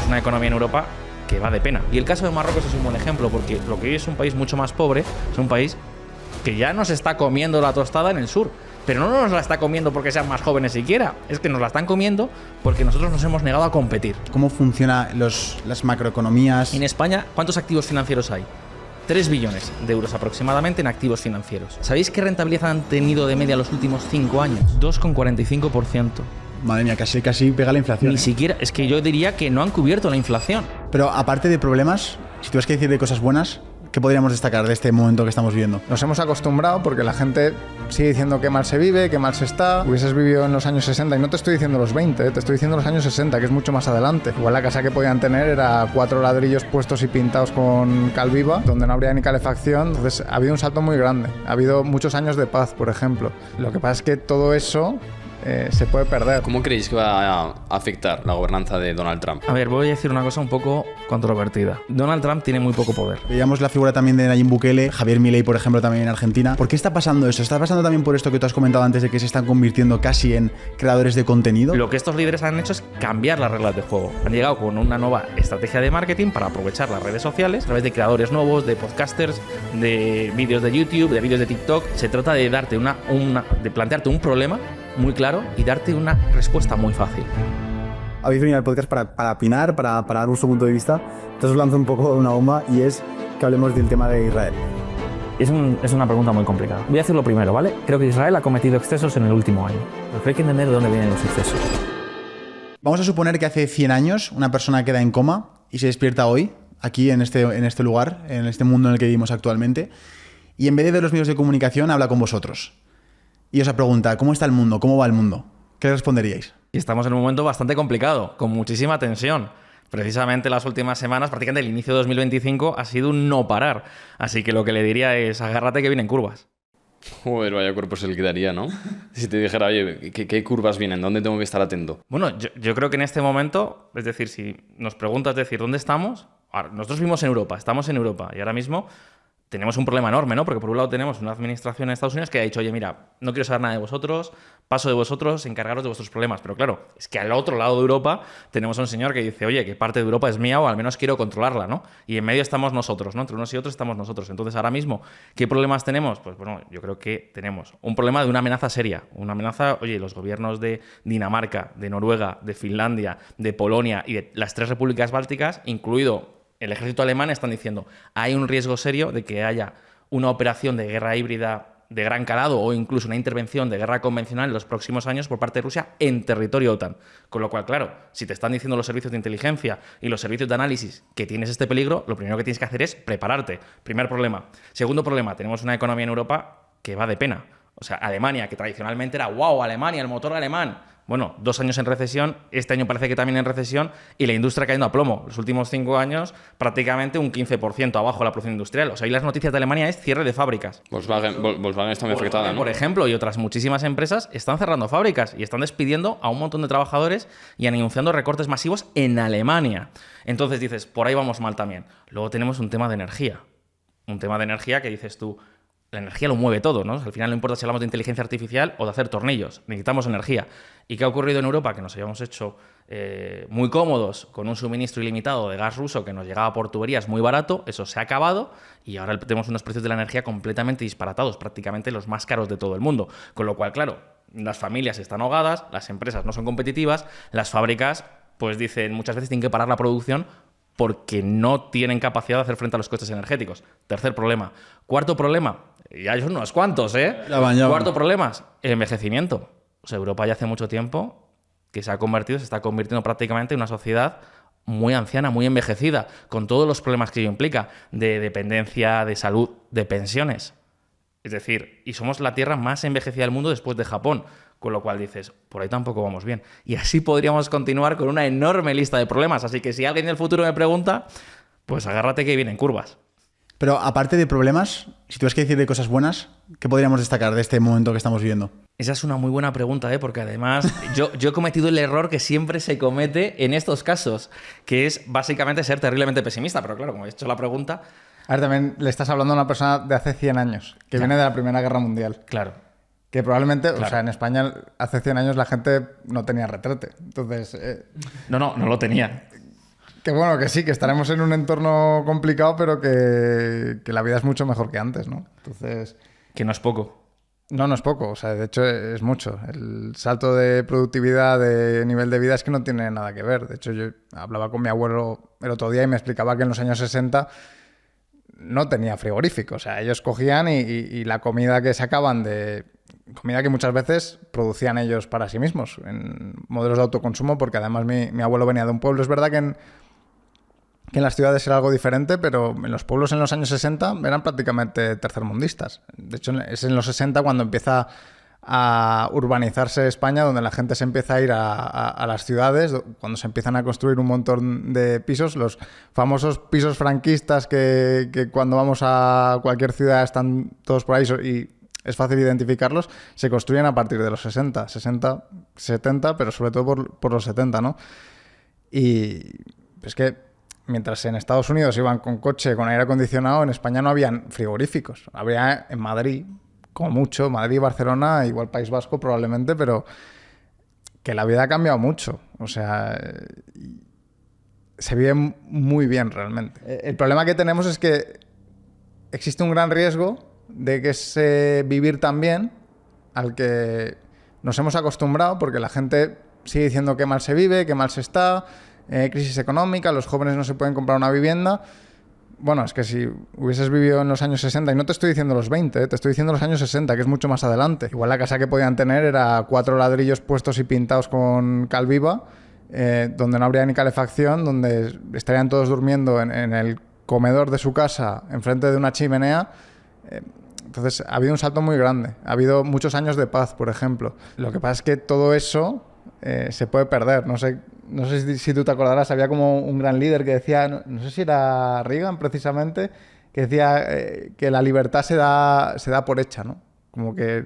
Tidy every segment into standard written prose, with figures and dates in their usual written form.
una economía en Europa que va de pena. Y el caso de Marruecos es un buen ejemplo, porque lo que hoy es un país mucho más pobre, es un país que ya nos está comiendo la tostada en el sur. Pero no nos la está comiendo porque sean más jóvenes siquiera, es que nos la están comiendo porque nosotros nos hemos negado a competir. ¿Cómo funcionan las macroeconomías? En España, ¿cuántos activos financieros hay? 3 billones de euros aproximadamente en activos financieros. ¿Sabéis qué rentabilidad han tenido de media los últimos 5 años? 2,45%. Madre mía, casi pega la inflación. Ni siquiera, es que yo diría que no han cubierto la inflación. Pero aparte de problemas, si tuvieras que decir de cosas buenas, ¿qué podríamos destacar de este momento que estamos viviendo? Nos hemos acostumbrado porque la gente sigue diciendo que mal se vive, que mal se está. Hubieses vivido en los años 60, y no te estoy diciendo los 20, te estoy diciendo los años 60, que es mucho más adelante. Igual la casa que podían tener era 4 ladrillos puestos y pintados con cal viva, donde no habría ni calefacción. Entonces ha habido un salto muy grande. Ha habido muchos años de paz, por ejemplo. Lo que pasa es que todo eso se puede perder. ¿Cómo creéis que va a afectar la gobernanza de Donald Trump? A ver, voy a decir una cosa un poco controvertida. Donald Trump tiene muy poco poder. Veíamos la figura también de Nayib Bukele, Javier Milei, por ejemplo, también en Argentina. ¿Por qué está pasando eso? ¿Está pasando también por esto que tú has comentado antes de que se están convirtiendo casi en creadores de contenido? Lo que estos líderes han hecho es cambiar las reglas de juego. Han llegado con una nueva estrategia de marketing para aprovechar las redes sociales a través de creadores nuevos, de podcasters, de vídeos de YouTube, de vídeos de TikTok. Se trata de darte de plantearte un problema muy claro y darte una respuesta muy fácil. Habéis venido al podcast para opinar, para dar vuestro punto de vista. Entonces os lanzo un poco una bomba y es que hablemos del tema de Israel. Es una pregunta muy complicada. Voy a decir lo primero, ¿vale? Creo que Israel ha cometido excesos en el último año. Pero hay que entender de dónde vienen los excesos. Vamos a suponer que hace 100 años una persona queda en coma y se despierta hoy, aquí en este lugar, en este mundo en el que vivimos actualmente, y en vez de ver los medios de comunicación habla con vosotros. Y os pregunta, ¿cómo está el mundo? ¿Cómo va el mundo? ¿Qué le responderíais? Y estamos en un momento bastante complicado, con muchísima tensión. Precisamente las últimas semanas, prácticamente el inicio de 2025, ha sido un no parar. Así que lo que le diría es, agárrate que vienen curvas. Joder, vaya cuerpo se le quedaría, ¿no? Si te dijera, oye, ¿qué curvas vienen? ¿Dónde tengo que estar atento? Bueno, yo creo que en este momento, es decir, si nos preguntas, ¿dónde estamos? Ahora, nosotros vivimos en Europa, estamos en Europa y ahora mismo tenemos un problema enorme, ¿no? Porque por un lado tenemos una administración en Estados Unidos que ha dicho, oye, mira, no quiero saber nada de vosotros, paso de vosotros, encargaros de vuestros problemas. Pero claro, es que al otro lado de Europa tenemos a un señor que dice, oye, que parte de Europa es mía o al menos quiero controlarla, ¿no? Y en medio estamos nosotros, ¿no? Entre unos y otros estamos nosotros. Entonces, ahora mismo, ¿qué problemas tenemos? Pues bueno, yo creo que tenemos un problema de una amenaza seria. Una amenaza, oye, los gobiernos de Dinamarca, de Noruega, de Finlandia, de Polonia y de las 3 repúblicas bálticas, incluido el ejército alemán, están diciendo hay un riesgo serio de que haya una operación de guerra híbrida de gran calado o incluso una intervención de guerra convencional en los próximos años por parte de Rusia en territorio OTAN. Con lo cual, claro, si te están diciendo los servicios de inteligencia y los servicios de análisis que tienes este peligro, lo primero que tienes que hacer es prepararte. Primer problema. Segundo problema, tenemos una economía en Europa que va de pena. O sea, Alemania, que tradicionalmente era ¡wow! Alemania, el motor alemán. Bueno, 2 años en recesión, este año parece que también en recesión y la industria cayendo a plomo. Los últimos 5 años prácticamente un 15% abajo la producción industrial. O sea, ahí las noticias de Alemania es cierre de fábricas. Volkswagen está muy afectada, ¿no? Por ejemplo, y otras muchísimas empresas están cerrando fábricas y están despidiendo a un montón de trabajadores y anunciando recortes masivos en Alemania. Entonces dices, por ahí vamos mal también. Luego tenemos un tema de energía. Un tema de energía que dices tú, la energía lo mueve todo, ¿no? Al final no importa si hablamos de inteligencia artificial o de hacer tornillos, necesitamos energía. ¿Y qué ha ocurrido en Europa? Que nos habíamos hecho muy cómodos con un suministro ilimitado de gas ruso que nos llegaba por tuberías muy barato, eso se ha acabado y ahora tenemos unos precios de la energía completamente disparatados, prácticamente los más caros de todo el mundo. Con lo cual, claro, las familias están ahogadas, las empresas no son competitivas, las fábricas, pues dicen, muchas veces tienen que parar la producción porque no tienen capacidad de hacer frente a los costes energéticos. Tercer problema. Cuarto problema, ya hay unos cuantos, ¿eh? Cuarto problema, el envejecimiento. O sea, Europa ya hace mucho tiempo que se está convirtiendo prácticamente en una sociedad muy anciana, muy envejecida, con todos los problemas que ello implica, de dependencia, de salud, de pensiones. Es decir, y somos la tierra más envejecida del mundo después de Japón. Con lo cual dices, por ahí tampoco vamos bien. Y así podríamos continuar con una enorme lista de problemas. Así que si alguien en el futuro me pregunta, pues agárrate que vienen curvas. Pero aparte de problemas, si tuvieras que decir de cosas buenas, ¿qué podríamos destacar de este momento que estamos viviendo? Esa es una muy buena pregunta, porque además yo he cometido el error que siempre se comete en estos casos, que es básicamente ser terriblemente pesimista. Pero claro, como he hecho la pregunta... A ver, también le estás hablando a una persona de hace 100 años, que viene de la Primera Guerra Mundial. Claro. Que probablemente, claro. O sea, en España hace 100 años la gente no tenía retrete. Entonces... No lo tenía. Que bueno, que sí, que estaremos en un entorno complicado, pero que la vida es mucho mejor que antes, ¿no? Entonces... Que no es poco. No es poco, o sea, de hecho es mucho. El salto de productividad, de nivel de vida es que no tiene nada que ver. De hecho, yo hablaba con mi abuelo el otro día y me explicaba que en los años 60 no tenía frigorífico. O sea, ellos cogían y la comida que sacaban de... Comida que muchas veces producían ellos para sí mismos, en modelos de autoconsumo, porque además mi abuelo venía de un pueblo. Es verdad que en las ciudades era algo diferente, pero en los pueblos en los años 60 eran prácticamente tercermundistas. De hecho, es en los 60 cuando empieza a urbanizarse España, donde la gente se empieza a ir a las ciudades, cuando se empiezan a construir un montón de pisos, los famosos pisos franquistas que cuando vamos a cualquier ciudad están todos por ahí y es fácil identificarlos, se construyen a partir de los 60, 70, pero sobre todo por los 70, ¿no? Y es que mientras en Estados Unidos iban con coche, con aire acondicionado, en España no habían frigoríficos. Habría en Madrid, como mucho, Madrid, Barcelona, igual País Vasco probablemente, pero que la vida ha cambiado mucho. O sea, se vive muy bien realmente. El problema que tenemos es que existe un gran riesgo de que ese vivir tan bien, al que nos hemos acostumbrado, porque la gente sigue diciendo que mal se vive, que mal se está... crisis económica, los jóvenes no se pueden comprar una vivienda. Bueno, es que si hubieses vivido en los años 60, y no te estoy diciendo los 20, te estoy diciendo los años 60, que es mucho más adelante. Igual la casa que podían tener era 4 ladrillos puestos y pintados con cal viva, donde no habría ni calefacción, donde estarían todos durmiendo en el comedor de su casa, enfrente de una chimenea. Entonces ha habido un salto muy grande. Ha habido muchos años de paz, por ejemplo. Lo que pasa es que todo eso se puede perder. No sé si tú te acordarás, había como un gran líder que decía, no sé si era Reagan precisamente, que decía que la libertad se da por hecha, ¿no? Como que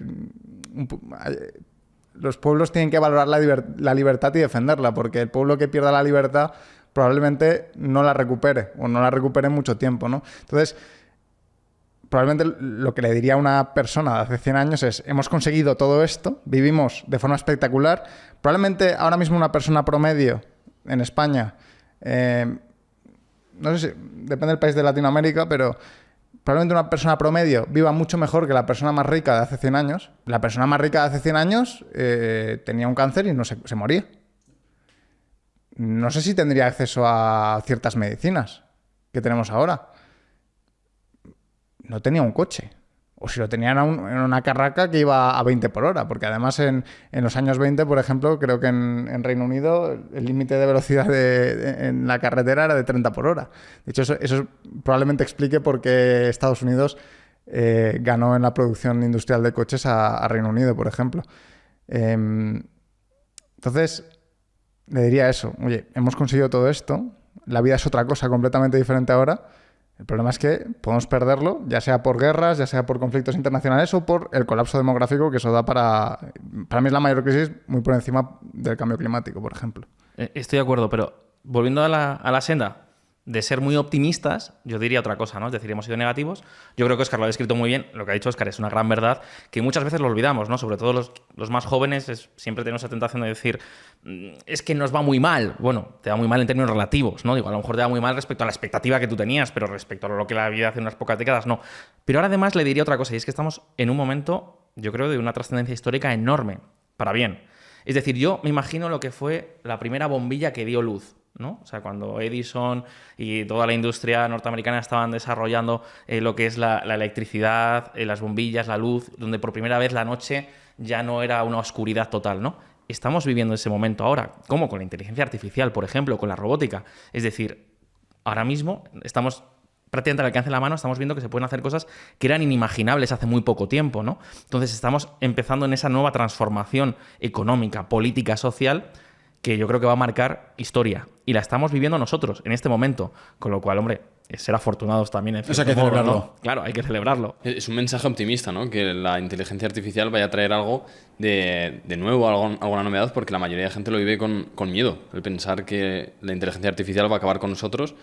los pueblos tienen que valorar la libertad y defenderla, porque el pueblo que pierda la libertad probablemente no la recupere, o no la recupere en mucho tiempo, ¿no? Entonces, probablemente lo que le diría a una persona de hace 100 años es: hemos conseguido todo esto, vivimos de forma espectacular. Probablemente ahora mismo una persona promedio en España, no sé si depende del país de Latinoamérica, pero probablemente una persona promedio viva mucho mejor que la persona más rica de hace 100 años. La persona más rica de hace 100 años tenía un cáncer y no se moría. No sé si tendría acceso a ciertas medicinas que tenemos ahora. No tenía un coche. O si lo tenía en una carraca que iba a 20 por hora. Porque además en los años 20, por ejemplo, creo que en Reino Unido el límite de velocidad en la carretera era de 30 por hora. De hecho, eso probablemente explique por qué Estados Unidos ganó en la producción industrial de coches a Reino Unido, por ejemplo. Entonces, le diría eso. Oye, hemos conseguido todo esto. La vida es otra cosa completamente diferente ahora. El problema es que podemos perderlo, ya sea por guerras, ya sea por conflictos internacionales o por el colapso demográfico, que eso da para mí es la mayor crisis, muy por encima del cambio climático, por ejemplo. Estoy de acuerdo, pero volviendo a la senda de ser muy optimistas, yo diría otra cosa, ¿no? Es decir, hemos sido negativos. Yo creo que Óscar lo ha descrito muy bien. Lo que ha dicho Óscar es una gran verdad que muchas veces lo olvidamos, ¿no? Sobre todo los más jóvenes siempre tenemos esa tentación de decir es que nos va muy mal. Bueno, te va muy mal en términos relativos, ¿no? Digo, a lo mejor te va muy mal respecto a la expectativa que tú tenías, pero respecto a lo que la vida hace unas pocas décadas, no. Pero ahora además le diría otra cosa, y es que estamos en un momento, yo creo, de una trascendencia histórica enorme, para bien. Es decir, yo me imagino lo que fue la primera bombilla que dio luz, ¿no? O sea, cuando Edison y toda la industria norteamericana estaban desarrollando lo que es la electricidad, las bombillas, la luz, donde por primera vez la noche ya no era una oscuridad total, ¿no? Estamos viviendo ese momento ahora, como con la inteligencia artificial, por ejemplo, con la robótica. Es decir, ahora mismo estamos prácticamente al alcance de la mano, estamos viendo que se pueden hacer cosas que eran inimaginables hace muy poco tiempo, ¿no? Entonces estamos empezando en esa nueva transformación económica, política, social, que yo creo que va a marcar historia. Y la estamos viviendo nosotros en este momento. Con lo cual, hombre, ser afortunados también. Eso hay que celebrarlo. ¿No? Claro, hay que celebrarlo. Es un mensaje optimista, ¿no? Que la inteligencia artificial vaya a traer algo de nuevo, alguna novedad, porque la mayoría de gente lo vive con miedo. El pensar que la inteligencia artificial va a acabar con nosotros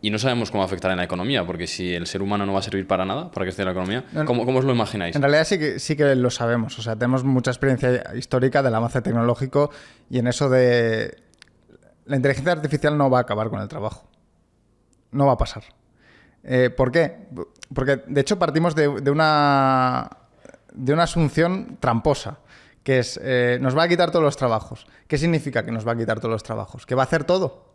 y no sabemos cómo afectará en la economía, porque si el ser humano no va a servir para nada, para que esté en la economía, ¿cómo os lo imagináis? En realidad sí que lo sabemos. O sea, tenemos mucha experiencia histórica del avance tecnológico y en eso de la inteligencia artificial no va a acabar con el trabajo. No va a pasar. ¿Por qué? Porque, de hecho, partimos de una asunción tramposa, que es, nos va a quitar todos los trabajos. ¿Qué significa que nos va a quitar todos los trabajos? ¿Que va a hacer todo?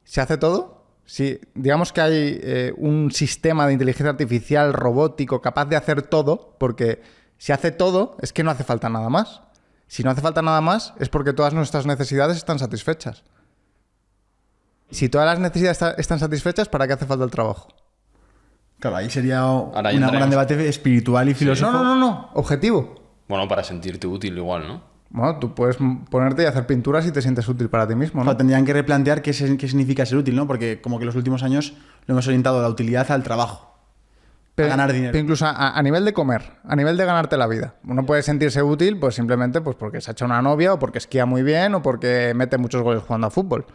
¿Se hace todo? Si digamos que hay un sistema de inteligencia artificial robótico capaz de hacer todo, porque si hace todo es que no hace falta nada más. Si no hace falta nada más es porque todas nuestras necesidades están satisfechas. Si todas las necesidades están satisfechas, ¿para qué hace falta el trabajo? Claro, ahí sería Ahora ya un gran entraremos. debate espiritual y filosófico. No. Objetivo. Bueno, para sentirte útil igual, ¿no? Bueno, tú puedes ponerte y hacer pinturas si te sientes útil para ti mismo, ¿no? Claro, tendrían que replantear qué significa ser útil, ¿no? Porque como que los últimos años lo hemos orientado la utilidad al trabajo. A ganar dinero. Pero incluso a nivel de comer, a nivel de ganarte la vida. Uno puede sentirse útil pues simplemente pues porque se ha hecho una novia o porque esquía muy bien o porque mete muchos goles jugando a fútbol.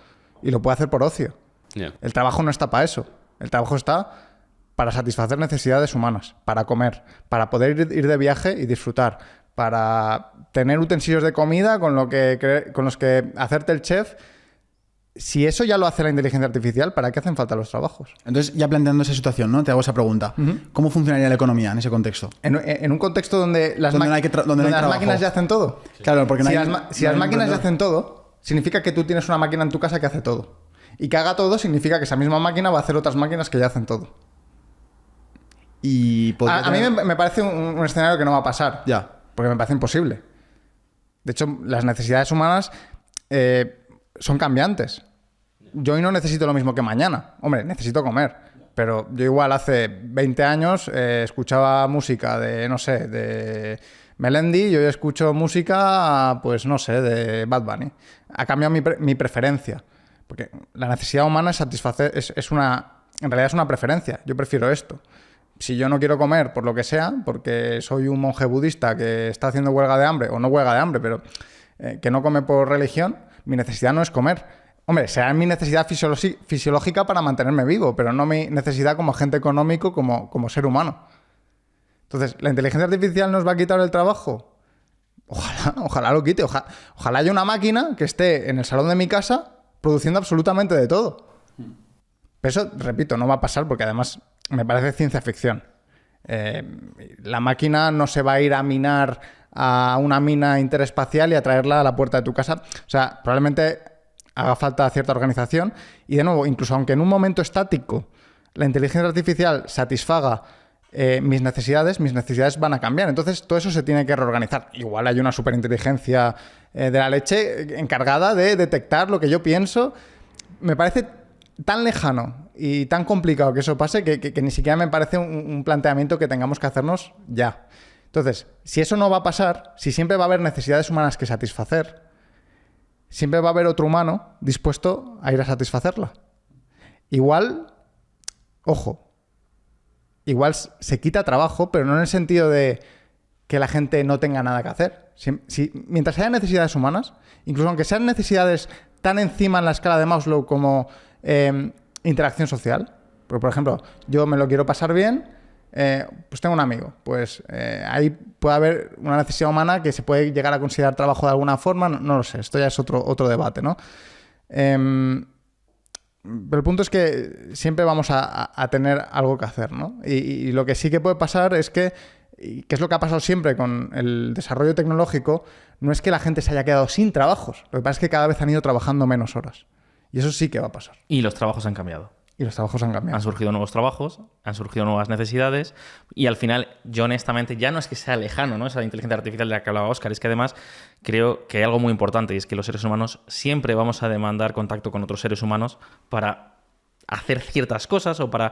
Y lo puede hacer por ocio. Ya. El trabajo no está para eso. El trabajo está para satisfacer necesidades humanas, para comer, para poder ir de viaje y disfrutar, para tener utensilios de comida con los que hacerte el chef. Si eso ya lo hace la inteligencia artificial, ¿para qué hacen falta los trabajos? Entonces, ya planteando esa situación, ¿no? Te hago esa pregunta. ¿Cómo funcionaría la economía en ese contexto? En un contexto donde las, Donde no hay donde las las máquinas máquinas ya hacen todo. Claro, porque no Si hay- si no las hay máquinas ya emprendedor. hacen todo, significa que tú tienes una máquina en tu casa que hace todo. Y que haga todo significa que esa misma máquina va a hacer otras máquinas que ya hacen todo. Y podría A mí tener- me parece un escenario que no va a pasar. Ya. Porque me parece imposible. De hecho, las necesidades humanas son cambiantes. Yo hoy no necesito lo mismo que mañana. Hombre, necesito comer. Pero yo igual hace 20 años escuchaba música de, no sé, de Melendi y hoy escucho música, pues no sé, de Bad Bunny. Ha cambiado mi preferencia. Porque la necesidad humana es satisfacer, en realidad es una preferencia. Yo prefiero esto. Si yo no quiero comer por lo que sea, porque soy un monje budista que está haciendo huelga de hambre, o no huelga de hambre, pero que no come por religión, mi necesidad no es comer. Hombre, será mi necesidad fisiológica para mantenerme vivo, pero no mi necesidad como agente económico, como ser humano. Entonces, ¿la inteligencia artificial nos va a quitar el trabajo? Ojalá lo quite. Ojalá haya una máquina que esté en el salón de mi casa produciendo absolutamente de todo. Pero eso, repito, no va a pasar porque además me parece ciencia ficción. La máquina no se va a ir a minar a una mina interespacial y a traerla a la puerta de tu casa. O sea, probablemente haga falta cierta organización. Y de nuevo, incluso aunque en un momento estático la inteligencia artificial satisfaga mis necesidades van a cambiar. Entonces, todo eso se tiene que reorganizar. Igual hay una superinteligencia de la leche encargada de detectar lo que yo pienso. Me parece tan lejano y tan complicado que eso pase que ni siquiera me parece un planteamiento que tengamos que hacernos ya. Entonces, si eso no va a pasar, si siempre va a haber necesidades humanas que satisfacer, siempre va a haber otro humano dispuesto a ir a satisfacerla. Igual, ojo, igual se quita trabajo, pero no en el sentido de que la gente no tenga nada que hacer. Mientras haya necesidades humanas, incluso aunque sean necesidades tan encima en la escala de Maslow como interacción social, porque por ejemplo, yo me lo quiero pasar bien, pues tengo un amigo, pues ahí puede haber una necesidad humana que se puede llegar a considerar trabajo de alguna forma, no lo sé, esto ya es otro debate, ¿no? Pero el punto es que siempre vamos a tener algo que hacer, ¿no? Y lo que sí que puede pasar es que es lo que ha pasado siempre con el desarrollo tecnológico, no es que la gente se haya quedado sin trabajos, lo que pasa es que cada vez han ido trabajando menos horas. Y eso sí que va a pasar. Y los trabajos han cambiado. Y los trabajos han cambiado. Han surgido nuevos trabajos, han surgido nuevas necesidades y al final, yo honestamente, ya no es que sea lejano, ¿no? Esa inteligencia artificial de la que hablaba Óscar, es que además creo que hay algo muy importante y es que los seres humanos siempre vamos a demandar contacto con otros seres humanos para hacer ciertas cosas o para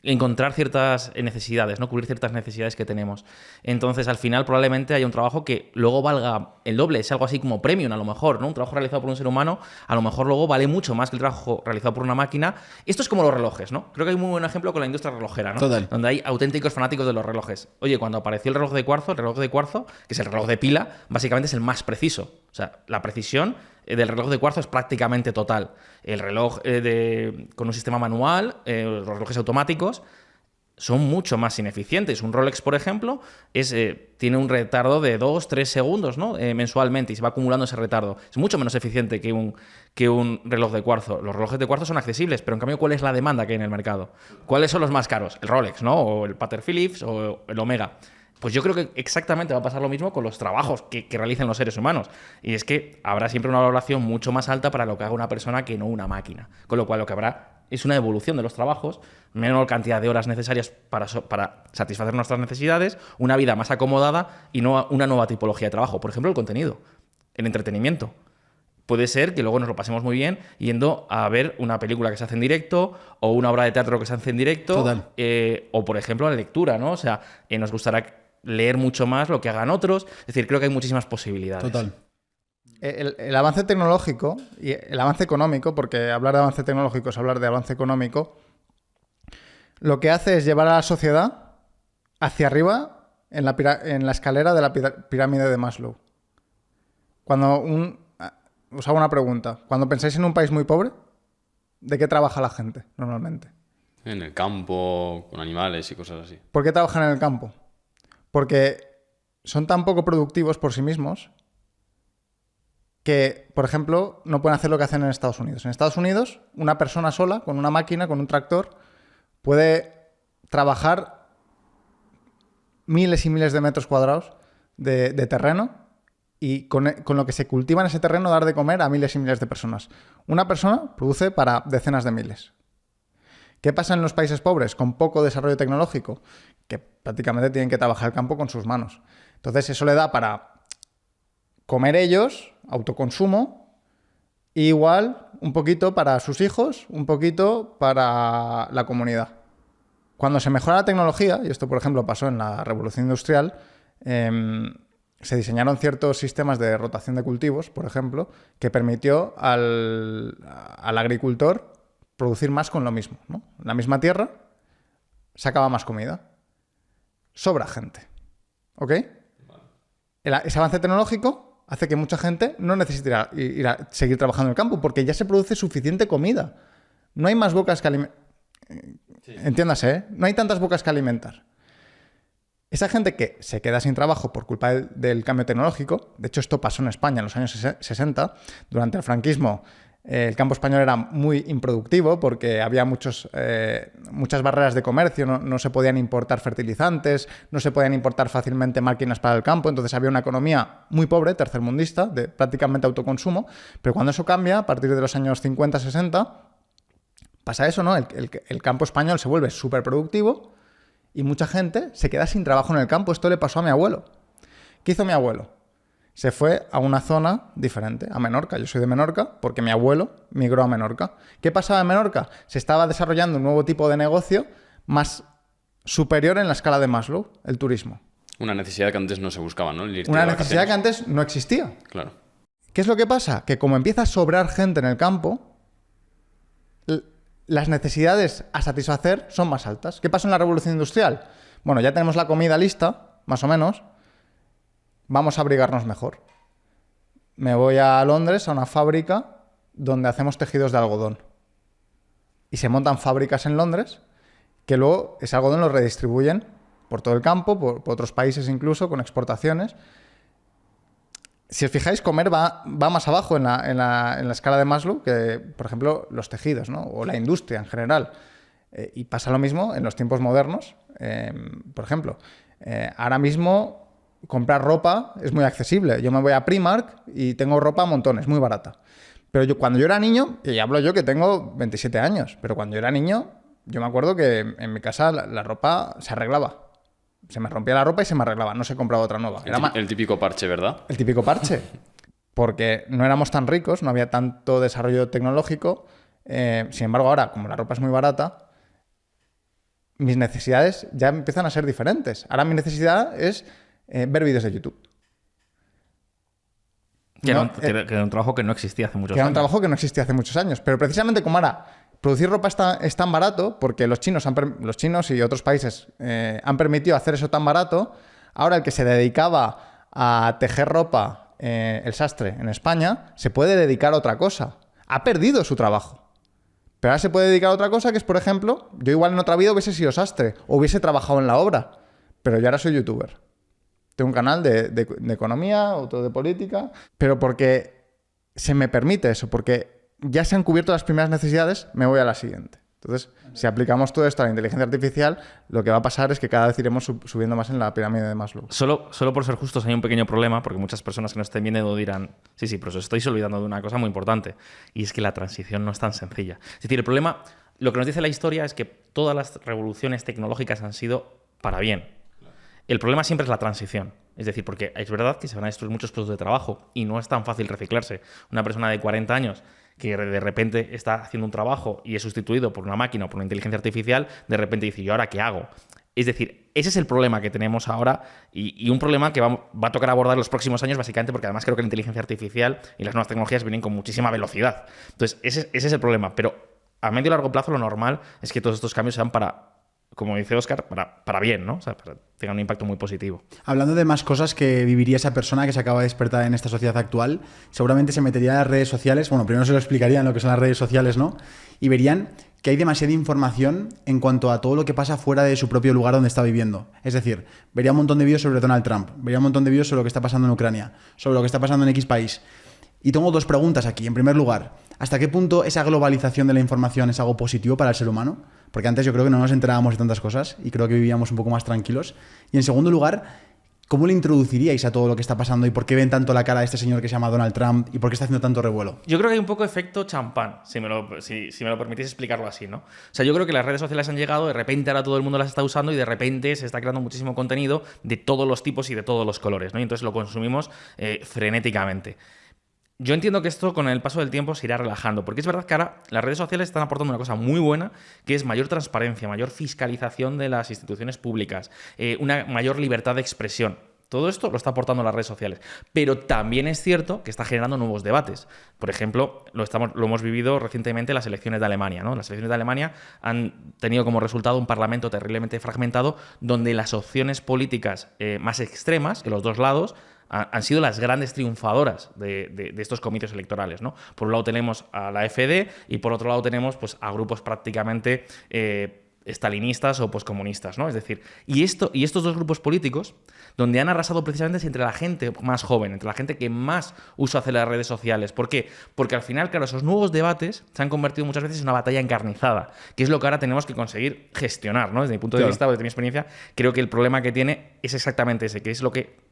encontrar ciertas necesidades, ¿no? Cubrir ciertas necesidades que tenemos. Entonces, al final, probablemente haya un trabajo que luego valga el doble, es algo así como premium, a lo mejor, ¿no? Un trabajo realizado por un ser humano, a lo mejor luego vale mucho más que el trabajo realizado por una máquina. Esto es como los relojes, ¿no? Creo que hay un muy buen ejemplo con la industria relojera, ¿no? Total. Donde hay auténticos fanáticos de los relojes. Oye, cuando apareció el reloj de cuarzo, que es el reloj de pila, básicamente es el más preciso. O sea, la precisión del reloj de cuarzo es prácticamente total. El reloj con un sistema manual, los relojes automáticos, son mucho más ineficientes. Un Rolex, por ejemplo, tiene un retardo de 2-3 segundos, ¿no? Mensualmente, y se va acumulando ese retardo. Es mucho menos eficiente que un reloj de cuarzo. Los relojes de cuarzo son accesibles, pero en cambio, ¿cuál es la demanda que hay en el mercado? ¿Cuáles son los más caros? El Rolex, ¿no? O el Patek Philippe o el Omega. Pues yo creo que exactamente va a pasar lo mismo con los trabajos que realicen los seres humanos. Y es que habrá siempre una valoración mucho más alta para lo que haga una persona que no una máquina. Con lo cual, lo que habrá es una evolución de los trabajos, menor cantidad de horas necesarias para satisfacer nuestras necesidades, una vida más acomodada y no una nueva tipología de trabajo. Por ejemplo, el contenido, el entretenimiento. Puede ser que luego nos lo pasemos muy bien yendo a ver una película que se hace en directo o una obra de teatro que se hace en directo. Total. O, por ejemplo, la lectura, ¿no? O sea, nos gustará leer mucho más lo que hagan otros. Es decir, creo que hay muchísimas posibilidades. Total. El avance tecnológico y el avance económico, porque hablar de avance tecnológico es hablar de avance económico, lo que hace es llevar a la sociedad hacia arriba en la escalera de la pirámide de Maslow. Os hago una pregunta. Cuando pensáis en un país muy pobre, ¿de qué trabaja la gente normalmente? En el campo, con animales y cosas así. ¿Por qué trabajan en el campo? Porque son tan poco productivos por sí mismos que, por ejemplo, no pueden hacer lo que hacen en Estados Unidos. En Estados Unidos, una persona sola, con una máquina, con un tractor, puede trabajar miles y miles de metros cuadrados de terreno y con lo que se cultiva en ese terreno dar de comer a miles y miles de personas. Una persona produce para decenas de miles. ¿Qué pasa en los países pobres con poco desarrollo tecnológico? Que prácticamente tienen que trabajar el campo con sus manos. Entonces eso le da para comer ellos, autoconsumo, e igual un poquito para sus hijos, un poquito para la comunidad. Cuando se mejora la tecnología, y esto por ejemplo pasó en la Revolución Industrial, se diseñaron ciertos sistemas de rotación de cultivos, por ejemplo, que permitió al agricultor producir más con lo mismo, ¿no? En la misma tierra sacaba más comida. Sobra gente. ¿Ok? Ese avance tecnológico hace que mucha gente no necesite ir a seguir trabajando en el campo porque ya se produce suficiente comida. No hay más bocas que alimentar. Sí. Entiéndase, ¿eh? No hay tantas bocas que alimentar. Esa gente que se queda sin trabajo por culpa del cambio tecnológico, de hecho esto pasó en España en los años 60, durante el franquismo, el campo español era muy improductivo porque había muchas barreras de comercio, no se podían importar fertilizantes, no se podían importar fácilmente máquinas para el campo, entonces había una economía muy pobre, tercermundista, de prácticamente autoconsumo, pero cuando eso cambia, a partir de los años 50-60, pasa eso, ¿no? El campo español se vuelve súper productivo y mucha gente se queda sin trabajo en el campo. Esto le pasó a mi abuelo. ¿Qué hizo mi abuelo? Se fue a una zona diferente, a Menorca. Yo soy de Menorca porque mi abuelo migró a Menorca. ¿Qué pasaba en Menorca? Se estaba desarrollando un nuevo tipo de negocio más superior en la escala de Maslow, el turismo. Una necesidad que antes no se buscaba, ¿no? Una necesidad que antes no existía. Claro. ¿Qué es lo que pasa? Que como empieza a sobrar gente en el campo, las necesidades a satisfacer son más altas. ¿Qué pasó en la Revolución Industrial? Bueno, ya tenemos la comida lista, más o menos. Vamos a abrigarnos mejor. Me voy a Londres, a una fábrica donde hacemos tejidos de algodón. Y se montan fábricas en Londres que luego ese algodón lo redistribuyen por todo el campo, por otros países incluso, con exportaciones. Si os fijáis, comer va más abajo en la escala de Maslow que, por ejemplo, los tejidos, ¿no? O la industria en general. Y pasa lo mismo en los tiempos modernos. Por ejemplo, ahora mismo comprar ropa es muy accesible. Yo me voy a Primark y tengo ropa a montones, muy barata. Pero cuando yo era niño, y hablo yo que tengo 27 años, pero cuando yo era niño, yo me acuerdo que en mi casa la ropa se arreglaba. Se me rompía la ropa y se me arreglaba, no se compraba otra nueva. El típico parche, ¿verdad? El típico parche. Porque no éramos tan ricos, no había tanto desarrollo tecnológico. Sin embargo, ahora, como la ropa es muy barata, mis necesidades ya empiezan a ser diferentes. Ahora mi necesidad es ver vídeos de YouTube. Que era un trabajo que no existía hace muchos años. Que era un trabajo que no existía hace muchos años. Pero precisamente como ahora producir ropa es tan barato, porque los chinos y otros países han permitido hacer eso tan barato, ahora el que se dedicaba a tejer ropa, el sastre en España, se puede dedicar a otra cosa. Ha perdido su trabajo. Pero ahora se puede dedicar a otra cosa, que es, por ejemplo, yo igual en otra vida hubiese sido sastre o hubiese trabajado en la obra, pero yo ahora soy youtuber. Tengo un canal de economía, otro de política, pero porque se me permite eso, porque ya se han cubierto las primeras necesidades, me voy a la siguiente. Entonces, si aplicamos todo esto a la inteligencia artificial, lo que va a pasar es que cada vez iremos subiendo más en la pirámide de Maslow. Solo por ser justos hay un pequeño problema, porque muchas personas que nos estén viendo dirán, sí, pero os estáis olvidando de una cosa muy importante, y es que la transición no es tan sencilla. Es decir, el problema, lo que nos dice la historia es que todas las revoluciones tecnológicas han sido para bien. El problema siempre es la transición. Es decir, porque es verdad que se van a destruir muchos puestos de trabajo y no es tan fácil reciclarse. Una persona de 40 años que de repente está haciendo un trabajo y es sustituido por una máquina o por una inteligencia artificial, de repente dice, ¿y ahora qué hago? Es decir, ese es el problema que tenemos ahora y un problema que va a tocar abordar en los próximos años, básicamente porque además creo que la inteligencia artificial y las nuevas tecnologías vienen con muchísima velocidad. Entonces, ese es el problema. Pero a medio y largo plazo lo normal es que todos estos cambios sean para, como dice Óscar, para bien, ¿no? O sea, para que tengan un impacto muy positivo. Hablando de más cosas que viviría esa persona que se acaba de despertar en esta sociedad actual, seguramente se metería en las redes sociales. Bueno, primero se lo explicarían lo que son las redes sociales, ¿no? Y verían que hay demasiada información en cuanto a todo lo que pasa fuera de su propio lugar donde está viviendo. Es decir, vería un montón de vídeos sobre Donald Trump, vería un montón de vídeos sobre lo que está pasando en Ucrania, sobre lo que está pasando en X país. Y tengo dos preguntas aquí. En primer lugar, ¿hasta qué punto esa globalización de la información es algo positivo para el ser humano? Porque antes yo creo que no nos enterábamos de tantas cosas y creo que vivíamos un poco más tranquilos. Y en segundo lugar, ¿cómo le introduciríais a todo lo que está pasando y por qué ven tanto la cara de este señor que se llama Donald Trump y por qué está haciendo tanto revuelo? Yo creo que hay un poco efecto champán, si me lo permitís explicarlo así, ¿no? O sea, yo creo que las redes sociales han llegado, de repente ahora todo el mundo las está usando y de repente se está creando muchísimo contenido de todos los tipos y de todos los colores, ¿no? Y entonces lo consumimos frenéticamente. Yo entiendo que esto con el paso del tiempo se irá relajando, porque es verdad que ahora las redes sociales están aportando una cosa muy buena, que es mayor transparencia, mayor fiscalización de las instituciones públicas, una mayor libertad de expresión. Todo esto lo está aportando las redes sociales. Pero también es cierto que está generando nuevos debates. Por ejemplo, lo hemos vivido recientemente en las elecciones de Alemania, ¿no? Las elecciones de Alemania han tenido como resultado un parlamento terriblemente fragmentado, donde las opciones políticas más extremas, que los dos lados, han sido las grandes triunfadoras de estos comicios electorales, ¿no? Por un lado tenemos a la AfD y por otro lado tenemos pues, a grupos prácticamente estalinistas o poscomunistas, ¿no? Es decir, y estos dos grupos políticos, donde han arrasado precisamente es entre la gente más joven, entre la gente que más uso hace las redes sociales. ¿Por qué? Porque al final, claro, esos nuevos debates se han convertido muchas veces en una batalla encarnizada, que es lo que ahora tenemos que conseguir gestionar, ¿no? Desde mi punto de vista o desde mi experiencia, creo que el problema que tiene es exactamente ese, que es lo que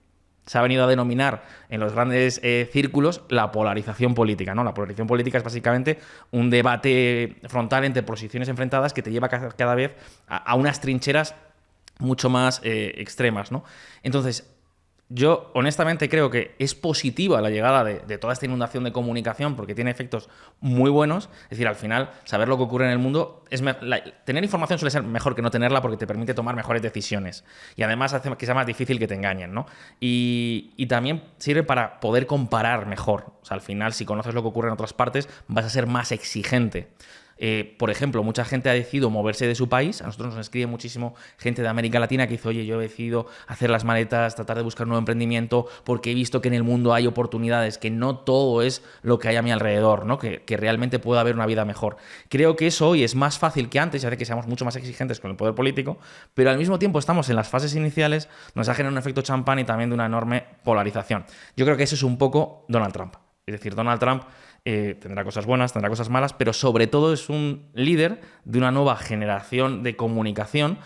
se ha venido a denominar en los grandes círculos la polarización política, ¿no? La polarización política es básicamente un debate frontal entre posiciones enfrentadas que te lleva cada vez a unas trincheras mucho más extremas, ¿no? Entonces, yo honestamente creo que es positiva la llegada de toda esta inundación de comunicación porque tiene efectos muy buenos. Es decir, al final, saber lo que ocurre en el mundo, tener información suele ser mejor que no tenerla porque te permite tomar mejores decisiones. Y además hace que sea más difícil que te engañen, ¿no? Y también sirve para poder comparar mejor. O sea, al final, si conoces lo que ocurre en otras partes, vas a ser más exigente. Por ejemplo, mucha gente ha decidido moverse de su país. A nosotros nos escribe muchísimo gente de América Latina que dice, oye, yo he decidido hacer las maletas, tratar de buscar un nuevo emprendimiento porque he visto que en el mundo hay oportunidades, que no todo es lo que hay a mi alrededor, ¿no? Que realmente puede haber una vida mejor. Creo que eso hoy es más fácil que antes y hace que seamos mucho más exigentes con el poder político, pero al mismo tiempo estamos en las fases iniciales, nos ha generado un efecto champán y también de una enorme polarización. Yo creo que eso es un poco Donald Trump. Es decir, Donald Trump tendrá cosas buenas, tendrá cosas malas, pero sobre todo es un líder de una nueva generación de comunicación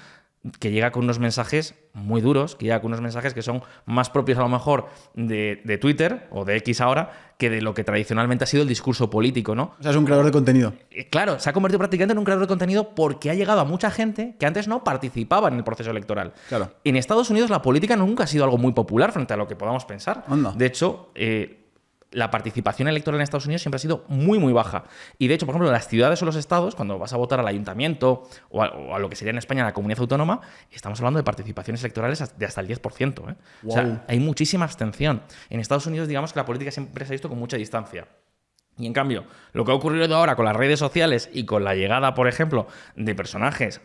que llega con unos mensajes muy duros, que llega con unos mensajes que son más propios a lo mejor de Twitter o de X ahora que de lo que tradicionalmente ha sido el discurso político, ¿no? O sea, es un creador de contenido. Claro, se ha convertido prácticamente en un creador de contenido porque ha llegado a mucha gente que antes no participaba en el proceso electoral. Claro. En Estados Unidos la política nunca ha sido algo muy popular frente a lo que podamos pensar. Anda. De hecho, la participación electoral en Estados Unidos siempre ha sido muy, muy baja. Y de hecho, por ejemplo, en las ciudades o los estados, cuando vas a votar al ayuntamiento o a lo que sería en España la comunidad autónoma, estamos hablando de participaciones electorales de hasta el 10%. Wow. O sea, hay muchísima abstención. En Estados Unidos, digamos que la política siempre se ha visto con mucha distancia. Y en cambio, lo que ha ocurrido ahora con las redes sociales y con la llegada, por ejemplo, de personajes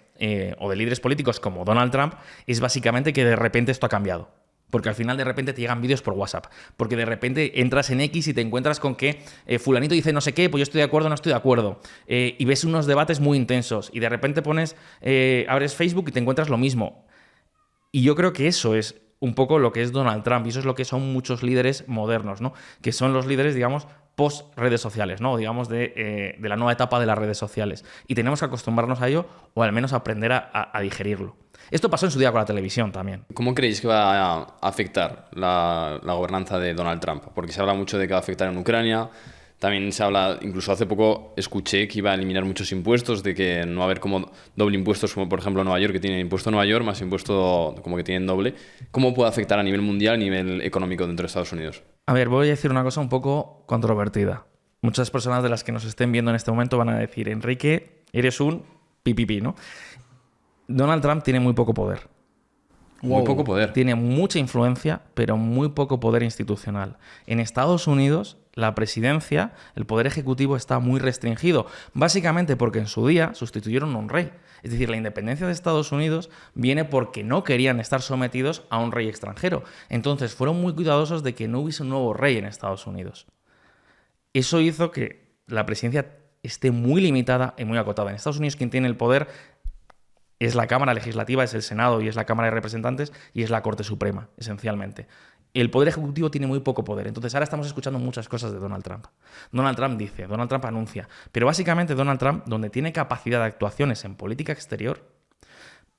o de líderes políticos como Donald Trump, es básicamente que de repente esto ha cambiado. Porque al final de repente te llegan vídeos por WhatsApp. Porque de repente entras en X y te encuentras con que fulanito dice no sé qué, pues yo estoy de acuerdo, no estoy de acuerdo. Y ves unos debates muy intensos. Y de repente abres Facebook y te encuentras lo mismo. Y yo creo que eso es un poco lo que es Donald Trump. Y eso es lo que son muchos líderes modernos, ¿no? Que son los líderes, digamos, post-redes sociales, ¿no? Digamos, de la nueva etapa de las redes sociales. Y tenemos que acostumbrarnos a ello o al menos aprender a digerirlo. Esto pasó en su día con la televisión también. ¿Cómo creéis que va a afectar la gobernanza de Donald Trump? Porque se habla mucho de que va a afectar en Ucrania. También se habla, incluso hace poco escuché que iba a eliminar muchos impuestos, de que no va a haber como doble impuestos, como por ejemplo Nueva York, que tiene impuesto Nueva York, más impuesto como que tienen doble. ¿Cómo puede afectar a nivel mundial, a nivel económico dentro de Estados Unidos? A ver, voy a decir una cosa un poco controvertida. Muchas personas de las que nos estén viendo en este momento van a decir, Enrique, eres un pipipi, ¿no? Donald Trump tiene muy poco poder. Muy poco poder. Tiene mucha influencia, pero muy poco poder institucional. En Estados Unidos, la presidencia, el poder ejecutivo está muy restringido, básicamente porque en su día sustituyeron a un rey. Es decir, la independencia de Estados Unidos viene porque no querían estar sometidos a un rey extranjero. Entonces fueron muy cuidadosos de que no hubiese un nuevo rey en Estados Unidos. Eso hizo que la presidencia esté muy limitada y muy acotada. En Estados Unidos quien tiene el poder es la Cámara Legislativa, es el Senado y es la Cámara de Representantes y es la Corte Suprema, esencialmente. El Poder Ejecutivo tiene muy poco poder. Entonces ahora estamos escuchando muchas cosas de Donald Trump. Donald Trump dice, Donald Trump anuncia. Pero básicamente Donald Trump, donde tiene capacidad de actuaciones en política exterior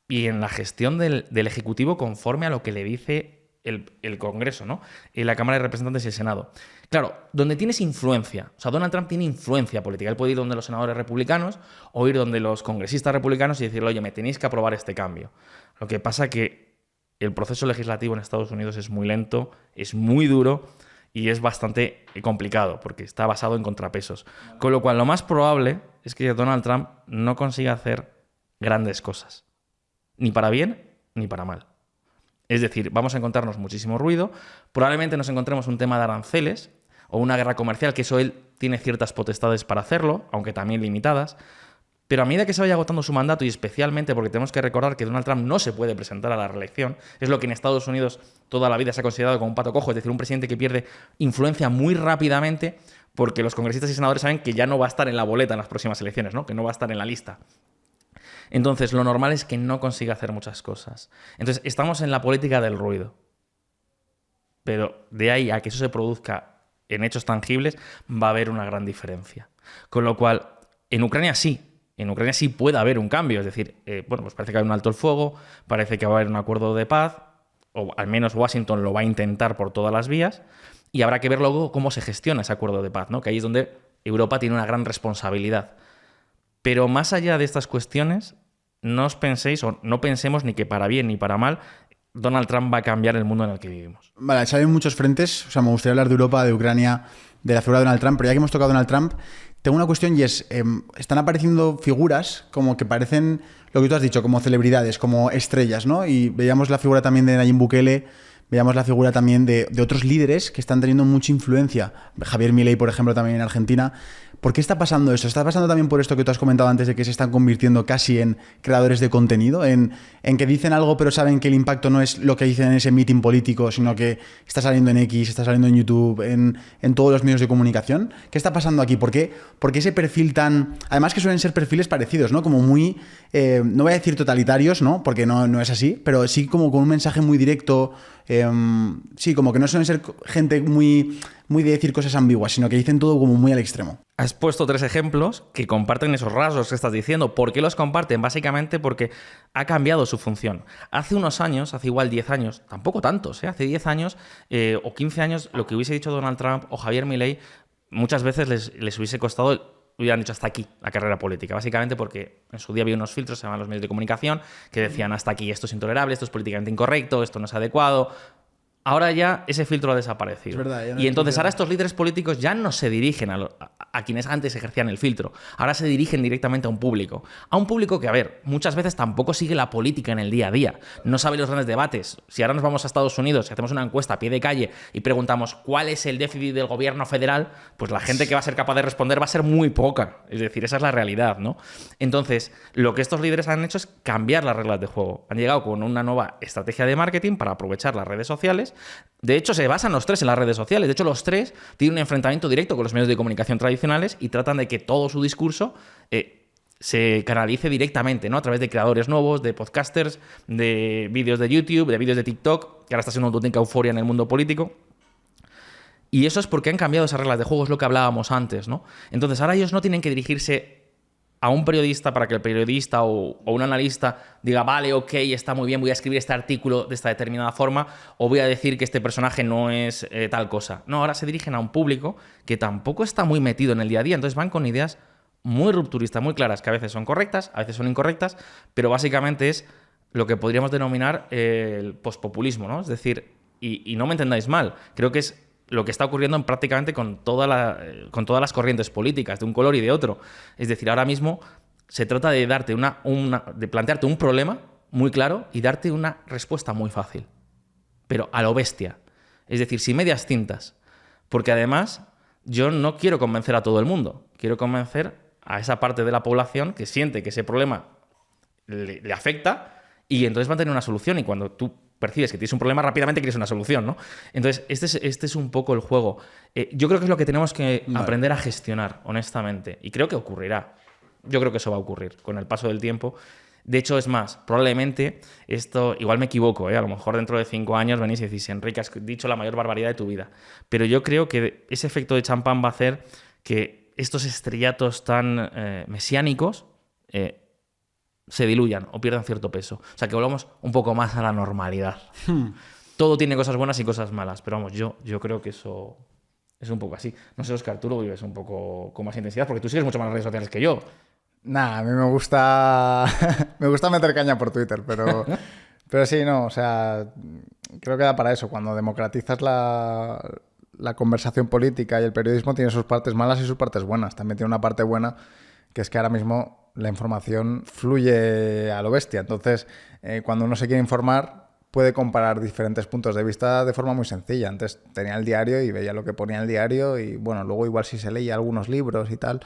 y en la gestión del Ejecutivo conforme a lo que le dice el Congreso, ¿no? La Cámara de Representantes y el Senado. Claro, donde tienes influencia, o sea, Donald Trump tiene influencia política. Él puede ir donde los senadores republicanos o ir donde los congresistas republicanos y decirle, oye, me tenéis que aprobar este cambio. Lo que pasa que el proceso legislativo en Estados Unidos es muy lento, es muy duro y es bastante complicado porque está basado en contrapesos. Con lo cual, lo más probable es que Donald Trump no consiga hacer grandes cosas. Ni para bien, ni para mal. Es decir, vamos a encontrarnos muchísimo ruido, probablemente nos encontremos un tema de aranceles o una guerra comercial, que eso él tiene ciertas potestades para hacerlo, aunque también limitadas, pero a medida que se vaya agotando su mandato y especialmente porque tenemos que recordar que Donald Trump no se puede presentar a la reelección, es lo que en Estados Unidos toda la vida se ha considerado como un pato cojo, es decir, un presidente que pierde influencia muy rápidamente porque los congresistas y senadores saben que ya no va a estar en la boleta en las próximas elecciones, ¿no? Que no va a estar en la lista. Entonces, lo normal es que no consiga hacer muchas cosas. Entonces, estamos en la política del ruido. Pero de ahí a que eso se produzca en hechos tangibles, va a haber una gran diferencia. Con lo cual, en Ucrania sí puede haber un cambio. Es decir, pues parece que hay un alto el fuego, parece que va a haber un acuerdo de paz, o al menos Washington lo va a intentar por todas las vías, y habrá que ver luego cómo se gestiona ese acuerdo de paz, ¿no? Que ahí es donde Europa tiene una gran responsabilidad. Pero más allá de estas cuestiones, no os penséis o no pensemos ni que para bien ni para mal Donald Trump va a cambiar el mundo en el que vivimos. Vale, salen muchos frentes. O sea, me gustaría hablar de Europa, de Ucrania, de la figura de Donald Trump, pero ya que hemos tocado a Donald Trump, tengo una cuestión y es, están apareciendo figuras como que parecen, lo que tú has dicho, como celebridades, como estrellas, ¿no? Y veíamos la figura también de Nayib Bukele, veíamos la figura también de otros líderes que están teniendo mucha influencia. Javier Milei, por ejemplo, también en Argentina. ¿Por qué está pasando eso? ¿Está pasando también por esto que tú has comentado antes de que se están convirtiendo casi en creadores de contenido? En que dicen algo pero saben que el impacto no es lo que dicen en ese meeting político, sino que está saliendo en X, está saliendo en YouTube, en todos los medios de comunicación. ¿Qué está pasando aquí? ¿Por qué ese perfil tan... Además que suelen ser perfiles parecidos, ¿no? Como muy... no voy a decir totalitarios, ¿no? Porque no es así, pero sí como con un mensaje muy directo. Sí, como que no suelen ser gente muy de decir cosas ambiguas, sino que dicen todo como muy al extremo. Has puesto 3 ejemplos que comparten esos rasgos que estás diciendo. ¿Por qué los comparten? Básicamente porque ha cambiado su función. Hace unos años, hace igual 10 años, tampoco tantos, hace 10 años o 15 años, lo que hubiese dicho Donald Trump o Javier Milei muchas veces les hubiese costado, hubieran dicho hasta aquí la carrera política. Básicamente porque en su día había unos filtros, se llaman los medios de comunicación, que decían hasta aquí, esto es intolerable, esto es políticamente incorrecto, esto no es adecuado. ahora ya ese filtro ha desaparecido. Es verdad, ya no y hay entonces filtro. ahora estos líderes políticos ya no se dirigen a quienes antes ejercían el filtro. Ahora se dirigen directamente a un público. A un público que, a ver, muchas veces tampoco sigue la política en el día a día. No sabe los grandes debates. Si ahora nos vamos a Estados Unidos y hacemos una encuesta a pie de calle y preguntamos cuál es el déficit del gobierno federal, pues la gente que va a ser capaz de responder va a ser muy poca. Es decir, esa es la realidad, ¿no? Entonces, lo que estos líderes han hecho es cambiar las reglas de juego. Han llegado con una nueva estrategia de marketing para aprovechar las redes sociales. De hecho, se basan los tres en las redes sociales. De hecho, los tres tienen un enfrentamiento directo con los medios de comunicación tradicionales y tratan de que todo su discurso se canalice directamente, ¿no? A través de creadores nuevos, de podcasters, de vídeos de YouTube, de vídeos de TikTok, que ahora está siendo una auténtica euforia en el mundo político. Y eso es porque han cambiado esas reglas de juego, es lo que hablábamos antes, ¿no? Entonces, ahora ellos no tienen que dirigirse a un periodista para que el periodista o un analista diga, vale, ok, está muy bien, voy a escribir este artículo de esta determinada forma o voy a decir que este personaje no es tal cosa. No, ahora se dirigen a un público que tampoco está muy metido en el día a día, entonces van con ideas muy rupturistas, muy claras, que a veces son correctas, a veces son incorrectas, pero básicamente es lo que podríamos denominar el pospopulismo, ¿no? Es decir, y no me entendáis mal, creo que es lo que está ocurriendo prácticamente con todas las corrientes políticas, de un color y de otro. Es decir, ahora mismo se trata de darte de plantearte un problema muy claro y darte una respuesta muy fácil, pero a lo bestia. Es decir, sin medias tintas. Porque además, yo no quiero convencer a todo el mundo, quiero convencer a esa parte de la población que siente que ese problema le afecta y entonces va a tener una solución. Y cuando tú percibes que tienes un problema, rápidamente quieres una solución, ¿no? Entonces, este es un poco el juego. Yo creo que es lo que tenemos que aprender a gestionar, honestamente. Y creo que ocurrirá. Yo creo que eso va a ocurrir con el paso del tiempo. De hecho, es más, probablemente esto, igual me equivoco, a lo mejor dentro de 5 años venís y decís, Enrique, has dicho la mayor barbaridad de tu vida. Pero yo creo que ese efecto de champán va a hacer que estos estrellatos tan mesiánicos se diluyan o pierdan cierto peso. O sea, que volvamos un poco más a la normalidad. Todo tiene cosas buenas y cosas malas, pero vamos, yo creo que eso es un poco así. No sé, Óscar, tú lo vives un poco con más intensidad, porque tú sigues mucho más las redes sociales que yo. Nah, a mí me gusta me gusta meter caña por Twitter, pero sí, no, o sea, creo que da para eso. Cuando democratizas la conversación política y el periodismo tiene sus partes malas y sus partes buenas. También tiene una parte buena, que es que ahora mismo la información fluye a lo bestia. Entonces, cuando uno se quiere informar, puede comparar diferentes puntos de vista de forma muy sencilla. Antes tenía el diario y veía lo que ponía el diario y, bueno, luego igual si se leía algunos libros y tal,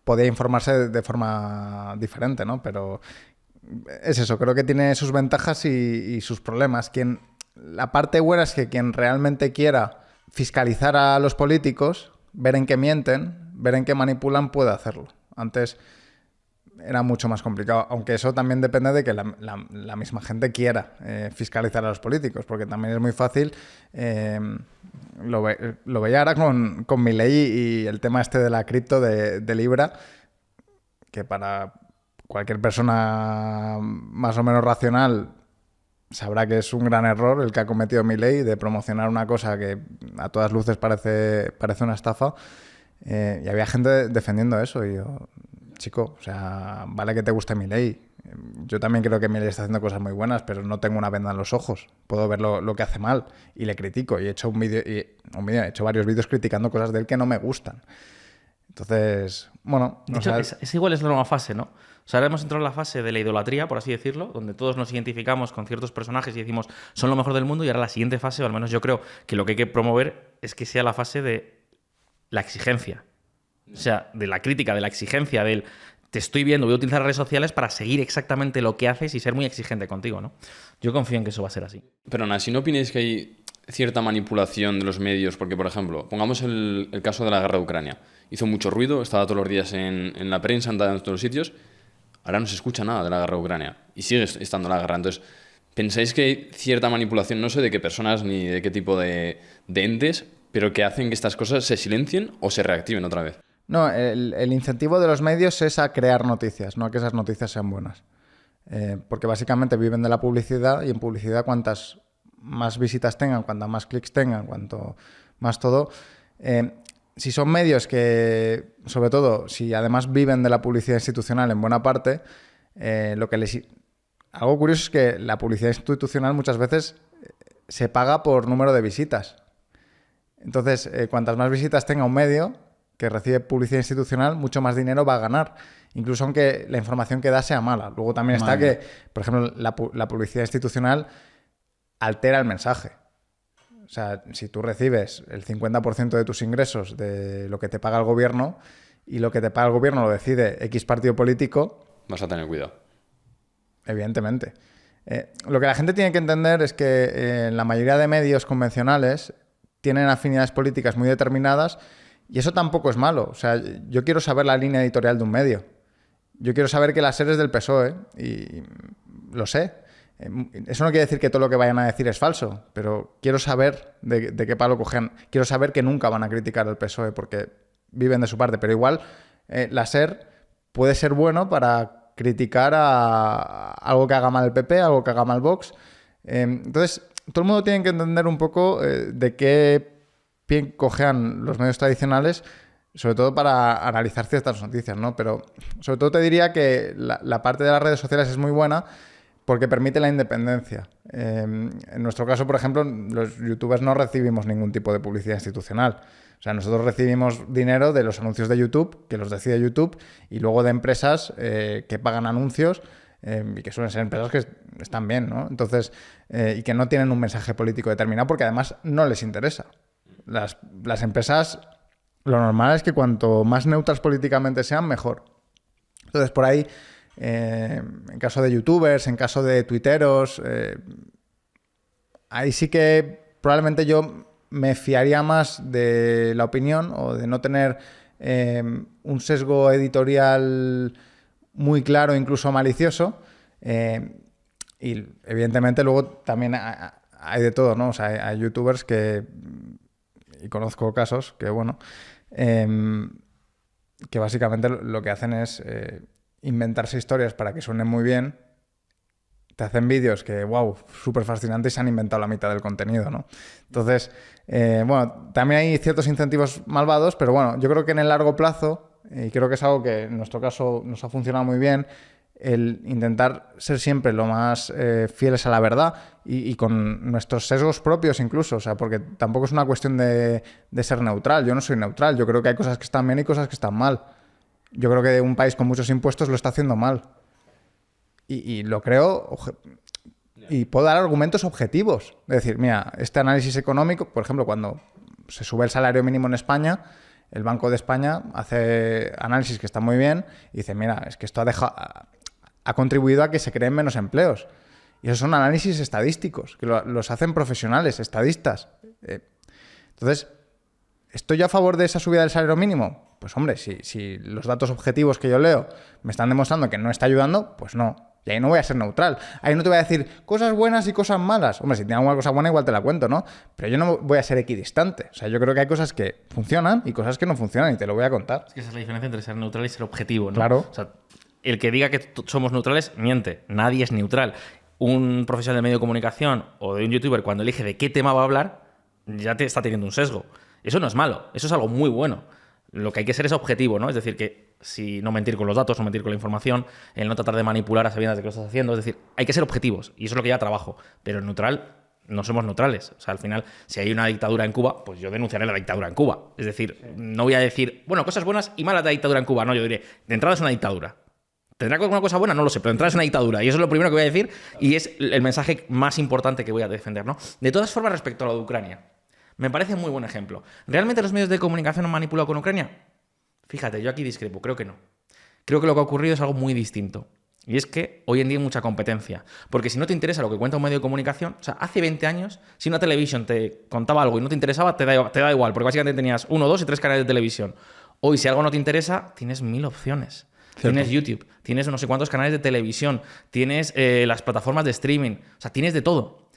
podía informarse de forma diferente, ¿no? Pero es eso, creo que tiene sus ventajas y sus problemas. La parte buena es que quien realmente quiera fiscalizar a los políticos, ver en qué mienten, ver en qué manipulan, puede hacerlo. Antes era mucho más complicado, aunque eso también depende de que la misma gente quiera fiscalizar a los políticos, porque también es muy fácil. Lo veía ahora con Milei y el tema este de la cripto de Libra, que para cualquier persona más o menos racional sabrá que es un gran error el que ha cometido Milei de promocionar una cosa que a todas luces parece una estafa. Y había gente defendiendo eso y yo, chico, o sea, vale que te guste Milei. Yo también creo que Milei está haciendo cosas muy buenas, pero no tengo una venda en los ojos. Puedo ver lo que hace mal y le critico. Y he hecho he hecho varios vídeos criticando cosas de él que no me gustan. Entonces, bueno... De hecho, es igual, es la nueva fase, ¿no? O sea, ahora hemos entrado en la fase de la idolatría, por así decirlo, donde todos nos identificamos con ciertos personajes y decimos son lo mejor del mundo, y ahora la siguiente fase, o al menos yo creo que lo que hay que promover es que sea la fase de la exigencia. O sea, de la crítica, de la exigencia, del te estoy viendo, voy a utilizar redes sociales para seguir exactamente lo que haces y ser muy exigente contigo, ¿no? Yo confío en que eso va a ser así. Pero aún así, ¿no opináis que hay cierta manipulación de los medios? Porque, por ejemplo, pongamos el caso de la guerra de Ucrania. Hizo mucho ruido, estaba todos los días en la prensa, andaba en todos los sitios. Ahora no se escucha nada de la guerra de Ucrania y sigue estando la guerra. Entonces, ¿pensáis que hay cierta manipulación, no sé de qué personas ni de qué tipo de entes, pero que hacen que estas cosas se silencien o se reactiven otra vez? No, el incentivo de los medios es a crear noticias, no a que esas noticias sean buenas. Porque básicamente viven de la publicidad y en publicidad cuantas más visitas tengan, cuantas más clics tengan, cuanto más todo... si son medios que, sobre todo, si además viven de la publicidad institucional en buena parte, algo curioso es que la publicidad institucional muchas veces se paga por número de visitas. Entonces, cuantas más visitas tenga un medio que recibe publicidad institucional, mucho más dinero va a ganar, incluso aunque la información que da sea mala. Luego también está que, por ejemplo, la publicidad institucional altera el mensaje. O sea, si tú recibes el 50% de tus ingresos de lo que te paga el gobierno y lo que te paga el gobierno lo decide X partido político... Vas a tener cuidado. Evidentemente. Lo que la gente tiene que entender es que la mayoría de medios convencionales tienen afinidades políticas muy determinadas y eso tampoco es malo. O sea, yo quiero saber la línea editorial de un medio. Yo quiero saber que la SER es del PSOE y lo sé. Eso no quiere decir que todo lo que vayan a decir es falso, pero quiero saber de qué palo cogen. Quiero saber que nunca van a criticar al PSOE porque viven de su parte, pero igual la SER puede ser bueno para criticar a algo que haga mal el PP, algo que haga mal Vox. Entonces, todo el mundo tiene que entender un poco de qué pie cojean los medios tradicionales, sobre todo para analizar ciertas noticias, ¿no? Pero sobre todo te diría que la parte de las redes sociales es muy buena porque permite la independencia. En nuestro caso, por ejemplo, los youtubers no recibimos ningún tipo de publicidad institucional. O sea, nosotros recibimos dinero de los anuncios de YouTube, que los decide YouTube, y luego de empresas que pagan anuncios y que suelen ser empresas que están bien, ¿no? Entonces, y que no tienen un mensaje político determinado porque además no les interesa. Las empresas, lo normal es que cuanto más neutras políticamente sean, mejor. Entonces, por ahí... en caso de youtubers, en caso de tuiteros, ahí sí que probablemente yo me fiaría más de la opinión o de no tener un sesgo editorial muy claro, incluso malicioso. Y evidentemente luego también hay de todo, ¿no? O sea, hay youtubers que, y conozco casos que, bueno, que básicamente lo que hacen es... inventarse historias para que suenen muy bien, te hacen vídeos que, wow, súper fascinantes y se han inventado la mitad del contenido, ¿no? Entonces, bueno, también hay ciertos incentivos malvados, pero bueno, yo creo que en el largo plazo, y creo que es algo que en nuestro caso nos ha funcionado muy bien, el intentar ser siempre lo más fieles a la verdad y con nuestros sesgos propios incluso, o sea, porque tampoco es una cuestión de ser neutral, yo no soy neutral, yo creo que hay cosas que están bien y cosas que están mal. Yo creo que un país con muchos impuestos lo está haciendo mal. Y lo creo... Y puedo dar argumentos objetivos. Es decir, mira, este análisis económico, por ejemplo, cuando se sube el salario mínimo en España, el Banco de España hace análisis que está muy bien y dice, mira, es que esto ha contribuido a que se creen menos empleos. Y esos son análisis estadísticos, que los hacen profesionales, estadistas. Entonces, ¿estoy yo a favor de esa subida del salario mínimo? Pues hombre, si los datos objetivos que yo leo me están demostrando que no está ayudando, pues no. Y ahí no voy a ser neutral. Ahí no te voy a decir cosas buenas y cosas malas. Hombre, si tiene alguna cosa buena igual te la cuento, ¿no? Pero yo no voy a ser equidistante. O sea, yo creo que hay cosas que funcionan y cosas que no funcionan y te lo voy a contar. Es que esa es la diferencia entre ser neutral y ser objetivo, ¿no? Claro. O sea, el que diga que somos neutrales, miente. Nadie es neutral. Un profesional de medio de comunicación o de un youtuber, cuando elige de qué tema va a hablar, ya te está teniendo un sesgo. Eso no es malo. Eso es algo muy bueno. Lo que hay que ser es objetivo, ¿no? Es decir, que si no mentir con los datos, no mentir con la información, el no tratar de manipular a sabiendas de que lo estás haciendo. Es decir, hay que ser objetivos y eso es lo que lleva trabajo. Pero el neutral, no somos neutrales. O sea, al final, si hay una dictadura en Cuba, pues yo denunciaré la dictadura en Cuba. Es decir, no voy a decir, bueno, cosas buenas y malas de la dictadura en Cuba. No, yo diré, de entrada es una dictadura. ¿Tendrá alguna cosa buena? No lo sé, pero de entrada es una dictadura. Y eso es lo primero que voy a decir y es el mensaje más importante que voy a defender, ¿no? De todas formas, respecto a lo de Ucrania, me parece un muy buen ejemplo. ¿Realmente los medios de comunicación han manipulado con Ucrania? Fíjate, yo aquí discrepo, creo que no. Creo que lo que ha ocurrido es algo muy distinto. Y es que hoy en día hay mucha competencia. Porque si no te interesa lo que cuenta un medio de comunicación, o sea, hace 20 años, si una televisión te contaba algo y no te interesaba, te da igual, porque básicamente tenías 1, 2 y 3 canales de televisión. Hoy, si algo no te interesa, tienes 1000 opciones. Cierto. Tienes YouTube, tienes no sé cuántos canales de televisión, tienes las plataformas de streaming, o sea, tienes de todo.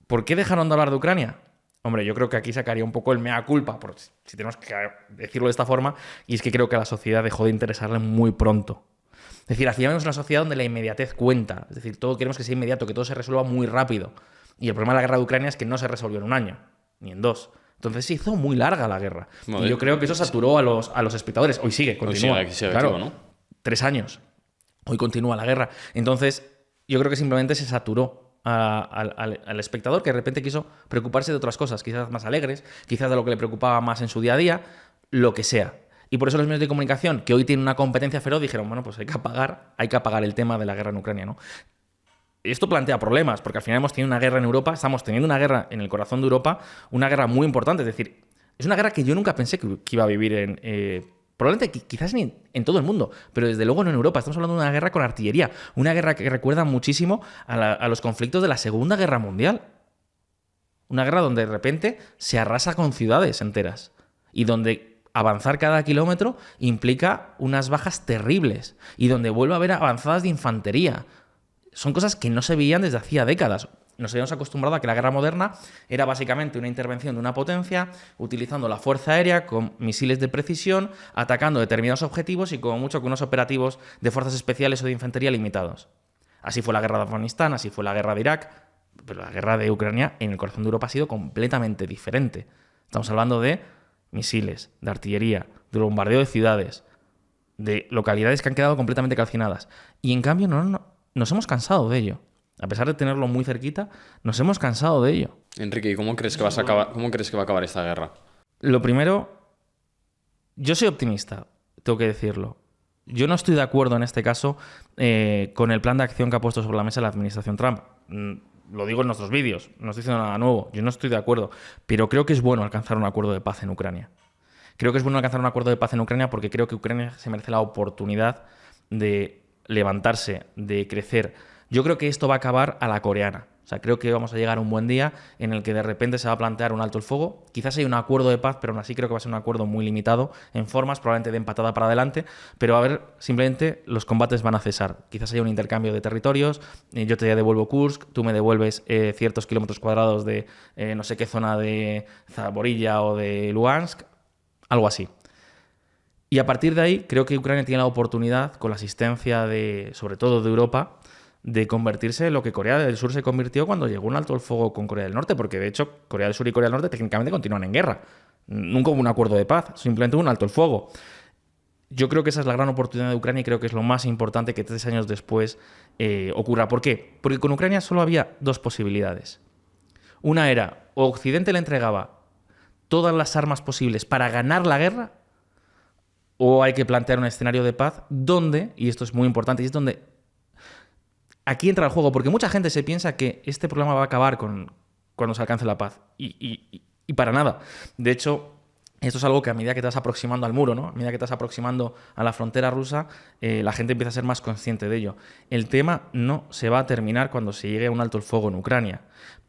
¿Por qué dejaron de hablar de Ucrania? Hombre, yo creo que aquí sacaría un poco el mea culpa, por, si tenemos que decirlo de esta forma, y es que creo que a la sociedad dejó de interesarle muy pronto. Es decir, hacíamos una sociedad donde la inmediatez cuenta. Es decir, todo queremos que sea inmediato, que todo se resuelva muy rápido. Y el problema de la guerra de Ucrania es que no se resolvió en 1 año, ni en 2. Entonces se hizo muy larga la guerra. Y yo creo que eso saturó a los espectadores. Hoy sigue, continúa. Hoy sigue claro, activo, ¿no? 3 años. Hoy continúa la guerra. Entonces, yo creo que simplemente se saturó al espectador que de repente quiso preocuparse de otras cosas, quizás más alegres, quizás de lo que le preocupaba más en su día a día, lo que sea. Y por eso los medios de comunicación, que hoy tienen una competencia feroz, dijeron, bueno, pues hay que apagar el tema de la guerra en Ucrania, ¿no? Esto plantea problemas, porque al final hemos tenido una guerra en Europa, estamos teniendo una guerra en el corazón de Europa, una guerra muy importante, es decir, es una guerra que yo nunca pensé que iba a vivir probablemente quizás ni en todo el mundo, pero desde luego no en Europa. Estamos hablando de una guerra con artillería, una guerra que recuerda muchísimo a los conflictos de la Segunda Guerra Mundial. Una guerra donde de repente se arrasa con ciudades enteras y donde avanzar cada kilómetro implica unas bajas terribles y donde vuelve a haber avanzadas de infantería. Son cosas que no se veían desde hacía décadas. Nos habíamos acostumbrado a que la guerra moderna era básicamente una intervención de una potencia utilizando la fuerza aérea con misiles de precisión, atacando determinados objetivos y como mucho con unos operativos de fuerzas especiales o de infantería limitados. Así fue la guerra de Afganistán, así fue la guerra de Irak, pero la guerra de Ucrania en el corazón de Europa ha sido completamente diferente. Estamos hablando de misiles, de artillería, de bombardeo de ciudades, de localidades que han quedado completamente calcinadas. Y en cambio nos hemos cansado de ello. A pesar de tenerlo muy cerquita, nos hemos cansado de ello. Enrique, ¿y cómo crees que va a acabar esta guerra? Lo primero, yo soy optimista, tengo que decirlo. Yo no estoy de acuerdo en este caso con el plan de acción que ha puesto sobre la mesa la administración Trump. Lo digo en nuestros vídeos, no estoy diciendo nada nuevo. Yo no estoy de acuerdo, pero creo que es bueno alcanzar un acuerdo de paz en Ucrania. Creo que es bueno alcanzar un acuerdo de paz en Ucrania porque creo que Ucrania se merece la oportunidad de levantarse, de crecer. Yo creo que esto va a acabar a la coreana. O sea, creo que vamos a llegar a un buen día en el que de repente se va a plantear un alto el fuego. Quizás hay un acuerdo de paz, pero aún así creo que va a ser un acuerdo muy limitado en formas, probablemente de empatada para adelante. Pero a ver, simplemente los combates van a cesar. Quizás haya un intercambio de territorios. Yo te devuelvo Kursk, tú me devuelves ciertos kilómetros cuadrados de no sé qué zona de Zaporilla o de Luhansk. Algo así. Y a partir de ahí, creo que Ucrania tiene la oportunidad, con la asistencia sobre todo de Europa, de convertirse en lo que Corea del Sur se convirtió cuando llegó un alto el fuego con Corea del Norte, porque de hecho Corea del Sur y Corea del Norte técnicamente continúan en guerra. Nunca hubo un acuerdo de paz, simplemente un alto el fuego. Yo creo que esa es la gran oportunidad de Ucrania y creo que es lo más importante que 3 años después ocurra. ¿Por qué? Porque con Ucrania solo había 2 posibilidades. Una era, o Occidente le entregaba todas las armas posibles para ganar la guerra, o hay que plantear un escenario de paz donde, y esto es muy importante, y es donde aquí entra el juego, porque mucha gente se piensa que este problema va a acabar cuando se alcance la paz. Y para nada. De hecho, esto es algo que a medida que te vas aproximando al muro, ¿no? A medida que te vas aproximando a la frontera rusa, la gente empieza a ser más consciente de ello. El tema no se va a terminar cuando se llegue a un alto el fuego en Ucrania.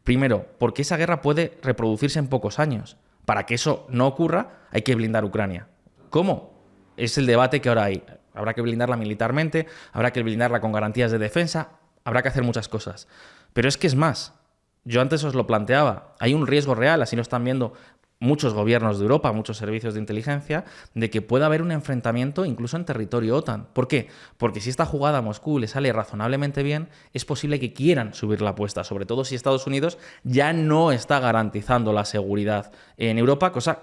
Primero, porque esa guerra puede reproducirse en pocos años. Para que eso no ocurra, hay que blindar Ucrania. ¿Cómo? Es el debate que ahora hay. Habrá que blindarla militarmente, habrá que blindarla con garantías de defensa, habrá que hacer muchas cosas. Pero es que es más. Yo antes os lo planteaba. Hay un riesgo real, así lo están viendo muchos gobiernos de Europa, muchos servicios de inteligencia, de que pueda haber un enfrentamiento incluso en territorio OTAN. ¿Por qué? Porque si esta jugada a Moscú le sale razonablemente bien, es posible que quieran subir la apuesta, sobre todo si Estados Unidos ya no está garantizando la seguridad en Europa, cosa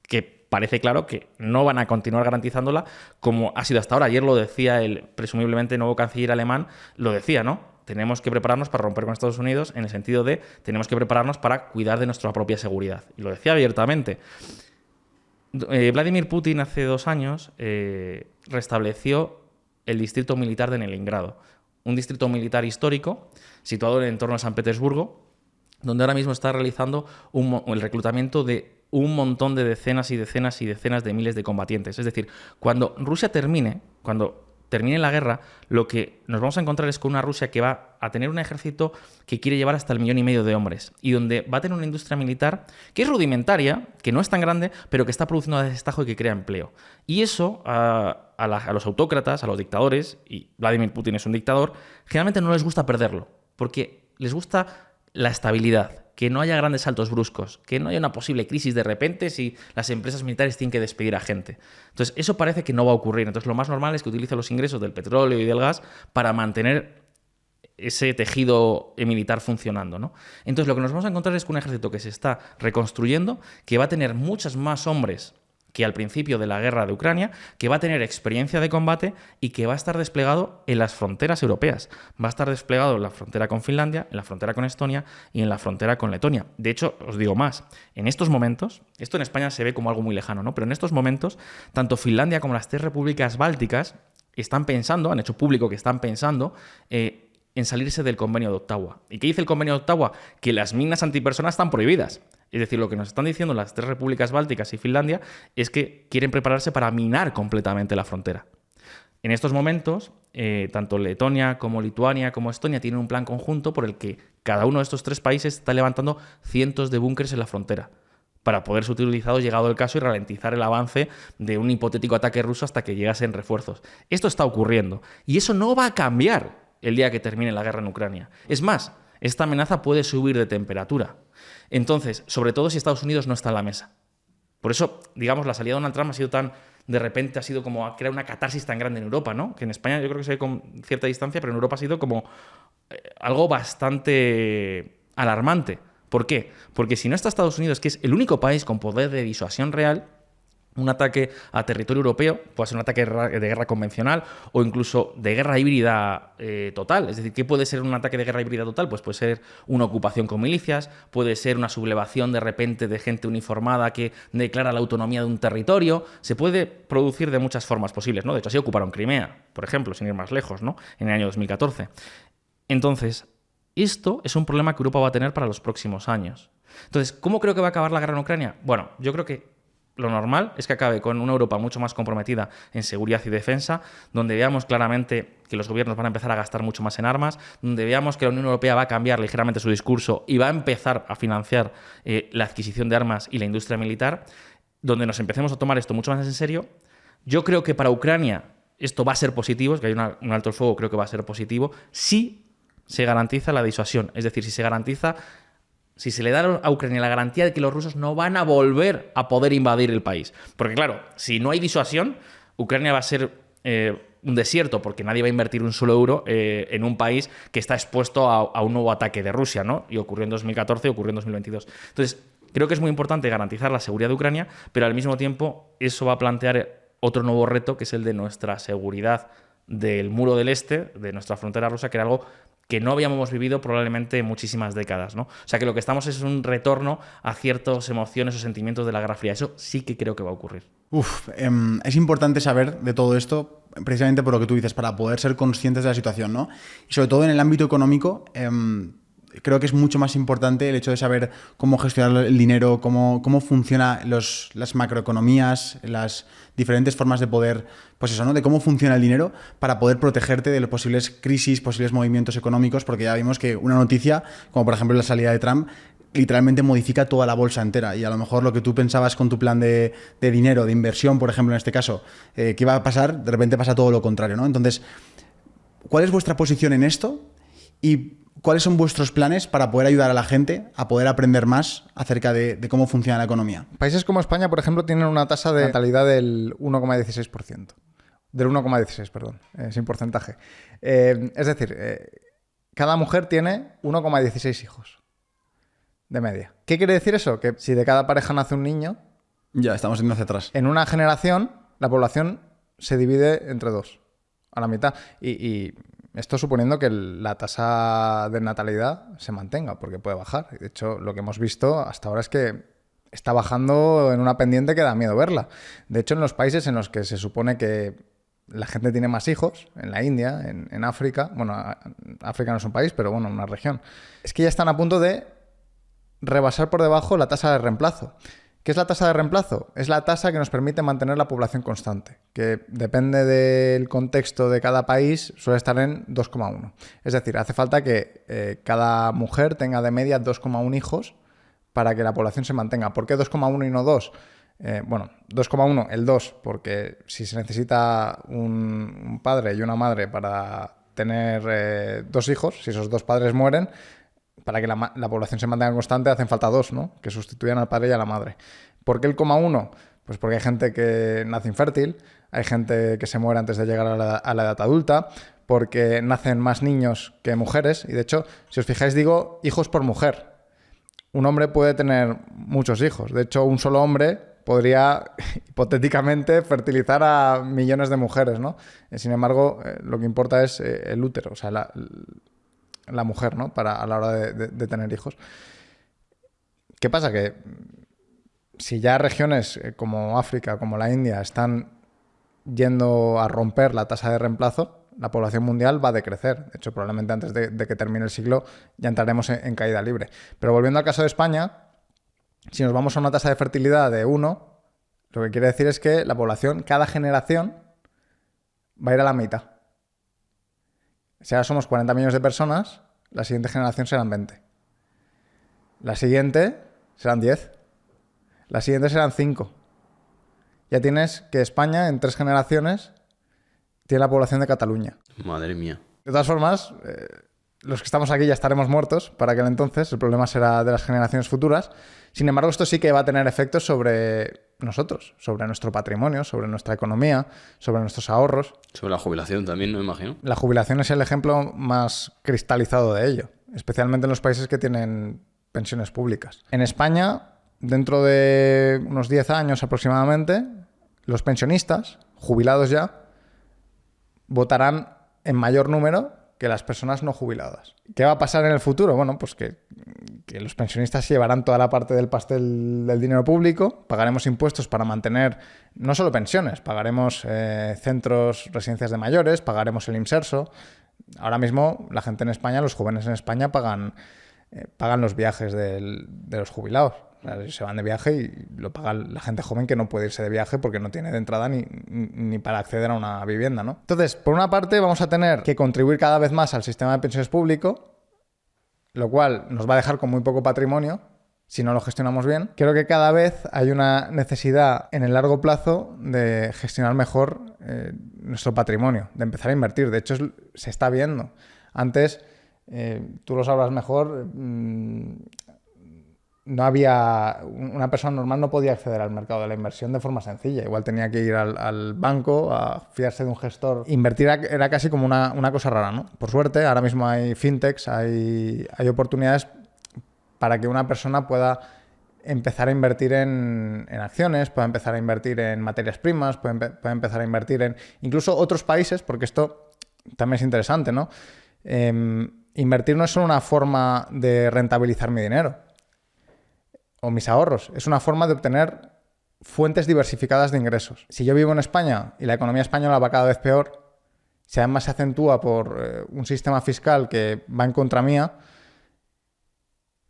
que parece claro que no van a continuar garantizándola como ha sido hasta ahora. Ayer lo decía el presumiblemente nuevo canciller alemán, lo decía, ¿no? Tenemos que prepararnos para romper con Estados Unidos en el sentido de tenemos que prepararnos para cuidar de nuestra propia seguridad. Y lo decía abiertamente. Vladimir Putin hace 2 años restableció el distrito militar de Leningrado, un distrito militar histórico situado en el entorno de San Petersburgo, donde ahora mismo está realizando el reclutamiento de un montón de decenas y decenas y decenas de miles de combatientes. Es decir, cuando termine la guerra, lo que nos vamos a encontrar es con una Rusia que va a tener un ejército que quiere llevar hasta el 1,5 millones de hombres y donde va a tener una industria militar que es rudimentaria, que no es tan grande, pero que está produciendo a destajo y que crea empleo. Y eso a los autócratas, a los dictadores, y Vladimir Putin es un dictador, generalmente no les gusta perderlo, porque les gusta la estabilidad, que no haya grandes saltos bruscos, que no haya una posible crisis de repente si las empresas militares tienen que despedir a gente. Entonces, eso parece que no va a ocurrir. Entonces, lo más normal es que utilice los ingresos del petróleo y del gas para mantener ese tejido militar funcionando, ¿no? Entonces, lo que nos vamos a encontrar es con un ejército que se está reconstruyendo, que va a tener muchos más hombres que al principio de la guerra de Ucrania, que va a tener experiencia de combate y que va a estar desplegado en las fronteras europeas. Va a estar desplegado en la frontera con Finlandia, en la frontera con Estonia y en la frontera con Letonia. De hecho, os digo más, en estos momentos, esto en España se ve como algo muy lejano, ¿no? Pero en estos momentos, tanto Finlandia como las 3 repúblicas bálticas están pensando, han hecho público que están pensando en salirse del convenio de Ottawa. ¿Y qué dice el convenio de Ottawa? Que las minas antipersonas están prohibidas. Es decir, lo que nos están diciendo las 3 repúblicas bálticas y Finlandia es que quieren prepararse para minar completamente la frontera. En estos momentos, tanto Letonia como Lituania como Estonia tienen un plan conjunto por el que cada uno de estos 3 países está levantando cientos de búnkeres en la frontera para poder ser utilizados llegado el caso y ralentizar el avance de un hipotético ataque ruso hasta que llegasen refuerzos. Esto está ocurriendo y eso no va a cambiar el día que termine la guerra en Ucrania. Es más, esta amenaza puede subir de temperatura. Entonces, sobre todo si Estados Unidos no está en la mesa. Por eso, digamos, la salida de Donald Trump ha sido tan, de repente ha sido como a crear una catarsis tan grande en Europa, ¿no? Que en España yo creo que se ve con cierta distancia, pero en Europa ha sido como algo bastante alarmante. ¿Por qué? Porque si no está Estados Unidos, que es el único país con poder de disuasión real, un ataque a territorio europeo puede ser un ataque de guerra convencional o incluso de guerra híbrida total. Es decir, ¿qué puede ser un ataque de guerra híbrida total? Pues puede ser una ocupación con milicias, puede ser una sublevación de repente de gente uniformada que declara la autonomía de un territorio. Se puede producir de muchas formas posibles, ¿no? De hecho, así ocuparon Crimea, por ejemplo, sin ir más lejos, ¿no? En el año 2014. Entonces, esto es un problema que Europa va a tener para los próximos años. Entonces, ¿cómo creo que va a acabar la guerra en Ucrania? Bueno, yo creo que lo normal es que acabe con una Europa mucho más comprometida en seguridad y defensa, donde veamos claramente que los gobiernos van a empezar a gastar mucho más en armas, donde veamos que la Unión Europea va a cambiar ligeramente su discurso y va a empezar a financiar la adquisición de armas y la industria militar, donde nos empecemos a tomar esto mucho más en serio. Yo creo que para Ucrania esto va a ser positivo, es que hay un alto el fuego, creo que va a ser positivo, si se garantiza la disuasión, es decir, si se le da a Ucrania la garantía de que los rusos no van a volver a poder invadir el país. Porque claro, si no hay disuasión, Ucrania va a ser un desierto, porque nadie va a invertir un solo euro en un país que está expuesto a un nuevo ataque de Rusia, ¿no? Y ocurrió en 2014 y ocurrió en 2022. Entonces, creo que es muy importante garantizar la seguridad de Ucrania, pero al mismo tiempo eso va a plantear otro nuevo reto, que es el de nuestra seguridad del muro del este, de nuestra frontera rusa, que era algo que no habíamos vivido probablemente en muchísimas décadas, ¿no? O sea, que lo que estamos es un retorno a ciertas emociones o sentimientos de la Guerra Fría. Eso sí que creo que va a ocurrir. Es importante saber de todo esto, precisamente por lo que tú dices, para poder ser conscientes de la situación, ¿no? Y sobre todo en el ámbito económico, creo que es mucho más importante el hecho de saber cómo gestionar el dinero, cómo funcionan las macroeconomías, las diferentes formas de poder, pues eso, ¿no? De cómo funciona el dinero para poder protegerte de las posibles crisis, posibles movimientos económicos, porque ya vimos que una noticia, como por ejemplo la salida de Trump, literalmente modifica toda la bolsa entera, y a lo mejor lo que tú pensabas con tu plan de dinero, de inversión, por ejemplo, en este caso, que iba a pasar, de repente pasa todo lo contrario, ¿no? Entonces, ¿cuál es vuestra posición en esto? Y ¿cuáles son vuestros planes para poder ayudar a la gente a poder aprender más acerca de cómo funciona la economía? Países como España, por ejemplo, tienen una tasa de natalidad del 1,16%. Del 1,16, perdón, sin porcentaje. Es decir, cada mujer tiene 1,16 hijos de media. ¿Qué quiere decir eso? Que si de cada pareja nace un niño, ya estamos yendo hacia atrás. En una generación, la población se divide entre 2, a la mitad. Y esto suponiendo que la tasa de natalidad se mantenga, porque puede bajar. De hecho, lo que hemos visto hasta ahora es que está bajando en una pendiente que da miedo verla. De hecho, en los países en los que se supone que la gente tiene más hijos, en la India, en África, bueno, África no es un país, pero bueno, una región, es que ya están a punto de rebasar por debajo la tasa de reemplazo. ¿Qué es la tasa de reemplazo? Es la tasa que nos permite mantener la población constante, que depende del contexto de cada país, suele estar en 2,1. Es decir, hace falta que cada mujer tenga de media 2,1 hijos para que la población se mantenga. ¿Por qué 2,1 y no 2? Bueno, 2,1, el 2, porque si se necesita un padre y una madre para tener 2 hijos, si esos 2 padres mueren, para que la población se mantenga constante hacen falta 2, ¿no? Que sustituyan al padre y a la madre. ¿Por qué el 1,? Pues porque hay gente que nace infértil, hay gente que se muere antes de llegar a la edad adulta, porque nacen más niños que mujeres. Y de hecho, si os fijáis, digo hijos por mujer. Un hombre puede tener muchos hijos. De hecho, un solo hombre podría hipotéticamente fertilizar a millones de mujeres, ¿no? Sin embargo, lo que importa es el útero, o sea, la mujer, ¿no? A la hora de tener hijos. ¿Qué pasa? Que si ya regiones como África, como la India, están yendo a romper la tasa de reemplazo, la población mundial va a decrecer. De hecho, probablemente antes de que termine el siglo ya entraremos en caída libre. Pero volviendo al caso de España, si nos vamos a una tasa de fertilidad de 1, lo que quiere decir es que la población, cada generación, va a ir a la mitad. Si ahora somos 40 millones de personas, la siguiente generación serán 20. La siguiente serán 10. La siguiente serán 5. Ya tienes que España, en 3 generaciones, tiene la población de Cataluña. Madre mía. De todas formas, los que estamos aquí ya estaremos muertos para aquel entonces. El problema será de las generaciones futuras. Sin embargo, esto sí que va a tener efectos sobre nosotros, sobre nuestro patrimonio, sobre nuestra economía, sobre nuestros ahorros. Sobre la jubilación también, no me imagino. La jubilación es el ejemplo más cristalizado de ello, especialmente en los países que tienen pensiones públicas. En España, dentro de unos 10 años aproximadamente, los pensionistas, jubilados ya, votarán en mayor número que las personas no jubiladas. ¿Qué va a pasar en el futuro? Bueno, pues que los pensionistas llevarán toda la parte del pastel del dinero público, pagaremos impuestos para mantener no solo pensiones, pagaremos centros, residencias de mayores, pagaremos el IMSERSO. Ahora mismo la gente en España, los jóvenes en España pagan los viajes de los jubilados. O sea, se van de viaje y lo paga la gente joven que no puede irse de viaje porque no tiene de entrada ni para acceder a una vivienda, ¿no? Entonces, por una parte vamos a tener que contribuir cada vez más al sistema de pensiones público, lo cual nos va a dejar con muy poco patrimonio si no lo gestionamos bien. Creo que cada vez hay una necesidad en el largo plazo de gestionar mejor nuestro patrimonio, de empezar a invertir. De hecho, se está viendo. Antes, tú lo sabrás mejor, no había... Una persona normal no podía acceder al mercado de la inversión de forma sencilla. Igual tenía que ir al banco a fiarse de un gestor. Invertir era casi como una cosa rara, ¿no? Por suerte, ahora mismo hay fintechs, hay oportunidades para que una persona pueda empezar a invertir en acciones, pueda empezar a invertir en materias primas, pueda empezar a invertir en incluso otros países, porque esto también es interesante, ¿no? Invertir no es solo una forma de rentabilizar mi dinero o mis ahorros, es una forma de obtener fuentes diversificadas de ingresos. Si yo vivo en España y la economía española va cada vez peor, si además se acentúa por un sistema fiscal que va en contra mía,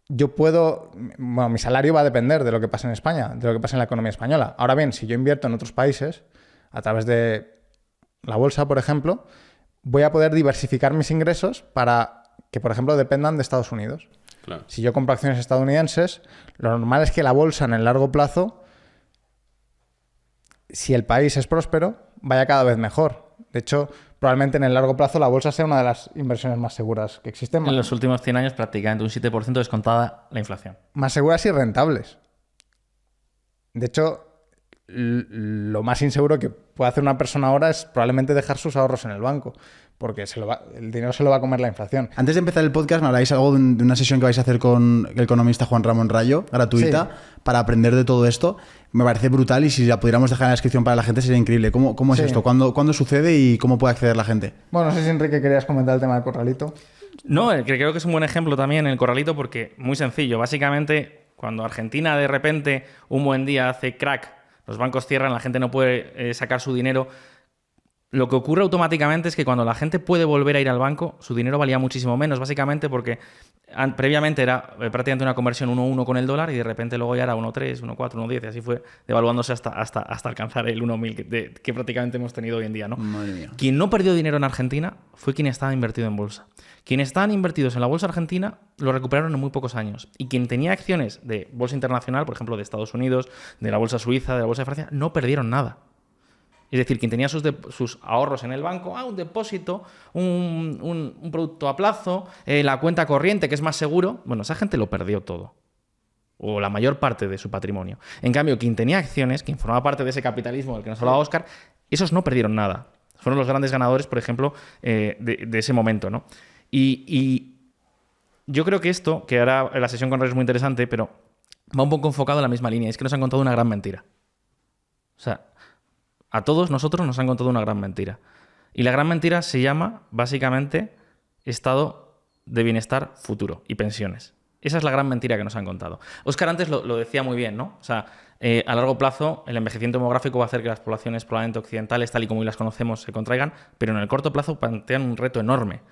mi salario va a depender de lo que pasa en España, de lo que pasa en la economía española. Ahora bien, si yo invierto en otros países, a través de la bolsa, por ejemplo, voy a poder diversificar mis ingresos para que, por ejemplo, dependan de Estados Unidos. Claro. Si yo compro acciones estadounidenses, lo normal es que la bolsa en el largo plazo, si el país es próspero, vaya cada vez mejor. De hecho, probablemente en el largo plazo la bolsa sea una de las inversiones más seguras que existen. En los últimos 100 años prácticamente un 7% descontada la inflación. Más seguras y rentables. De hecho, lo más inseguro que puede hacer una persona ahora es probablemente dejar sus ahorros en el banco, porque el dinero se lo va a comer la inflación. Antes de empezar el podcast, me habláis algo de una sesión que vais a hacer con el economista Juan Ramón Rayo, gratuita, sí, para aprender de todo esto. Me parece brutal y si la pudiéramos dejar en la descripción para la gente sería increíble. ¿Cómo es esto? ¿Cuándo sucede y cómo puede acceder la gente? Bueno, no sé si Enrique querías comentar el tema del corralito. No, creo que es un buen ejemplo también el corralito porque muy sencillo. Básicamente, cuando Argentina de repente un buen día hace crack, los bancos cierran, la gente no puede sacar su dinero. Lo que ocurre automáticamente es que cuando la gente puede volver a ir al banco, su dinero valía muchísimo menos, básicamente porque previamente era prácticamente una conversión 1:1 con el dólar y de repente luego ya era 1:3, 1:4, 1:10 y así fue devaluándose hasta alcanzar el 1.000 que prácticamente hemos tenido hoy en día, ¿no? Madre mía. Quien no perdió dinero en Argentina fue quien estaba invertido en bolsa. Quienes estaban invertidos en la bolsa argentina lo recuperaron en muy pocos años. Y quien tenía acciones de bolsa internacional, por ejemplo de Estados Unidos, de la bolsa suiza, de la bolsa de Francia, no perdieron nada. Es decir, quien tenía sus ahorros en el banco, un depósito, un producto a plazo, la cuenta corriente, que es más seguro, bueno, esa gente lo perdió todo. O la mayor parte de su patrimonio. En cambio, quien tenía acciones, quien formaba parte de ese capitalismo del que nos hablaba Óscar, esos no perdieron nada. Fueron los grandes ganadores, por ejemplo, de ese momento, ¿no? Y yo creo que esto, que ahora la sesión con Rayo es muy interesante, pero va un poco enfocado en la misma línea. Es que nos han contado una gran mentira. O sea, a todos nosotros nos han contado una gran mentira. Y la gran mentira se llama, básicamente, estado de bienestar futuro y pensiones. Esa es la gran mentira que nos han contado. Óscar antes lo decía muy bien, ¿no? O sea, a largo plazo el envejecimiento demográfico va a hacer que las poblaciones probablemente occidentales, tal y como hoy las conocemos, se contraigan, pero en el corto plazo plantean un reto enorme.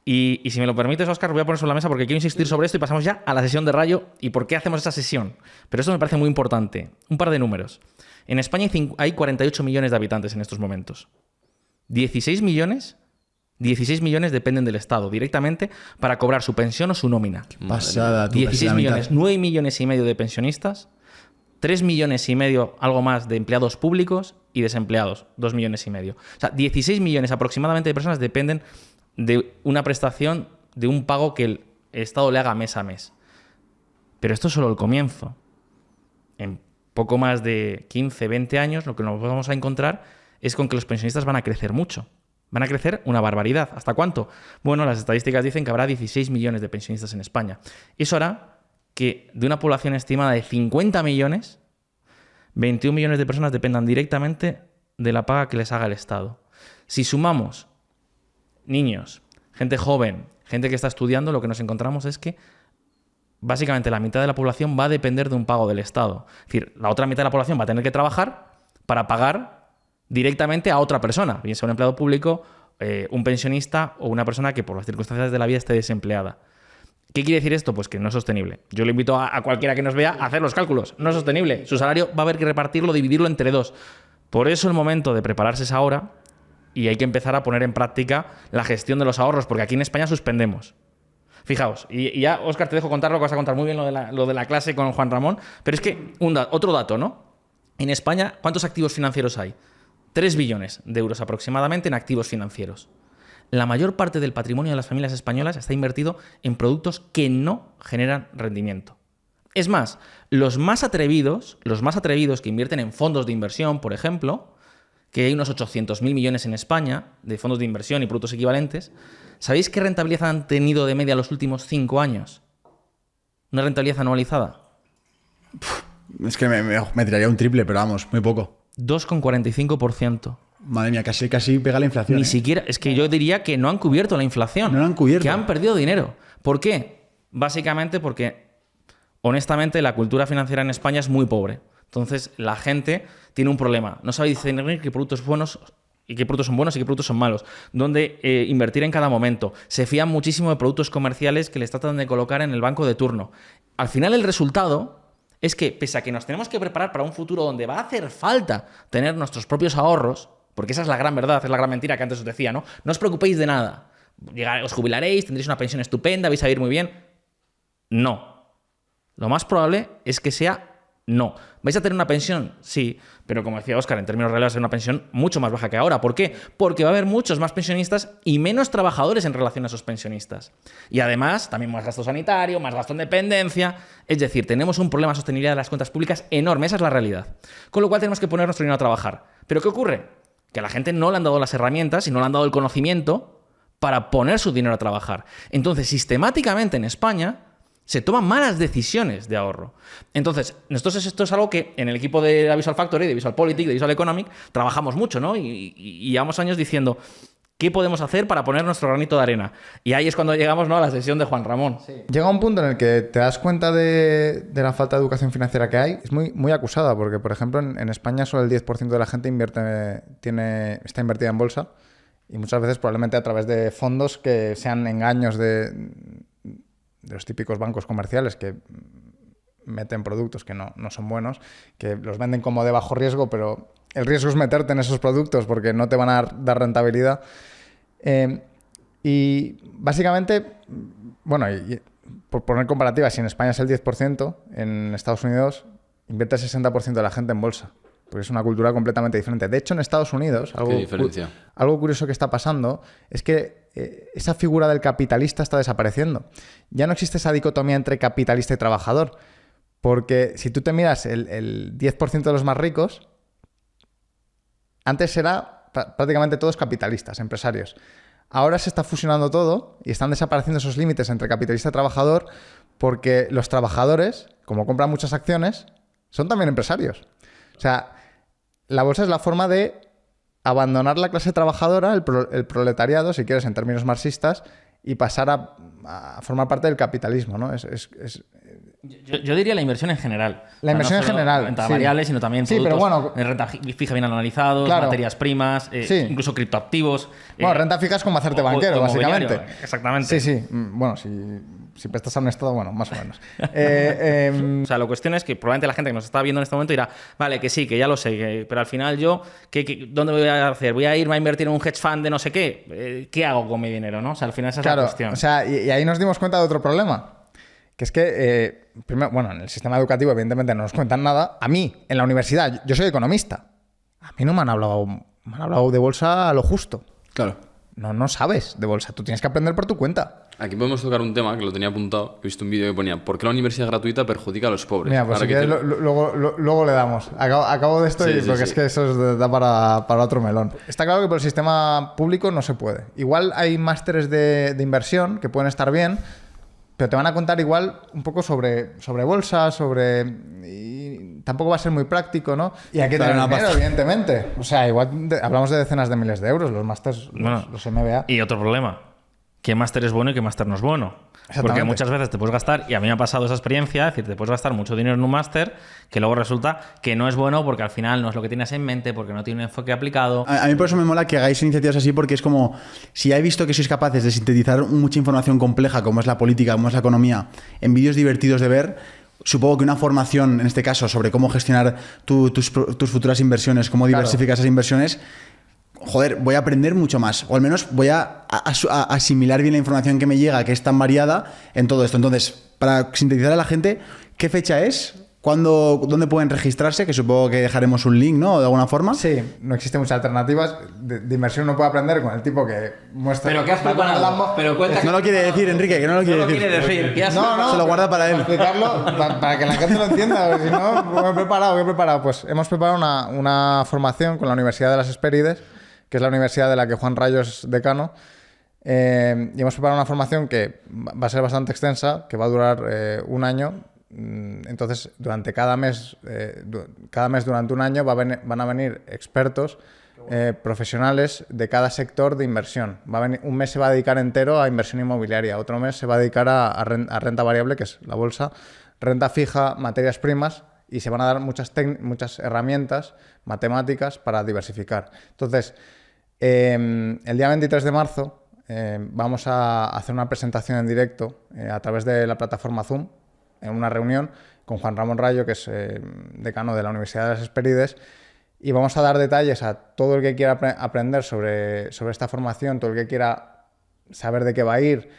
Y si me lo permites, Óscar, voy a poner sobre la mesa porque quiero insistir sobre esto y pasamos ya a la sesión de Rayo y por qué hacemos esa sesión. Pero esto me parece muy importante. Un par de números. En España hay 48 millones de habitantes en estos momentos. 16 millones dependen del Estado directamente para cobrar su pensión o su nómina. Pasada, tú, 16 millones, 9 millones y medio de pensionistas, 3 millones y medio, algo más, de empleados públicos y desempleados, 2 millones y medio. O sea, 16 millones aproximadamente de personas dependen de una prestación, de un pago que el Estado le haga mes a mes. Pero esto es solo el comienzo. En poco más de 15, 20 años, lo que nos vamos a encontrar es con que los pensionistas van a crecer mucho. Van a crecer una barbaridad. ¿Hasta cuánto? Bueno, las estadísticas dicen que habrá 16 millones de pensionistas en España. Eso hará que de una población estimada de 50 millones, 21 millones de personas dependan directamente de la paga que les haga el Estado. Si sumamos niños, gente joven, gente que está estudiando, lo que nos encontramos es que básicamente la mitad de la población va a depender de un pago del Estado. Es decir, la otra mitad de la población va a tener que trabajar para pagar directamente a otra persona, bien sea un empleado público, un pensionista o una persona que por las circunstancias de la vida esté desempleada. ¿Qué quiere decir esto? Pues que no es sostenible. Yo le invito a cualquiera que nos vea a hacer los cálculos. No es sostenible. Su salario va a haber que repartirlo, dividirlo entre dos. Por eso el momento de prepararse es ahora y hay que empezar a poner en práctica la gestión de los ahorros, porque aquí en España suspendemos. Fijaos, y ya, Óscar, te dejo contar lo que vas a contar muy bien, lo de la clase con Juan Ramón, pero es que otro dato, ¿no? En España, ¿cuántos activos financieros hay? 3 billones de euros aproximadamente en activos financieros. La mayor parte del patrimonio de las familias españolas está invertido en productos que no generan rendimiento. Es más, los más atrevidos que invierten en fondos de inversión, por ejemplo, que hay unos 800.000 millones en España de fondos de inversión y productos equivalentes, ¿sabéis qué rentabilidad han tenido de media los últimos 5 años? ¿Una rentabilidad anualizada? Es que me tiraría un triple, pero vamos, muy poco. 2,45%. Madre mía, casi pega la inflación. Ni siquiera, es que yo diría que no han cubierto la inflación. No la han cubierto. Que han perdido dinero. ¿Por qué? Básicamente porque, honestamente, la cultura financiera en España es muy pobre. Entonces, la gente tiene un problema. No sabe discernir qué productos buenos y qué productos son buenos y qué productos son malos. Dónde invertir en cada momento. Se fían muchísimo de productos comerciales que les tratan de colocar en el banco de turno. Al final, el resultado es que, pese a que nos tenemos que preparar para un futuro donde va a hacer falta tener nuestros propios ahorros, porque esa es la gran verdad, es la gran mentira que antes os decía, ¿no? No os preocupéis de nada. Os jubilaréis, tendréis una pensión estupenda, vais a vivir muy bien. No. Lo más probable es que sea no. ¿Vais a tener una pensión? Sí, pero como decía Óscar, en términos reales es una pensión mucho más baja que ahora. ¿Por qué? Porque va a haber muchos más pensionistas y menos trabajadores en relación a esos pensionistas. Y además, también más gasto sanitario, más gasto en dependencia. Es decir, tenemos un problema de sostenibilidad de las cuentas públicas enorme. Esa es la realidad. Con lo cual tenemos que poner nuestro dinero a trabajar. ¿Pero qué ocurre? Que a la gente no le han dado las herramientas y no le han dado el conocimiento para poner su dinero a trabajar. Entonces, sistemáticamente en España se toman malas decisiones de ahorro. Entonces, esto es algo que en el equipo de la Visual Factory, de Visual Politics, de Visual Economic, trabajamos mucho, ¿no? Y llevamos años diciendo, ¿qué podemos hacer para poner nuestro granito de arena? Y ahí es cuando llegamos, ¿no?, a la sesión de Juan Ramón. Sí. Llega un punto en el que te das cuenta de la falta de educación financiera que hay. Es muy acusada, porque, por ejemplo, en España solo el 10% de la gente está invertida en bolsa, y muchas veces probablemente a través de fondos que sean engaños de los típicos bancos comerciales que meten productos que no son buenos, que los venden como de bajo riesgo, pero el riesgo es meterte en esos productos porque no te van a dar rentabilidad. Y básicamente, bueno, por poner comparativa, si en España es el 10%, en Estados Unidos invierte el 60% de la gente en bolsa, porque es una cultura completamente diferente. De hecho, en Estados Unidos, algo curioso que está pasando es que esa figura del capitalista está desapareciendo. Ya no existe esa dicotomía entre capitalista y trabajador, porque si tú te miras el 10% de los más ricos, antes era prácticamente todos capitalistas, empresarios. Ahora se está fusionando todo y están desapareciendo esos límites entre capitalista y trabajador, porque los trabajadores, como compran muchas acciones, son también empresarios. O sea, la bolsa es la forma de abandonar la clase trabajadora, el proletariado, si quieres, en términos marxistas, y pasar a formar parte del capitalismo, ¿no? Yo diría la inversión en general. La inversión no en solo general, renta sí. variable, sino también Sí, pero productos bueno, de renta fija bien analizados, claro. materias primas, Sí. incluso criptoactivos. Bueno, renta fija es como hacerte banquero, o básicamente. inmobiliario, exactamente. Sí. Bueno, si prestas a un Estado, bueno, más o menos. O sea, la cuestión es que probablemente la gente que nos está viendo en este momento dirá, vale, que sí, que ya lo sé, pero al final yo, ¿dónde voy a hacer? ¿Voy a irme a invertir en un hedge fund de no sé qué? ¿Qué hago con mi dinero? ¿No? O sea, al final esa es la cuestión. O sea, y ahí nos dimos cuenta de otro problema. Que es que, primero, bueno, en el sistema educativo, evidentemente, no nos cuentan nada. A mí, en la universidad, yo soy economista. A mí no me han hablado de bolsa a lo justo. Claro. No sabes de bolsa. Tú tienes que aprender por tu cuenta. Aquí podemos tocar un tema que lo tenía apuntado. He visto un vídeo que ponía ¿por qué la universidad gratuita perjudica a los pobres? Mira, pues Ahora si que quieres, luego le damos. Acabo de esto Sí, porque sí. es que eso da para otro melón. Está claro que por el sistema público no se puede. Igual hay másteres de inversión que pueden estar bien, pero te van a contar igual un poco sobre bolsa, y tampoco va a ser muy práctico, ¿no? Y hay que Claro, tener una dinero, pasta. evidentemente. O sea, igual hablamos de decenas de miles de euros, los másters, Bueno, los MBA. Y otro problema, ¿qué máster es bueno y qué máster no es bueno? Porque Exactamente. muchas veces te puedes gastar, y a mí me ha pasado esa experiencia, es decir, te puedes gastar mucho dinero en un máster que luego resulta que no es bueno porque al final no es lo que tienes en mente, porque no tiene un enfoque aplicado. A mí por eso me mola que hagáis iniciativas así, porque es como, si he visto que sois capaces de sintetizar mucha información compleja, como es la política, como es la economía, en vídeos divertidos de ver, supongo que una formación, en este caso, sobre cómo gestionar tus futuras inversiones, cómo diversificar esas inversiones, joder, voy a aprender mucho más, o al menos voy a asimilar bien la información que me llega, que es tan variada en todo esto. Entonces, para sintetizar a la gente, ¿qué fecha es? ¿Dónde pueden registrarse? Que supongo que dejaremos un link, ¿no? De alguna forma. Sí, no existen muchas alternativas. De inversión uno puede aprender con el tipo que muestra... Pero ¿qué has preparado? Pero cuenta No lo quiere decir, Enrique, que no lo quiere no lo decir. quiere decir. ¿Qué has No, Se lo guarda para él. explicarlo, para que la gente lo entienda. Porque si no, ¿qué he preparado? Pues hemos preparado una formación con la Universidad de las Hespérides, que es la universidad de la que Juan Rayo es decano. Y hemos preparado una formación que va a ser bastante extensa, que va a durar un año. Entonces, durante cada mes durante un año van a venir expertos profesionales de cada sector de inversión. Un mes se va a dedicar entero a inversión inmobiliaria, otro mes se va a dedicar a renta variable, que es la bolsa, renta fija, materias primas, y se van a dar muchas herramientas matemáticas para diversificar. Entonces, el día 23 de marzo vamos a hacer una presentación en directo a través de la plataforma Zoom, en una reunión con Juan Ramón Rayo, que es decano de la Universidad de las Hespérides, y vamos a dar detalles a todo el que quiera aprender sobre esta formación, todo el que quiera saber de qué va a ir,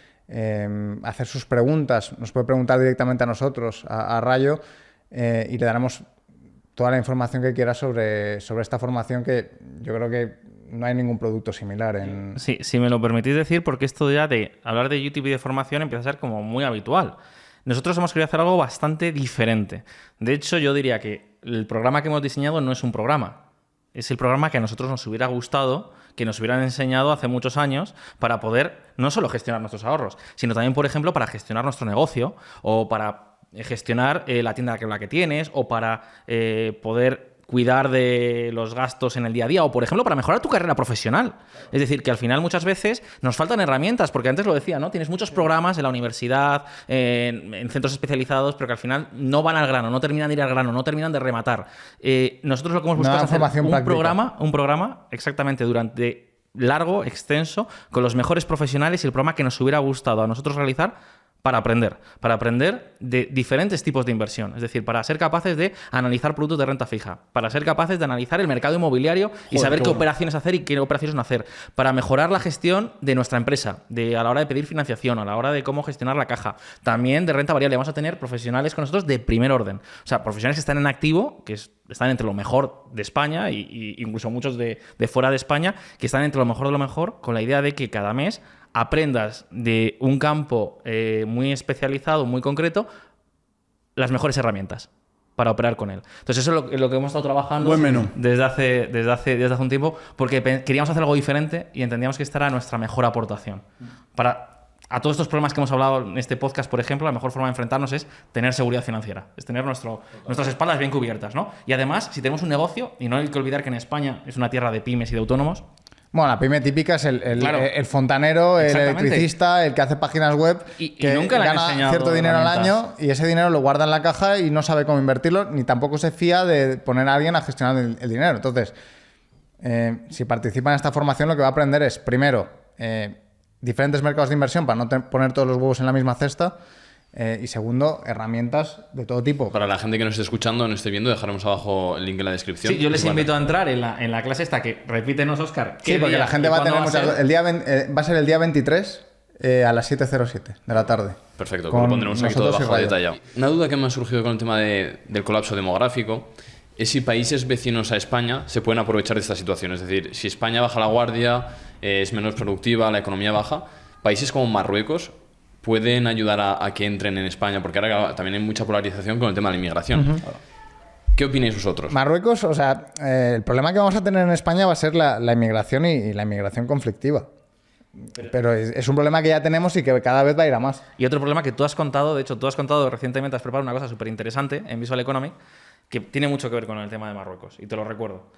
hacer sus preguntas, nos puede preguntar directamente a nosotros, a Rayo, y le daremos toda la información que quiera sobre esta formación, que yo creo que no hay ningún producto similar en... Sí, si me lo permitís decir, porque esto ya de hablar de YouTube y de formación empieza a ser como muy habitual. Nosotros hemos querido hacer algo bastante diferente. De hecho, yo diría que el programa que hemos diseñado no es un programa. Es el programa que a nosotros nos hubiera gustado, que nos hubieran enseñado hace muchos años para poder no solo gestionar nuestros ahorros, sino también, por ejemplo, para gestionar nuestro negocio o para gestionar la tienda en la que tienes o para poder cuidar de los gastos en el día a día o, por ejemplo, para mejorar tu carrera profesional. Es decir, que al final muchas veces nos faltan herramientas, porque antes lo decía, ¿no? Tienes muchos programas en la universidad, en centros especializados, pero que al final no van al grano, no terminan de ir al grano, no terminan de rematar. Nosotros lo que hemos buscado es hacer un programa exactamente durante largo, extenso, con los mejores profesionales y el programa que nos hubiera gustado a nosotros realizar para aprender de diferentes tipos de inversión. Es decir, para ser capaces de analizar productos de renta fija, para ser capaces de analizar el mercado inmobiliario y saber qué operaciones hacer y qué operaciones no hacer, para mejorar la gestión de nuestra empresa, a la hora de pedir financiación, a la hora de cómo gestionar la caja, también de renta variable. Vamos a tener profesionales con nosotros de primer orden. O sea, profesionales que están en activo, que están entre lo mejor de España y incluso muchos de fuera de España, que están entre lo mejor de lo mejor, con la idea de que cada mes aprendas de un campo muy especializado, muy concreto, las mejores herramientas para operar con él. Entonces eso es lo que hemos estado trabajando Buen menú. desde hace un tiempo, porque queríamos hacer algo diferente y entendíamos que esta era nuestra mejor aportación para a todos estos problemas que hemos hablado en este podcast, por ejemplo, la mejor forma de enfrentarnos es tener seguridad financiera, es tener nuestras espaldas bien cubiertas, ¿no? Y además, si tenemos un negocio, y no hay que olvidar que en España es una tierra de pymes y de autónomos. Bueno, la pyme típica es Claro. el fontanero, el Exactamente. electricista, el que hace páginas web, Y que nunca le han gana enseñado cierto dinero al herramientas. año y ese dinero lo guarda en la caja y no sabe cómo invertirlo, ni tampoco se fía de poner a alguien a gestionar el dinero. Entonces, si participa en esta formación, lo que va a aprender es, primero, diferentes mercados de inversión para no poner todos los huevos en la misma cesta. Y segundo, herramientas de todo tipo. Para la gente que nos esté escuchando, no esté viendo, dejaremos abajo el link en la descripción. Sí, yo les Vale. invito a entrar en la clase esta, que repítenos, Óscar. Sí, porque la gente va a tener muchas... va a ser el día 23 a las 7:07 de la tarde. Perfecto, Con lo pondremos aquí todo nosotros y abajo Rayo. detallado. Una duda que me ha surgido con el tema del colapso demográfico es si países vecinos a España se pueden aprovechar de esta situación. Es decir, si España baja la guardia, es menos productiva, la economía baja, países como Marruecos pueden ayudar a que entren en España, porque ahora también hay mucha polarización con el tema de la inmigración. ¿Qué opináis vosotros? Marruecos, o sea, el problema que vamos a tener en España va a ser la inmigración y la inmigración conflictiva. Pero es un problema que ya tenemos y que cada vez va a ir a más. Y otro problema que tú has contado, de hecho, tú has contado recientemente, has preparado una cosa súper interesante en Visual Economy, que tiene mucho que ver con el tema de Marruecos, y te lo recuerdo.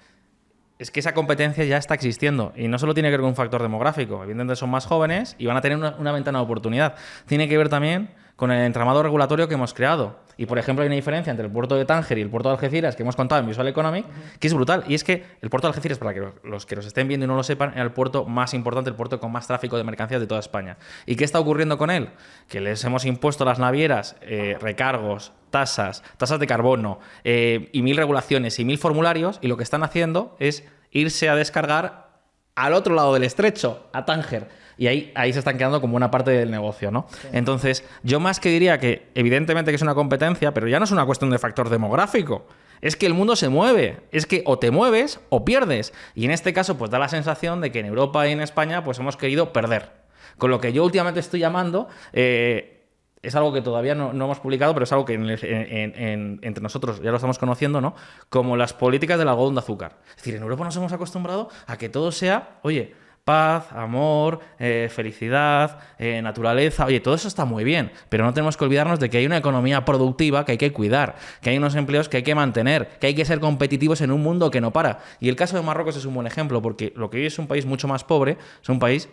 Es que esa competencia ya está existiendo y no solo tiene que ver con un factor demográfico, evidentemente son más jóvenes y van a tener una ventana de oportunidad. Tiene que ver también con el entramado regulatorio que hemos creado. Y, por ejemplo, hay una diferencia entre el puerto de Tánger y el puerto de Algeciras que hemos contado en Visual Economy, que es brutal. Y es que el puerto de Algeciras, para que los que nos estén viendo y no lo sepan, era el puerto más importante, el puerto con más tráfico de mercancías de toda España. ¿Y qué está ocurriendo con él? Que les hemos impuesto a las navieras recargos, tasas de carbono y 1000 regulaciones y 1000 formularios, y lo que están haciendo es irse a descargar al otro lado del estrecho, a Tánger. Y ahí se están quedando como una parte del negocio, ¿no? Sí. Entonces, yo más que diría que evidentemente que es una competencia, pero ya no es una cuestión de factor demográfico. Es que el mundo se mueve. Es que o te mueves o pierdes. Y en este caso, pues da la sensación de que en Europa y en España pues hemos querido perder. Con lo que yo últimamente estoy llamando... es algo que todavía no hemos publicado, pero es algo que entre nosotros ya lo estamos conociendo, ¿no? Como las políticas del algodón de azúcar. Es decir, en Europa nos hemos acostumbrado a que todo sea, oye, paz, amor, felicidad, naturaleza. Oye, todo eso está muy bien, pero no tenemos que olvidarnos de que hay una economía productiva que hay que cuidar, que hay unos empleos que hay que mantener, que hay que ser competitivos en un mundo que no para. Y el caso de Marruecos es un buen ejemplo, porque lo que hoy es un país mucho más pobre, es un país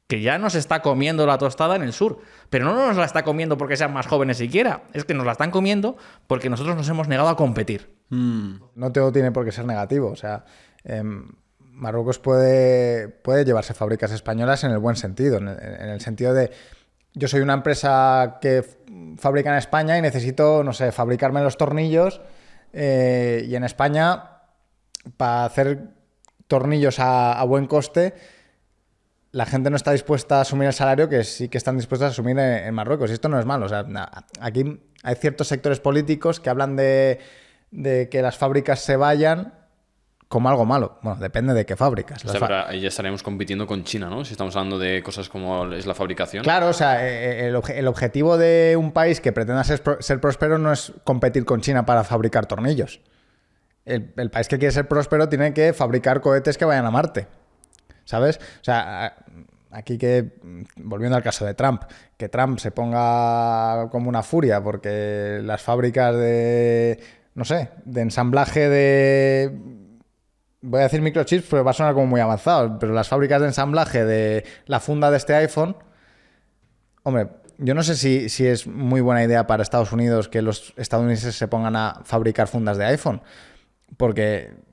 que ya nos está comiendo la tostada en el sur. Pero no nos la está comiendo porque sean más jóvenes siquiera. Es que nos la están comiendo porque nosotros nos hemos negado a competir. No todo tiene por qué ser negativo. O sea, Marruecos puede llevarse fábricas españolas en el buen sentido. En el sentido de, yo soy una empresa que fabrica en España y necesito, no sé, fabricarme los tornillos. Y en España, para hacer tornillos a buen coste, la gente no está dispuesta a asumir el salario que sí que están dispuestos a asumir en Marruecos. Y esto no es malo. O sea, aquí hay ciertos sectores políticos que hablan de que las fábricas se vayan como algo malo. Bueno, depende de qué fábricas. O sea, pero ahí ya estaríamos compitiendo con China, ¿no? Si estamos hablando de cosas como es la fabricación. Claro, o sea, el objetivo de un país que pretenda ser próspero no es competir con China para fabricar tornillos. El país que quiere ser próspero tiene que fabricar cohetes que vayan a Marte. ¿Sabes? O sea, aquí volviendo al caso de Trump, que Trump se ponga como una furia porque las fábricas de ensamblaje de... Voy a decir microchips, pero va a sonar como muy avanzado, pero las fábricas de ensamblaje de la funda de este iPhone, hombre, yo no sé si es muy buena idea para Estados Unidos que los estadounidenses se pongan a fabricar fundas de iPhone, porque...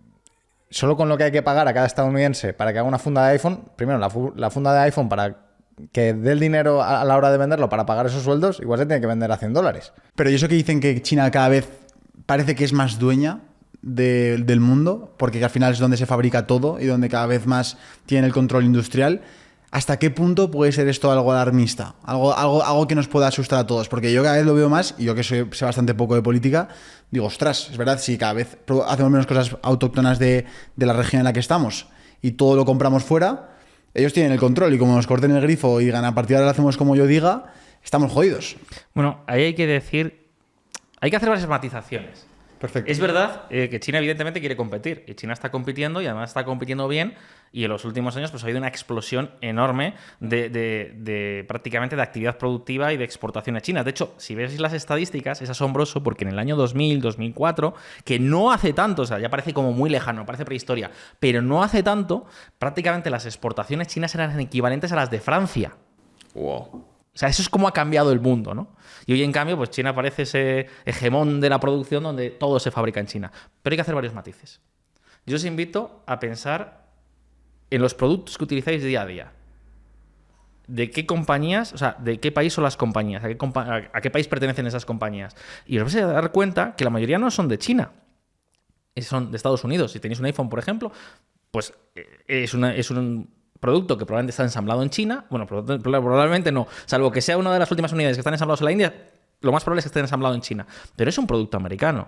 Solo con lo que hay que pagar a cada estadounidense para que haga una funda de iPhone, primero la funda de iPhone para que dé el dinero a la hora de venderlo para pagar esos sueldos, igual se tiene que vender a $100. Pero ¿y eso que dicen que China cada vez parece que es más dueña del mundo? Porque al final es donde se fabrica todo y donde cada vez más tiene el control industrial. ¿Hasta qué punto puede ser esto algo alarmista? Algo que nos pueda asustar a todos. Porque yo cada vez lo veo más, y yo que sé bastante poco de política, digo, ostras, es verdad, si cada vez hacemos menos cosas autóctonas de la región en la que estamos y todo lo compramos fuera, ellos tienen el control y como nos corten el grifo y digan a partir de ahora lo hacemos como yo diga, estamos jodidos. Bueno, ahí hay que decir, hay que hacer varias matizaciones. Perfecto. Es verdad que China evidentemente quiere competir y China está compitiendo y además está compitiendo bien y en los últimos años pues ha habido una explosión enorme de prácticamente de actividad productiva y de exportación a China. De hecho, si ves las estadísticas es asombroso porque en el año 2000, 2004, que no hace tanto, o sea, ya parece como muy lejano, parece prehistoria, pero no hace tanto, prácticamente las exportaciones chinas eran equivalentes a las de Francia. Wow. O sea, eso es como ha cambiado el mundo, ¿no? Y hoy, en cambio, pues China parece ese hegemón de la producción donde todo se fabrica en China. Pero hay que hacer varios matices. Yo os invito a pensar en los productos que utilizáis día a día. ¿De qué compañías, o sea, de qué país son las compañías? ¿A qué país pertenecen esas compañías? Y os vais a dar cuenta que la mayoría no son de China. Son de Estados Unidos. Si tenéis un iPhone, por ejemplo, pues es un producto que probablemente está ensamblado en China. Bueno, probablemente no. Salvo que sea una de las últimas unidades que están ensamblados en la India, lo más probable es que esté ensamblado en China. Pero es un producto americano.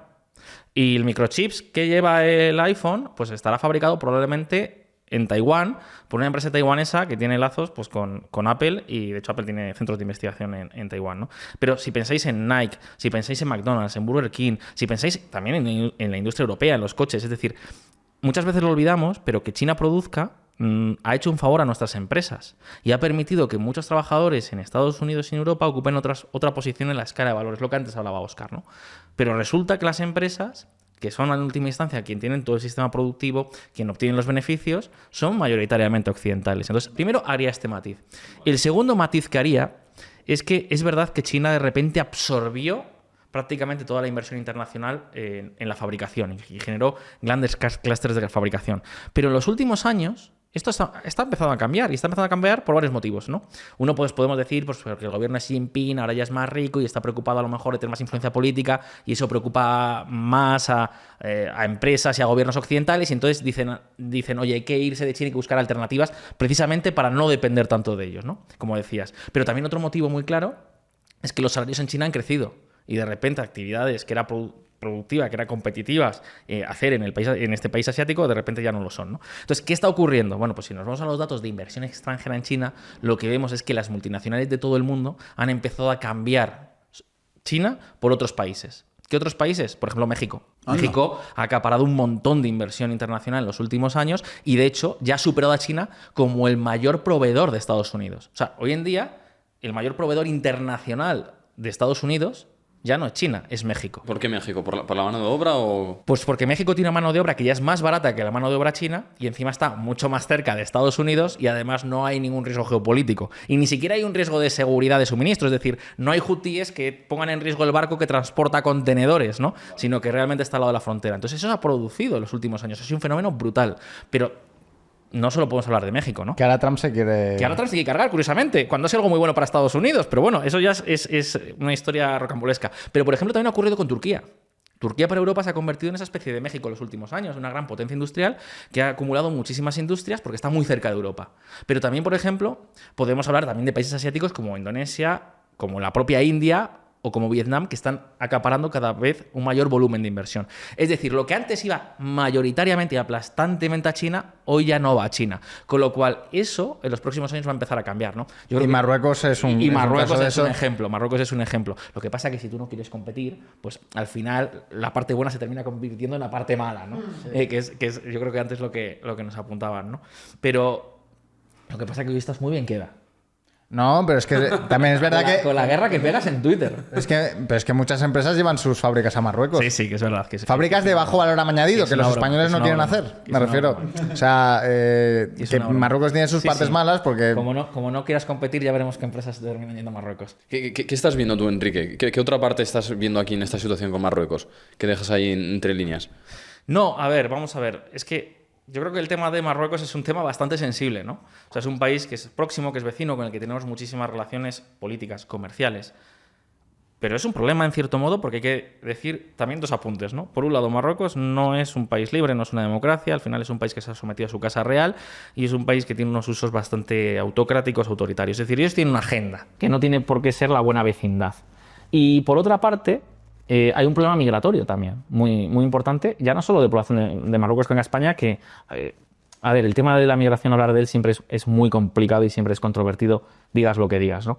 Y el microchips que lleva el iPhone, pues estará fabricado probablemente en Taiwán por una empresa taiwanesa que tiene lazos pues, con Apple y de hecho Apple tiene centros de investigación en Taiwán, ¿no? Pero si pensáis en Nike, si pensáis en McDonald's, en Burger King, si pensáis también en la industria europea, en los coches, es decir, muchas veces lo olvidamos, pero que China produzca ha hecho un favor a nuestras empresas y ha permitido que muchos trabajadores en Estados Unidos y en Europa ocupen otra posición en la escala de valores, lo que antes hablaba Óscar, ¿no? Pero resulta que las empresas, que son en última instancia quien tienen todo el sistema productivo, quien obtienen los beneficios, son mayoritariamente occidentales. Entonces, primero haría este matiz. El segundo matiz que haría es que es verdad que China de repente absorbió prácticamente toda la inversión internacional en la fabricación y generó grandes clústeres de fabricación. Pero en los últimos años esto está empezando a cambiar y está empezando a cambiar por varios motivos, ¿no? Uno podemos decir pues, que el gobierno de Xi Jinping ahora ya es más rico y está preocupado a lo mejor de tener más influencia política y eso preocupa más a empresas y a gobiernos occidentales y entonces dicen, oye, hay que irse de China y hay que buscar alternativas precisamente para no depender tanto de ellos, ¿no? Como decías. Pero también otro motivo muy claro es que los salarios en China han crecido y de repente actividades que era productiva, que eran competitivas hacer en este país asiático, de repente ya no lo son, ¿no? Entonces, ¿qué está ocurriendo? Bueno, pues si nos vamos a los datos de inversión extranjera en China, lo que vemos es que las multinacionales de todo el mundo han empezado a cambiar China por otros países. ¿Qué otros países? Por ejemplo, México. México ha acaparado un montón de inversión internacional en los últimos años y, de hecho, ya ha superado a China como el mayor proveedor de Estados Unidos. O sea, hoy en día, el mayor proveedor internacional de Estados Unidos ya no es China, es México. ¿Por qué México? ¿Por la mano de obra o...? Pues porque México tiene una mano de obra que ya es más barata que la mano de obra china y encima está mucho más cerca de Estados Unidos y además no hay ningún riesgo geopolítico. Y ni siquiera hay un riesgo de seguridad de suministro, es decir, no hay hutíes que pongan en riesgo el barco que transporta contenedores, ¿no? Sino que realmente está al lado de la frontera. Entonces eso se ha producido en los últimos años. Es un fenómeno brutal. Pero no solo podemos hablar de México, ¿no? Que ahora Trump se quiere... Que ahora Trump se quiere cargar, curiosamente, cuando es algo muy bueno para Estados Unidos. Pero bueno, eso ya es una historia rocambolesca. Pero, por ejemplo, también ha ocurrido con Turquía. Turquía para Europa se ha convertido en esa especie de México en los últimos años, una gran potencia industrial que ha acumulado muchísimas industrias porque está muy cerca de Europa. Pero también, por ejemplo, podemos hablar también de países asiáticos como Indonesia, como la propia India o como Vietnam, que están acaparando cada vez un mayor volumen de inversión. Es decir, lo que antes iba mayoritariamente y aplastantemente a China, hoy ya no va a China. Con lo cual, eso en los próximos años va a empezar a cambiar, ¿no? Yo creo Y que Marruecos es un Y Marruecos caso de es un eso. ejemplo. Marruecos es un ejemplo. Lo que pasa es que si tú no quieres competir, pues al final la parte buena se termina convirtiendo en la parte mala, ¿no? Que es yo creo que antes lo que nos apuntaban, ¿no? Pero lo que pasa es que hoy estás muy bien queda. No, pero es que también es verdad que... Con la guerra que pegas en Twitter. Pero es que muchas empresas llevan sus fábricas a Marruecos. Sí, que es verdad. Que Fábricas de bajo valor añadido, es que los una broma, españoles es no una quieren broma, hacer, es me una refiero. broma. O sea, Es que una broma. Marruecos tiene sus Sí, partes sí. malas porque... Como no quieras competir, ya veremos qué empresas terminan yendo a Marruecos. ¿Qué estás viendo tú, Enrique? ¿Qué otra parte estás viendo aquí en esta situación con Marruecos? Que dejas ahí entre líneas. No, a ver, vamos a ver. Es que yo creo que el tema de Marruecos es un tema bastante sensible, ¿no? O sea, es un país que es próximo, que es vecino, con el que tenemos muchísimas relaciones políticas, comerciales. Pero es un problema, en cierto modo, porque hay que decir también dos apuntes, ¿no? Por un lado, Marruecos no es un país libre, no es una democracia, al final es un país que se ha sometido a su casa real y es un país que tiene unos usos bastante autocráticos, autoritarios. Es decir, ellos tienen una agenda. Que no tiene por qué ser la buena vecindad. Y por otra parte, hay un problema migratorio también, muy, muy importante, ya no solo de población de Marruecos que venga a España, que, a ver, el tema de la migración, hablar de él siempre es muy complicado y siempre es controvertido, digas lo que digas, ¿no?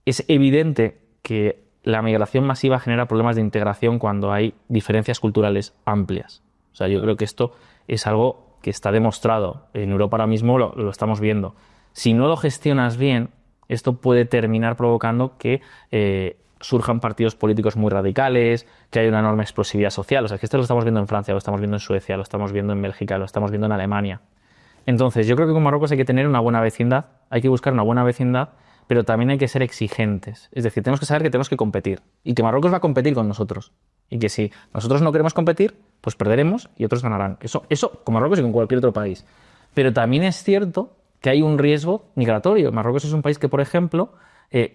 Es evidente que la migración masiva genera problemas de integración cuando hay diferencias culturales amplias. O sea, yo creo que esto es algo que está demostrado. En Europa ahora mismo lo estamos viendo. Si no lo gestionas bien, esto puede terminar provocando que surjan partidos políticos muy radicales, que haya una enorme explosividad social. O sea, que esto lo estamos viendo en Francia, lo estamos viendo en Suecia, lo estamos viendo en Bélgica, lo estamos viendo en Alemania. Entonces, yo creo que con Marruecos hay que tener una buena vecindad, hay que buscar una buena vecindad, pero también hay que ser exigentes. Es decir, tenemos que saber que tenemos que competir y que Marruecos va a competir con nosotros. Y que si nosotros no queremos competir, pues perderemos y otros ganarán. Eso con Marruecos y con cualquier otro país. Pero también es cierto que hay un riesgo migratorio. Marruecos es un país que, por ejemplo,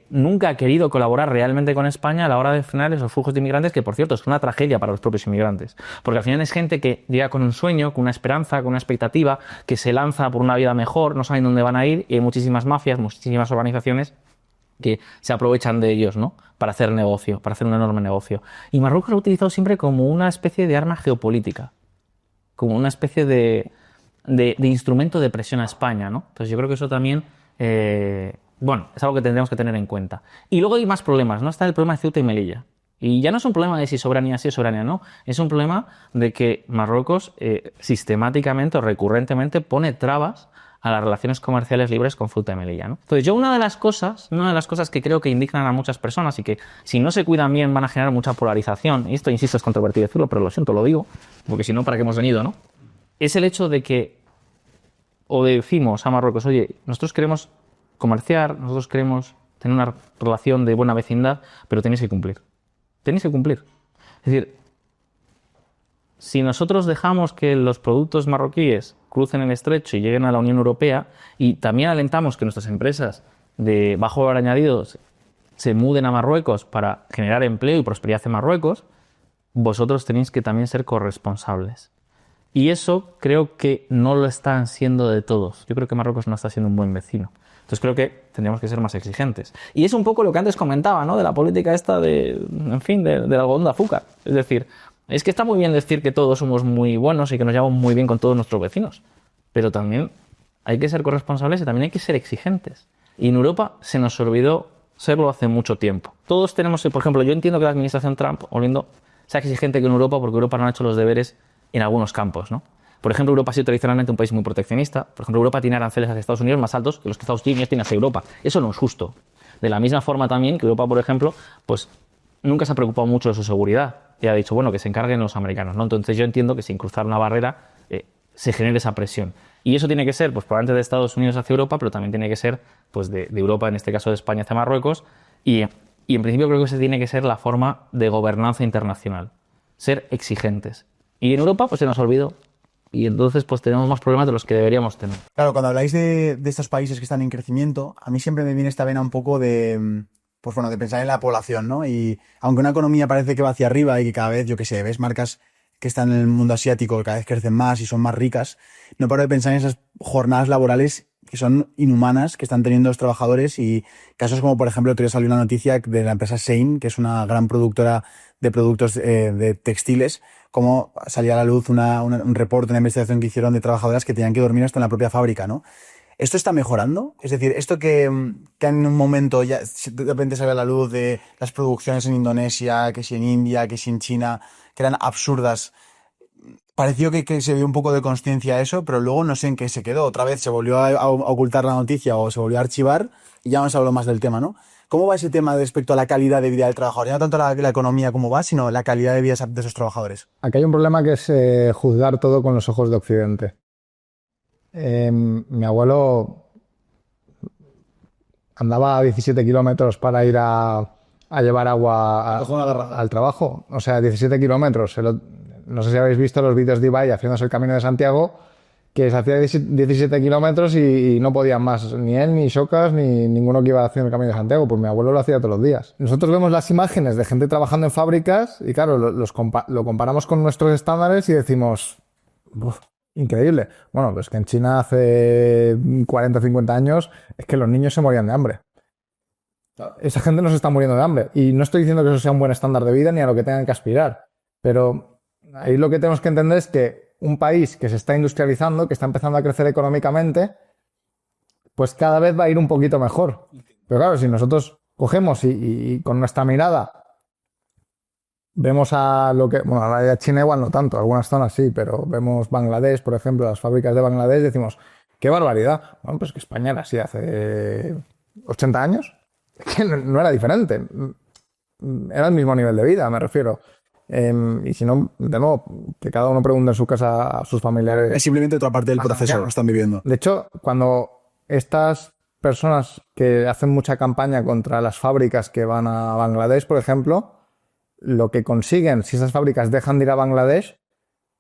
nunca ha querido colaborar realmente con España a la hora de frenar esos flujos de inmigrantes, que, por cierto, es una tragedia para los propios inmigrantes. Porque al final es gente que llega con un sueño, con una esperanza, con una expectativa, que se lanza por una vida mejor, no saben dónde van a ir, y hay muchísimas mafias, muchísimas organizaciones que se aprovechan de ellos, ¿no? Para hacer negocio, para hacer un enorme negocio. Y Marruecos lo ha utilizado siempre como una especie de arma geopolítica, como una especie de instrumento de presión a España, ¿no? Entonces yo creo que eso también, es algo que tendremos que tener en cuenta. Y luego hay más problemas, ¿no? Está el problema de Ceuta y Melilla. Y ya no es un problema de si soberanía sí o soberanía no, es un problema de que Marruecos sistemáticamente o recurrentemente pone trabas a las relaciones comerciales libres con Ceuta y Melilla, ¿no? Entonces yo una de las cosas que creo que indignan a muchas personas y que si no se cuidan bien van a generar mucha polarización, y esto, insisto, es controvertido decirlo, pero lo siento, lo digo, porque si no, ¿para qué hemos venido, no? Es el hecho de que o decimos a Marruecos, oye, nosotros queremos comerciar, nosotros queremos tener una relación de buena vecindad, pero tenéis que cumplir. Tenéis que cumplir. Es decir, si nosotros dejamos que los productos marroquíes crucen el estrecho y lleguen a la Unión Europea, y también alentamos que nuestras empresas de bajo valor añadido se muden a Marruecos para generar empleo y prosperidad en Marruecos, vosotros tenéis que también ser corresponsables. Y eso creo que no lo están siendo de todos. Yo creo que Marruecos no está siendo un buen vecino. Entonces creo que tendríamos que ser más exigentes. Y es un poco lo que antes comentaba, ¿no? De la política esta del algodón de azúcar. Es decir, es que está muy bien decir que todos somos muy buenos y que nos llevamos muy bien con todos nuestros vecinos. Pero también hay que ser corresponsables y también hay que ser exigentes. Y en Europa se nos olvidó serlo hace mucho tiempo. Todos tenemos, por ejemplo, yo entiendo que la administración Trump, sea exigente que en Europa porque Europa no ha hecho los deberes en algunos campos, ¿no? Por ejemplo, Europa ha sido tradicionalmente un país muy proteccionista. Por ejemplo, Europa tiene aranceles hacia Estados Unidos más altos que los que Estados Unidos tiene hacia Europa. Eso no es justo. De la misma forma también que Europa, por ejemplo, pues nunca se ha preocupado mucho de su seguridad. Y ha dicho, bueno, que se encarguen los americanos, ¿no? Entonces yo entiendo que sin cruzar una barrera se genere esa presión. Y eso tiene que ser, pues, probablemente de Estados Unidos hacia Europa, pero también tiene que ser, pues, de Europa, en este caso de España hacia Marruecos. Y en principio creo que esa tiene que ser la forma de gobernanza internacional. Ser exigentes. Y en Europa, pues, se nos olvidó. Y entonces pues tenemos más problemas de los que deberíamos tener. Claro, cuando habláis de estos países que están en crecimiento, a mí siempre me viene esta vena un poco de pensar en la población, ¿no? Y aunque una economía parece que va hacia arriba y que cada vez, yo qué sé, ves marcas que están en el mundo asiático que cada vez crecen más y son más ricas, no paro de pensar en esas jornadas laborales que son inhumanas que están teniendo los trabajadores y casos como, por ejemplo, otro día salió una noticia de la empresa Shein, que es una gran productora de productos de textiles, como salía a la luz un reporte, una investigación que hicieron de trabajadoras que tenían que dormir hasta en la propia fábrica, ¿no? ¿Esto está mejorando? Es decir, esto que en un momento ya de repente sale a la luz de las producciones en Indonesia, que si en India, que si en China, que eran absurdas, pareció que se vio un poco de consciencia a eso, pero luego no sé en qué se quedó. Otra vez se volvió a ocultar la noticia o se volvió a archivar y ya no se habló más del tema, ¿no? ¿Cómo va ese tema respecto a la calidad de vida del trabajador? Ya no tanto la economía cómo va, sino la calidad de vida de esos trabajadores. Aquí hay un problema que es juzgar todo con los ojos de Occidente. Mi abuelo andaba a 17 kilómetros para ir a llevar agua al trabajo. O sea, 17 kilómetros. No sé si habéis visto los vídeos de Ibai haciéndose el Camino de Santiago, que se hacía 17 kilómetros y no podían más, ni él, ni Socas, ni ninguno que iba haciendo el Camino de Santiago, pues mi abuelo lo hacía todos los días. Nosotros vemos las imágenes de gente trabajando en fábricas y claro, lo comparamos con nuestros estándares y decimos, increíble. Bueno, pues que en China hace 40 o 50 años es que los niños se morían de hambre. Esa gente no se está muriendo de hambre. Y no estoy diciendo que eso sea un buen estándar de vida ni a lo que tengan que aspirar, pero ahí lo que tenemos que entender es que un país que se está industrializando, que está empezando a crecer económicamente, pues cada vez va a ir un poquito mejor. Pero claro, si nosotros cogemos y con nuestra mirada vemos a lo que, bueno, a la China igual no tanto, algunas zonas sí, pero vemos Bangladesh, por ejemplo, las fábricas de Bangladesh, decimos, qué barbaridad. Bueno, pues que España era así hace 80 años, que no era diferente, era el mismo nivel de vida, me refiero. Y si no, de nuevo, que cada uno pregunte en su casa a sus familiares. Es simplemente otra parte del proceso que están viviendo. De hecho, cuando estas personas que hacen mucha campaña contra las fábricas que van a Bangladesh, por ejemplo, lo que consiguen, si esas fábricas dejan de ir a Bangladesh,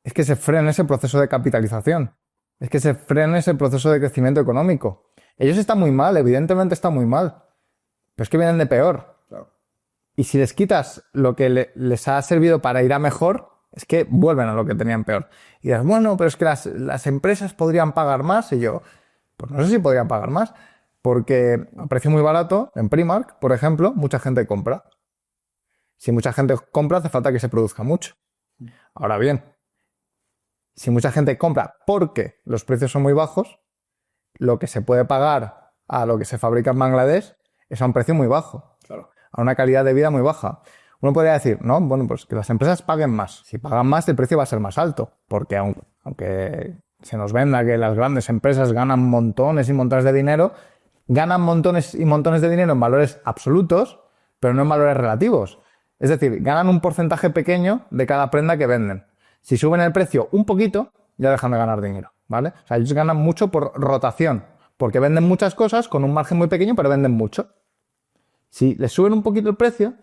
es que se frene ese proceso de capitalización, es que se frene ese proceso de crecimiento económico. Ellos están muy mal, evidentemente están muy mal, pero es que vienen de peor. Claro. Y si les quitas lo que les ha servido para ir a mejor, es que vuelven a lo que tenían peor. Y dirás, bueno, pero es que las empresas podrían pagar más. Y yo, pues no sé si podrían pagar más, porque a precio muy barato, en Primark, por ejemplo, mucha gente compra. Si mucha gente compra, hace falta que se produzca mucho. Ahora bien, si mucha gente compra porque los precios son muy bajos, lo que se puede pagar a lo que se fabrica en Bangladesh es a un precio muy bajo, Claro. a una calidad de vida muy baja. Uno podría decir, no, bueno, pues que las empresas paguen más. Si pagan más, el precio va a ser más alto, porque aunque se nos venda que las grandes empresas ganan montones y montones de dinero, ganan montones y montones de dinero en valores absolutos, pero no en valores relativos. Es decir, ganan un porcentaje pequeño de cada prenda que venden. Si suben el precio un poquito, ya dejan de ganar dinero, ¿vale? O sea, ellos ganan mucho por rotación, porque venden muchas cosas con un margen muy pequeño, pero venden mucho. Si les suben un poquito el precio,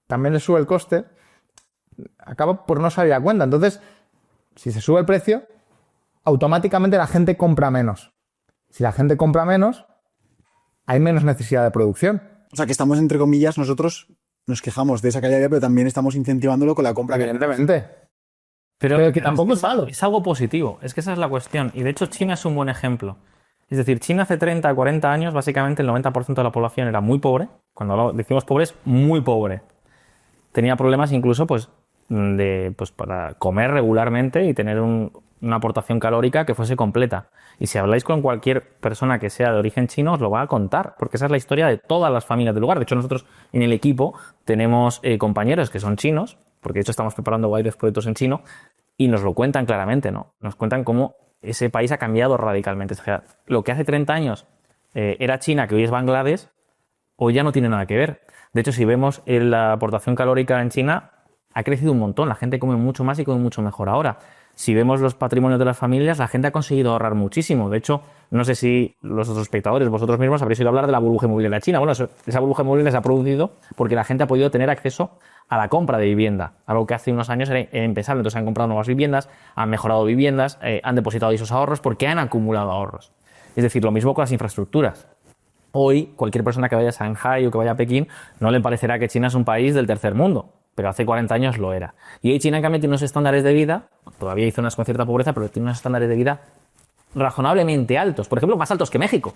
también les sube el coste, acaba por no salir a cuenta. Entonces, si se sube el precio, automáticamente la gente compra menos. Si la gente compra menos, hay menos necesidad de producción. O sea, que estamos, entre comillas, nosotros nos quejamos de esa calidad de vida, pero también estamos incentivándolo con la compra. Evidentemente. Pero que tampoco es malo. Es algo positivo, es que esa es la cuestión. Y de hecho China es un buen ejemplo. Es decir, China hace 30, 40 años, básicamente el 90% de la población era muy pobre. Cuando decimos pobres, muy pobre. Tenía problemas incluso pues para comer regularmente y tener una aportación calórica que fuese completa. Y si habláis con cualquier persona que sea de origen chino, os lo va a contar, porque esa es la historia de todas las familias del lugar. De hecho, nosotros en el equipo tenemos compañeros que son chinos, porque de hecho estamos preparando varios proyectos en chino, y nos lo cuentan claramente, ¿no? Nos cuentan cómo ese país ha cambiado radicalmente. O sea, lo que hace 30 años era China, que hoy es Bangladesh, hoy ya no tiene nada que ver. De hecho, si vemos la aportación calórica en China, ha crecido un montón. La gente come mucho más y come mucho mejor ahora. Si vemos los patrimonios de las familias, la gente ha conseguido ahorrar muchísimo. De hecho, no sé si los otros espectadores, vosotros mismos, habréis oído hablar de la burbuja inmobiliaria china. Bueno, esa burbuja inmobiliaria se ha producido porque la gente ha podido tener acceso a la compra de vivienda. Algo que hace unos años era impensable. Entonces han comprado nuevas viviendas, han mejorado viviendas, han depositado esos ahorros porque han acumulado ahorros. Es decir, lo mismo con las infraestructuras. Hoy, cualquier persona que vaya a Shanghái o que vaya a Pekín no le parecerá que China es un país del tercer mundo, pero hace 40 años lo era. Y hoy China, en cambio, tiene unos estándares de vida, todavía hay zonas con cierta pobreza, pero tiene unos estándares de vida razonablemente altos, por ejemplo, más altos que México.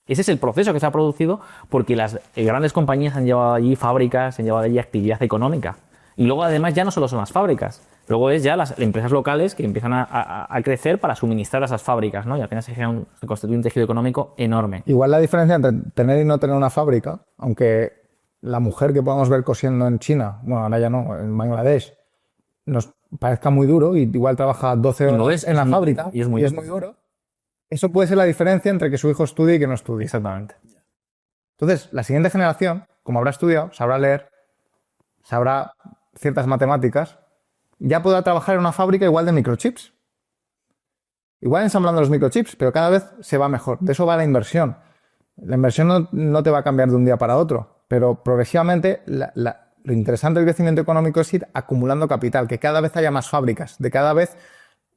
Ese es el proceso que se ha producido porque las grandes compañías han llevado allí fábricas, han llevado allí actividad económica. Y luego, además, ya no solo son las fábricas, luego es ya las empresas locales que empiezan a crecer para suministrar a esas fábricas, ¿no? Y al final se constituye un tejido económico enorme. Igual la diferencia entre tener y no tener una fábrica, aunque la mujer que podamos ver cosiendo en China, bueno, ahora ya no, en Bangladesh, nos parezca muy duro y igual trabaja 12 horas en la fábrica y es muy duro. Eso puede ser la diferencia entre que su hijo estudie y que no estudie. Exactamente. Entonces, la siguiente generación, como habrá estudiado, sabrá leer, sabrá ciertas matemáticas, ya podrá trabajar en una fábrica igual de microchips. Igual ensamblando los microchips, pero cada vez se va mejor. De eso va la inversión. La inversión no te va a cambiar de un día para otro, pero progresivamente lo interesante del crecimiento económico es ir acumulando capital, que cada vez haya más fábricas, de cada vez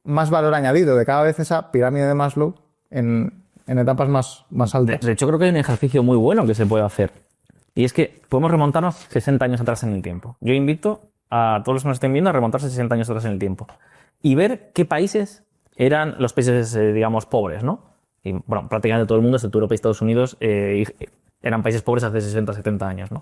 más valor añadido, de cada vez esa pirámide de Maslow en etapas más altas. De hecho, creo que hay un ejercicio muy bueno que se puede hacer. Y es que podemos remontarnos 60 años atrás en el tiempo. Yo invito a todos los que nos estén viendo a remontarse 60 años atrás en el tiempo y ver qué países eran los países, digamos, pobres, ¿no? Y, bueno, prácticamente todo el mundo, excepto Europa y Estados Unidos, eran países pobres hace 60, 70 años, ¿no?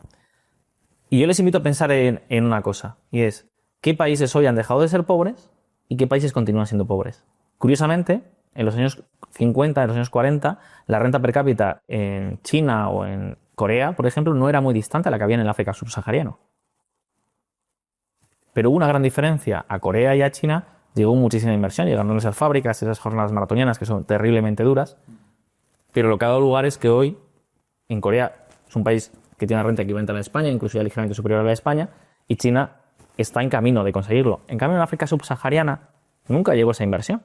Y yo les invito a pensar en una cosa, y es, ¿qué países hoy han dejado de ser pobres y qué países continúan siendo pobres? Curiosamente, en los años 50, en los años 40, la renta per cápita en China o en Corea, por ejemplo, no era muy distante a la que había en el África subsahariano. Pero hubo una gran diferencia. A Corea y a China llegó muchísima inversión, llegaron esas fábricas, esas jornadas maratonianas que son terriblemente duras. Pero lo que ha dado lugar es que hoy, en Corea, es un país que tiene una renta equivalente a la de España, incluso ya ligeramente superior a la de España, y China está en camino de conseguirlo. En cambio, en África subsahariana nunca llegó esa inversión.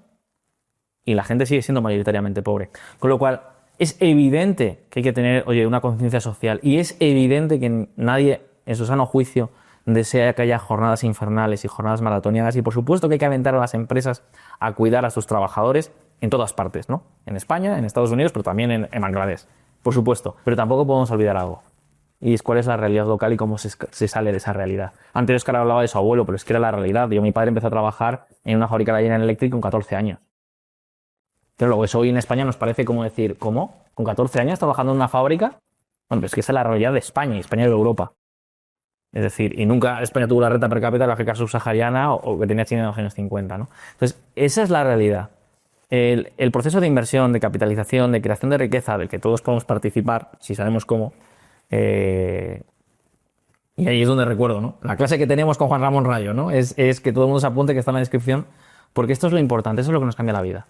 Y la gente sigue siendo mayoritariamente pobre. Con lo cual, es evidente que hay que tener, una conciencia social. Y es evidente que nadie, en su sano juicio, desea que haya jornadas infernales y jornadas maratonianas. Y por supuesto que hay que aventar a las empresas a cuidar a sus trabajadores en todas partes, ¿no? En España, en Estados Unidos, pero también en Bangladesh. Por supuesto. Pero tampoco podemos olvidar algo. Y es cuál es la realidad local y cómo se sale de esa realidad. Antes Óscar hablaba de su abuelo, pero es que era la realidad. Mi padre empezó a trabajar en una fábrica de General Electric con 14 años. Pero luego eso hoy en España nos parece como decir, ¿cómo? ¿Con 14 años trabajando en una fábrica? Bueno, pues es que esa es la realidad de España y España de Europa. Es decir, y nunca España tuvo la renta per cápita de la África subsahariana o que tenía China en los años 50, ¿no? Entonces, esa es la realidad. El proceso de inversión, de capitalización, de creación de riqueza, del que todos podemos participar, si sabemos cómo, y ahí es donde recuerdo, ¿no? La clase que tenemos con Juan Ramón Rayo, ¿no? Es que todo el mundo se apunte, que está en la descripción, porque esto es lo importante, eso es lo que nos cambia la vida.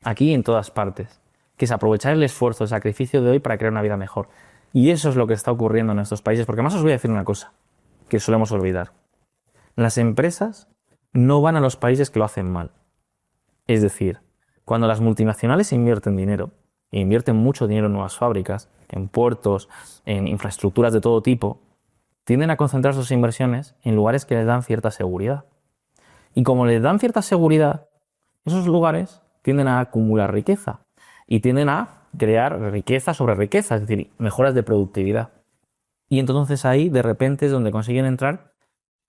Aquí y en todas partes. Que es aprovechar el esfuerzo, el sacrificio de hoy para crear una vida mejor. Y eso es lo que está ocurriendo en estos países. Porque además os voy a decir una cosa que solemos olvidar. Las empresas no van a los países que lo hacen mal. Es decir, cuando las multinacionales invierten dinero, e invierten mucho dinero en nuevas fábricas, en puertos, en infraestructuras de todo tipo, tienden a concentrar sus inversiones en lugares que les dan cierta seguridad. Y como les dan cierta seguridad, esos lugares tienden a acumular riqueza y tienden a crear riqueza sobre riqueza, es decir, mejoras de productividad. Y entonces ahí de repente es donde consiguen entrar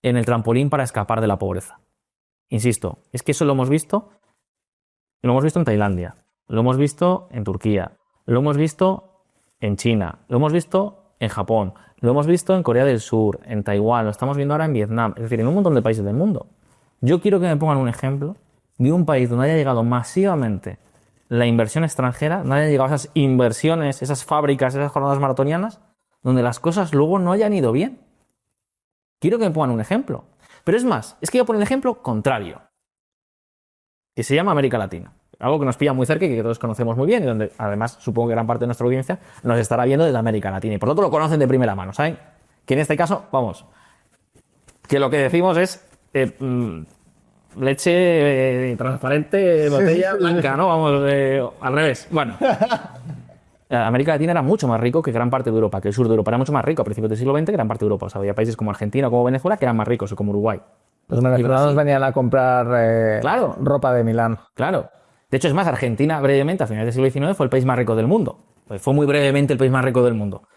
en el trampolín para escapar de la pobreza. Insisto, es que eso lo hemos visto en Tailandia, lo hemos visto en Turquía, lo hemos visto en China, lo hemos visto en Japón, lo hemos visto en Corea del Sur, en Taiwán, lo estamos viendo ahora en Vietnam, es decir, en un montón de países del mundo. Yo quiero que me pongan un ejemplo de un país donde haya llegado masivamente la inversión extranjera, donde haya llegado esas inversiones, esas fábricas, esas jornadas maratonianas, donde las cosas luego no hayan ido bien. Quiero que me pongan un ejemplo. Pero es más, es que voy a poner el ejemplo contrario, que se llama América Latina. Algo que nos pilla muy cerca y que todos conocemos muy bien y donde además supongo que gran parte de nuestra audiencia nos estará viendo desde América Latina y por lo tanto lo conocen de primera mano, ¿saben? Que en este caso, vamos, que lo que decimos es leche transparente, botella blanca, ¿no? Vamos, al revés. Bueno, América Latina era mucho más rico que gran parte de Europa, que el sur de Europa era mucho más rico a principios del siglo XX que gran parte de Europa. O sea, había países como Argentina o como Venezuela que eran más ricos, o como Uruguay. Los venezolanos venían a comprar claro, ropa de Milán. Claro. De hecho, es más, Argentina, brevemente, a finales del siglo XIX, fue el país más rico del mundo. Fue muy brevemente el país más rico del mundo.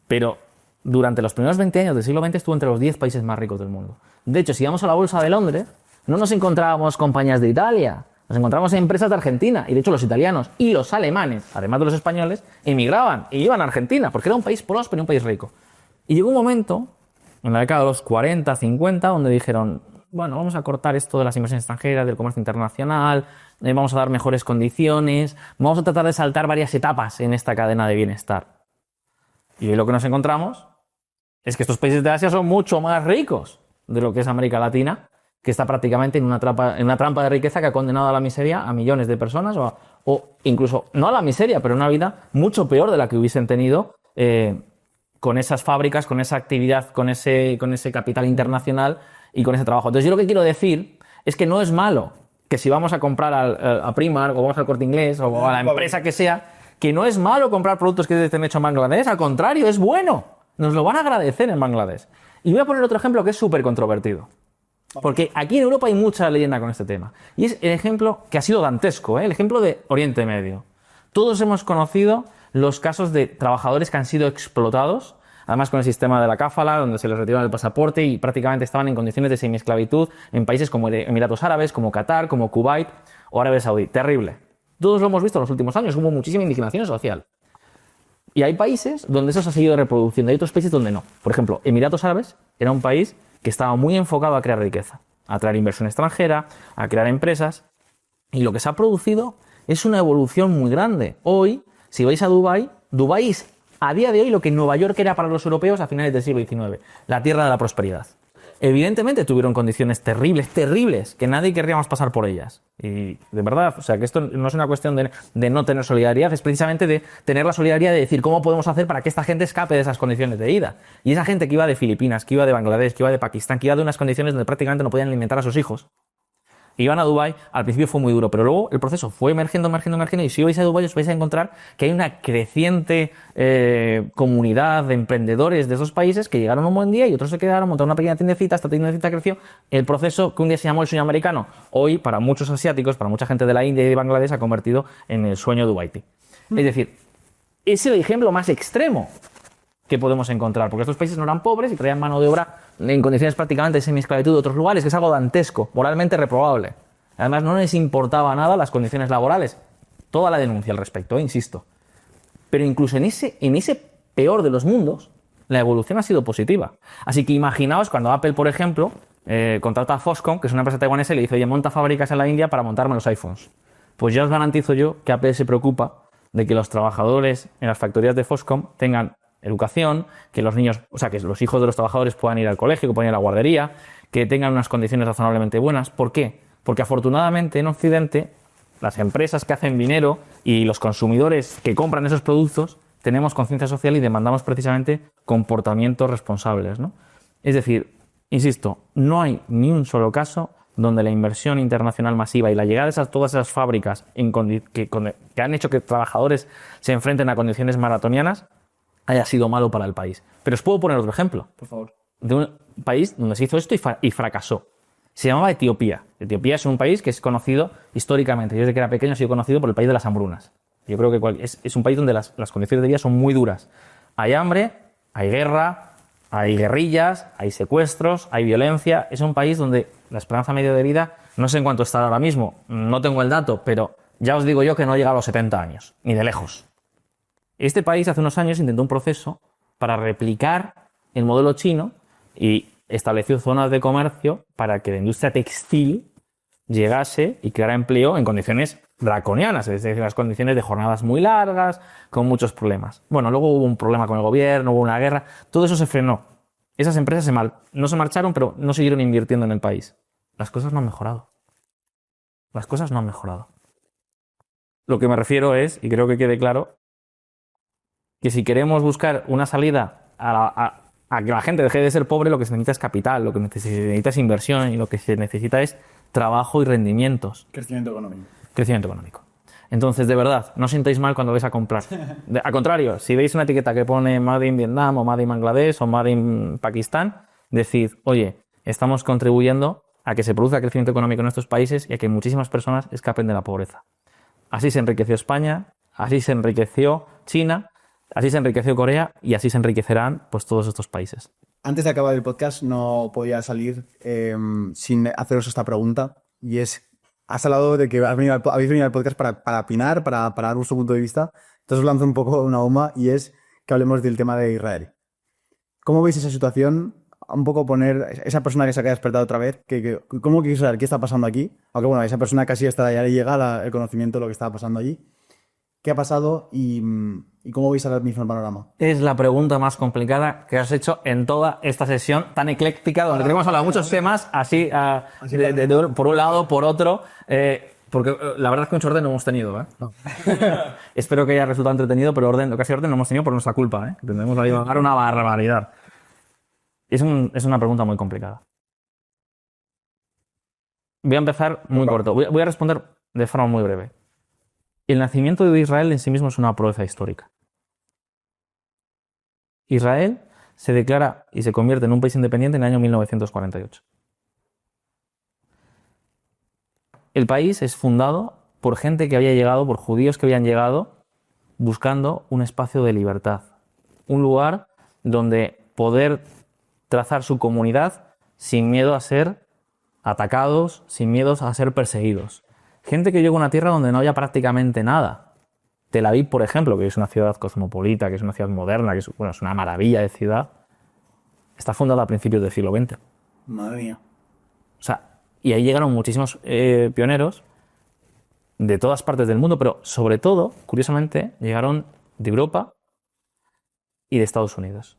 Pero durante los primeros 20 años del siglo XX estuvo entre los 10 países más ricos del mundo. De hecho, si vamos a la Bolsa de Londres, no nos encontrábamos compañías de Italia, nos encontramos empresas de Argentina. Y de hecho, los italianos y los alemanes, además de los españoles, emigraban y iban a Argentina, porque era un país próspero y un país rico. Y llegó un momento, en la década de los 40, 50, donde dijeron, bueno, vamos a cortar esto de las inversiones extranjeras, del comercio internacional, vamos a dar mejores condiciones, vamos a tratar de saltar varias etapas en esta cadena de bienestar. Y hoy lo que nos encontramos es que estos países de Asia son mucho más ricos de lo que es América Latina, que está prácticamente en una trampa de riqueza que ha condenado a la miseria a millones de personas, o incluso, no a la miseria, pero una vida mucho peor de la que hubiesen tenido con esas fábricas, con esa actividad, con ese capital internacional y con ese trabajo. Entonces yo lo que quiero decir es que no es malo que si vamos a comprar a Primark o vamos al Corte Inglés o a la empresa que sea, que no es malo comprar productos que estén hechos en Bangladesh, al contrario, es bueno. Nos lo van a agradecer en Bangladesh. Y voy a poner otro ejemplo que es súper controvertido. Porque aquí en Europa hay mucha leyenda con este tema. Y es el ejemplo que ha sido dantesco, el ejemplo de Oriente Medio. Todos hemos conocido los casos de trabajadores que han sido explotados, además con el sistema de la cáfala, donde se les retiraron el pasaporte y prácticamente estaban en condiciones de semiesclavitud en países como Emiratos Árabes, como Qatar, como Kuwait o Arabia Saudí. Terrible. Todos lo hemos visto en los últimos años, hubo muchísima indignación social. Y hay países donde eso se ha seguido reproduciendo, hay otros países donde no. Por ejemplo, Emiratos Árabes era un país que estaba muy enfocado a crear riqueza, a traer inversión extranjera, a crear empresas. Y lo que se ha producido es una evolución muy grande. Hoy, si vais a Dubái, Dubái es a día de hoy lo que Nueva York era para los europeos a finales del siglo XIX, la tierra de la prosperidad. Evidentemente tuvieron condiciones terribles, terribles, que nadie querríamos pasar por ellas. Y de verdad, o sea, que esto no es una cuestión de no tener solidaridad, es precisamente de tener la solidaridad de decir cómo podemos hacer para que esta gente escape de esas condiciones de vida. Y esa gente que iba de Filipinas, que iba de Bangladesh, que iba de Pakistán, que iba de unas condiciones donde prácticamente no podían alimentar a sus hijos, iban a Dubái, al principio fue muy duro, pero luego el proceso fue emergiendo, y si vais a Dubái os vais a encontrar que hay una creciente comunidad de emprendedores de esos países que llegaron un buen día y otros se quedaron, montaron una pequeña tiendecita, esta tiendecita creció. El proceso que un día se llamó el sueño americano, hoy para muchos asiáticos, para mucha gente de la India y de Bangladesh, ha convertido en el sueño dubaití. Es decir, es el ejemplo más extremo que podemos encontrar, porque estos países no eran pobres y traían mano de obra en condiciones prácticamente de semiesclavitud de otros lugares, que es algo dantesco, moralmente reprobable. Además, no les importaba nada las condiciones laborales. Toda la denuncia al respecto, insisto. Pero incluso en ese peor de los mundos, la evolución ha sido positiva. Así que imaginaos cuando Apple, por ejemplo, contrata a Foxconn, que es una empresa taiwanesa, y le dice, oye, monta fábricas en la India para montarme los iPhones. Pues ya os garantizo yo que Apple se preocupa de que los trabajadores en las factorías de Foxconn tengan educación, que los niños, o sea, que los hijos de los trabajadores puedan ir al colegio, que puedan ir a la guardería, que tengan unas condiciones razonablemente buenas. ¿Por qué? Porque afortunadamente en Occidente, las empresas que hacen dinero y los consumidores que compran esos productos, tenemos conciencia social y demandamos precisamente comportamientos responsables, ¿no? Es decir, insisto, no hay ni un solo caso donde la inversión internacional masiva y la llegada de todas esas fábricas que han hecho que trabajadores se enfrenten a condiciones maratonianas haya sido malo para el país. Pero os puedo poner otro ejemplo, por favor, de un país donde se hizo esto y fracasó. Se llamaba Etiopía. Etiopía es un país que es conocido históricamente. Yo desde que era pequeño he sido conocido por el país de las hambrunas. Yo creo que es un país donde las condiciones de vida son muy duras. Hay hambre, hay guerra, hay guerrillas, hay secuestros, hay violencia. Es un país donde la esperanza media de vida, no sé en cuánto está ahora mismo, no tengo el dato, pero ya os digo yo que no llega a los 70 años, ni de lejos. Este país hace unos años intentó un proceso para replicar el modelo chino y estableció zonas de comercio para que la industria textil llegase y creara empleo en condiciones draconianas, es decir, las condiciones de jornadas muy largas, con muchos problemas. Bueno, luego hubo un problema con el gobierno, hubo una guerra, todo eso se frenó. Esas empresas no se marcharon, pero no siguieron invirtiendo en el país. Las cosas no han mejorado. Las cosas no han mejorado. Lo que me refiero es, y creo que quede claro, que si queremos buscar una salida a que la gente deje de ser pobre, lo que se necesita es capital, lo que se necesita es inversión y lo que se necesita es trabajo y rendimientos. Crecimiento económico. Crecimiento económico. Entonces, de verdad, no os sintáis mal cuando vais a comprar. Al contrario, si veis una etiqueta que pone Made in Vietnam o Made in Bangladesh o Made in Pakistán, decid, oye, estamos contribuyendo a que se produzca crecimiento económico en estos países y a que muchísimas personas escapen de la pobreza. Así se enriqueció España, así se enriqueció China, así se enriqueció Corea y así se enriquecerán pues todos estos países. Antes de acabar el podcast no podía salir sin haceros esta pregunta, y es, has hablado de que habéis venido al podcast para opinar, para dar vuestro punto de vista. Entonces os lanzo un poco una bomba y es que hablemos del tema de Israel. ¿Cómo veis esa situación? Un poco poner esa persona que se ha despertado otra vez, ¿cómo quieres saber qué está pasando aquí? Aunque bueno, esa persona casi hasta ya le llega el conocimiento de lo que estaba pasando allí. ¿Qué ha pasado y cómo veis ahora mismo el panorama? Es la pregunta más complicada que has hecho en toda esta sesión tan ecléctica, donde tenemos hablado de muchos temas, así por un lado, por otro, porque la verdad es que mucho orden no hemos tenido, ¿eh? No. Espero que haya resultado entretenido, pero casi orden no hemos tenido por nuestra culpa, ¿eh? Tendremos a divagar una barbaridad. Es una pregunta muy complicada. Voy a empezar muy corto. Voy a responder de forma muy breve. El nacimiento de Israel en sí mismo es una proeza histórica. Israel se declara y se convierte en un país independiente en el año 1948. El país es fundado por gente que había llegado, por judíos que habían llegado buscando un espacio de libertad, un lugar donde poder trazar su comunidad sin miedo a ser atacados, sin miedo a ser perseguidos. Gente que llegó a una tierra donde no había prácticamente nada. Tel Aviv, por ejemplo, que es una ciudad cosmopolita, que es una ciudad moderna, que es una maravilla de ciudad, está fundada a principios del siglo XX. Madre mía. O sea, y ahí llegaron muchísimos pioneros de todas partes del mundo, pero sobre todo, curiosamente, llegaron de Europa, y de Estados Unidos.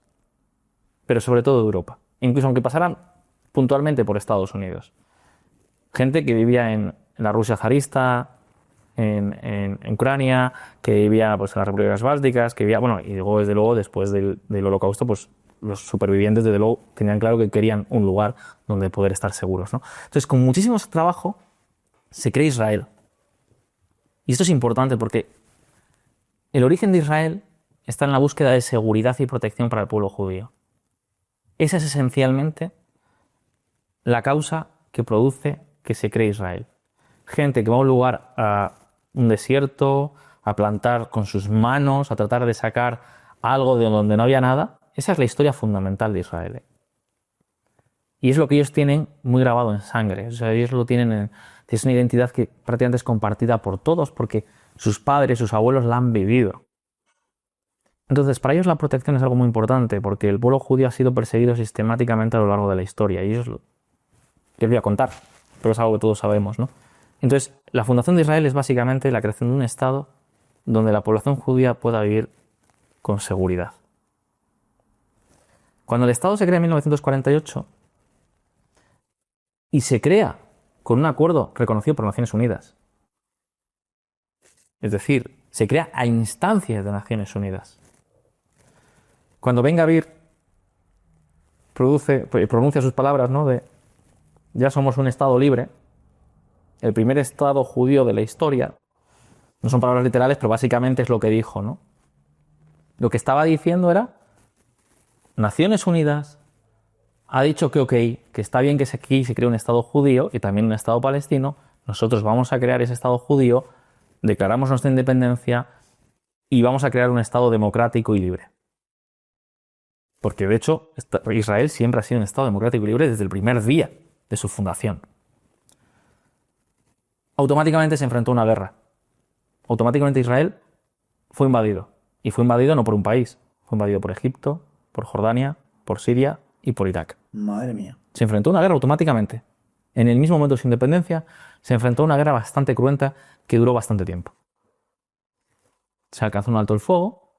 Pero sobre todo de Europa. Incluso aunque pasaran puntualmente por Estados Unidos. Gente que vivía en la Rusia zarista, en Ucrania, que vivía pues, en las repúblicas bálticas, que vivía, bueno, y luego, desde luego, después del Holocausto, pues los supervivientes, desde luego, tenían claro que querían un lugar donde poder estar seguros, ¿no? Entonces, con muchísimo trabajo, se crea Israel. Y esto es importante porque el origen de Israel está en la búsqueda de seguridad y protección para el pueblo judío. Esa es esencialmente la causa que produce que se cree Israel. Gente que va a un lugar, a un desierto, a plantar con sus manos, a tratar de sacar algo de donde no había nada. Esa es la historia fundamental de Israel. Y es lo que ellos tienen muy grabado en sangre. O sea, ellos lo tienen es una identidad que prácticamente es compartida por todos porque sus padres, sus abuelos la han vivido. Entonces, para ellos la protección es algo muy importante porque el pueblo judío ha sido perseguido sistemáticamente a lo largo de la historia. Y ellos les voy a contar, pero es algo que todos sabemos, ¿no? Entonces, la fundación de Israel es básicamente la creación de un Estado donde la población judía pueda vivir con seguridad. Cuando el Estado se crea en 1948 y se crea con un acuerdo reconocido por Naciones Unidas, es decir, se crea a instancias de Naciones Unidas. Cuando Ben Gvir pronuncia sus palabras, ¿no? De ya somos un Estado libre, el primer Estado judío de la historia, no son palabras literales, pero básicamente es lo que dijo, ¿no? Lo que estaba diciendo era, Naciones Unidas ha dicho que ok, que está bien que aquí se cree un Estado judío y también un Estado palestino, nosotros vamos a crear ese Estado judío, declaramos nuestra independencia y vamos a crear un Estado democrático y libre. Porque de hecho Israel siempre ha sido un Estado democrático y libre desde el primer día de su fundación. Automáticamente se enfrentó a una guerra. Automáticamente Israel fue invadido. Y fue invadido no por un país, fue invadido por Egipto, por Jordania, por Siria y por Irak. Madre mía. Se enfrentó a una guerra automáticamente. En el mismo momento de su independencia, se enfrentó a una guerra bastante cruenta que duró bastante tiempo. Se alcanzó un alto el fuego.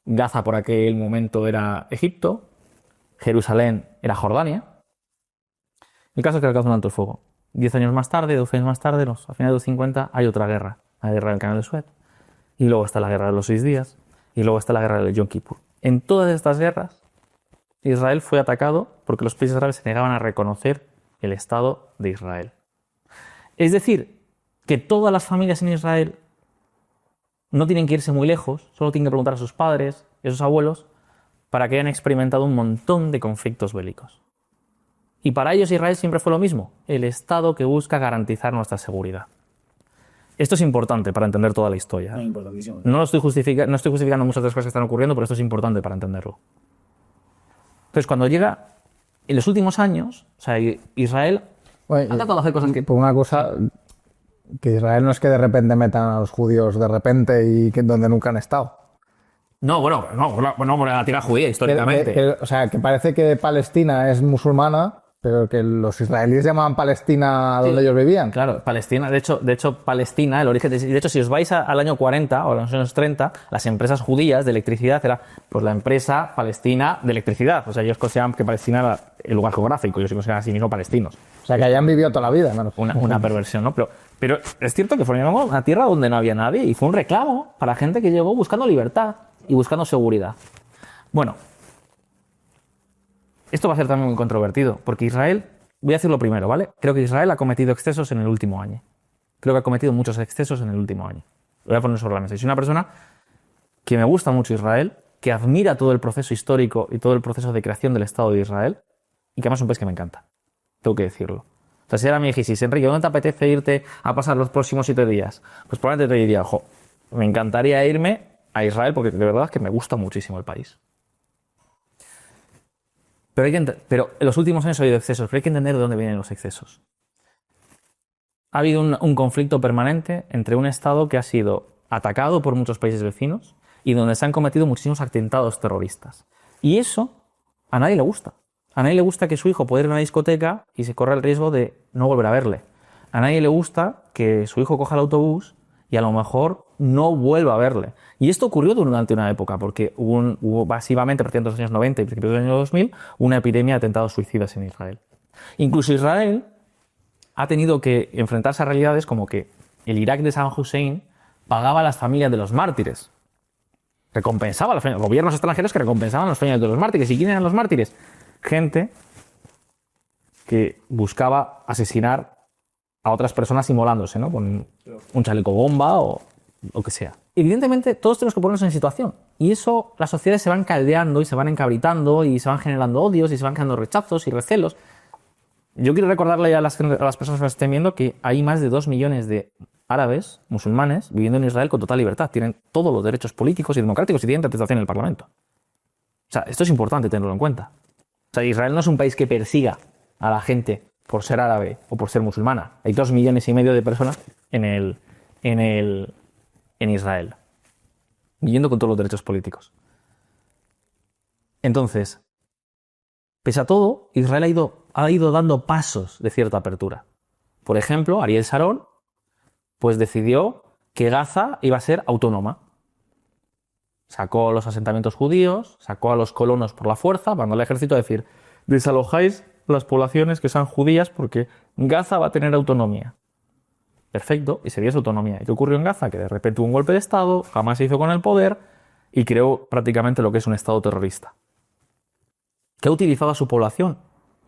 Gaza por aquel momento era Egipto. Jerusalén era Jordania. El caso es que alcanzó un alto el fuego. 10 años más tarde, 12 años más tarde, a finales de los 50, hay otra guerra. La guerra del Canal de Suez. Y luego está la guerra de los 6 días. Y luego está la guerra del Yom Kippur. En todas estas guerras, Israel fue atacado porque los países árabes se negaban a reconocer el Estado de Israel. Es decir, que todas las familias en Israel no tienen que irse muy lejos, solo tienen que preguntar a sus padres y a sus abuelos para que hayan experimentado un montón de conflictos bélicos. Y para ellos Israel siempre fue lo mismo, el Estado que busca garantizar nuestra seguridad. Esto es importante para entender toda la historia. Es importantísimo. No estoy justificando muchas de las cosas que están ocurriendo, pero esto es importante para entenderlo. Entonces, cuando llega, en los últimos años, o sea, Israel Bueno, ha tratado de hacer cosas que... Por una cosa, que Israel no es que de repente metan a los judíos de repente y que donde nunca han estado. No, bueno, por la tierra judía, históricamente. O sea, que parece que Palestina es musulmana, pero que los israelíes llamaban Palestina donde ellos vivían. Claro, Palestina, de hecho Palestina, el origen, de hecho, si os vais al año 40 o a los años 30, las empresas judías de electricidad era pues la empresa palestina de electricidad. O sea, ellos consideraban que Palestina era el lugar geográfico, ellos se consideraban a sí mismos palestinos. O sea, que hayan vivido toda la vida, menos. Una perversión, ¿no? Pero es cierto que fueron una tierra donde no había nadie y fue un reclamo para gente que llegó buscando libertad y buscando seguridad. Bueno, esto va a ser también muy controvertido, porque Israel, voy a decirlo primero, ¿vale? Creo que Israel ha cometido excesos en el último año. Creo que ha cometido muchos excesos en el último año. Lo voy a poner sobre la mesa. Y soy una persona que me gusta mucho Israel, que admira todo el proceso histórico y todo el proceso de creación del Estado de Israel, y que además es un país que me encanta. Tengo que decirlo. O sea, si ahora me dijesis, Enrique, ¿dónde te apetece irte a pasar los próximos 7 días? Pues probablemente te diría, me encantaría irme a Israel porque de verdad es que me gusta muchísimo el país. Pero en los últimos años ha habido excesos, pero hay que entender de dónde vienen los excesos. Ha habido un conflicto permanente entre un Estado que ha sido atacado por muchos países vecinos y donde se han cometido muchísimos atentados terroristas. Y eso a nadie le gusta. A nadie le gusta que su hijo pueda ir a una discoteca y se corra el riesgo de no volver a verle. A nadie le gusta que su hijo coja el autobús y a lo mejor no vuelva a verle. Y esto ocurrió durante una época, porque hubo básicamente, a partir de los años 90 y principios de los años 2000, una epidemia de atentados suicidas en Israel. Incluso Israel ha tenido que enfrentarse a realidades como que el Irak de Saddam Hussein pagaba a las familias de los mártires. Recompensaba a los gobiernos extranjeros que recompensaban a las familias de los mártires. ¿Y quién eran los mártires? Gente que buscaba asesinar a otras personas inmolándose, ¿no? Con un chaleco bomba o lo que sea. Evidentemente, todos tenemos que ponernos en situación. Y eso, las sociedades se van caldeando y se van encabritando y se van generando odios y se van creando rechazos y recelos. Yo quiero recordarle a las personas que nos estén viendo que hay más de 2 millones de árabes, musulmanes, viviendo en Israel con total libertad. Tienen todos los derechos políticos y democráticos y tienen representación en el Parlamento. O sea, esto es importante tenerlo en cuenta. O sea, Israel no es un país que persiga a la gente por ser árabe o por ser musulmana. Hay 2,5 millones de personas en Israel, viviendo con todos los derechos políticos. Entonces, pese a todo, Israel ha ido dando pasos de cierta apertura. Por ejemplo, Ariel Sharon pues decidió que Gaza iba a ser autónoma. Sacó los asentamientos judíos, sacó a los colonos por la fuerza, mandó al ejército a decir: desalojáis las poblaciones que sean judías porque Gaza va a tener autonomía. Perfecto, y se dio esa autonomía. ¿Y qué ocurrió en Gaza? Que de repente hubo un golpe de Estado, Hamás se hizo con el poder y creó prácticamente lo que es un Estado terrorista, que ha utilizado a su población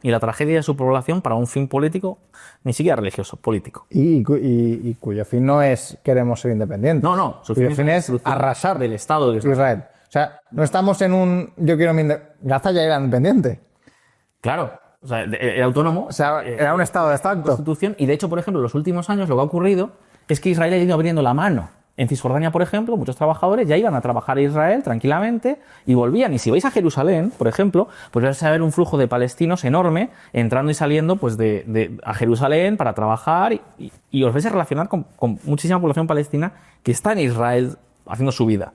y la tragedia de su población para un fin político, ni siquiera religioso, político. Y cuyo fin no es queremos ser independientes. No, su Cuyo fin es arrasar del Estado de Israel. O sea, no estamos en un yo quiero mi Gaza ya era independiente. Claro, o sea, era autónomo. O sea, era un estado de facto. Constitución, y de hecho, por ejemplo, en los últimos años lo que ha ocurrido es que Israel ha ido abriendo la mano. En Cisjordania, por ejemplo, muchos trabajadores ya iban a trabajar a Israel tranquilamente y volvían. Y si vais a Jerusalén, por ejemplo, pues vais a ver un flujo de palestinos enorme entrando y saliendo pues a Jerusalén para trabajar y os vais a relacionar con muchísima población palestina que está en Israel haciendo su vida.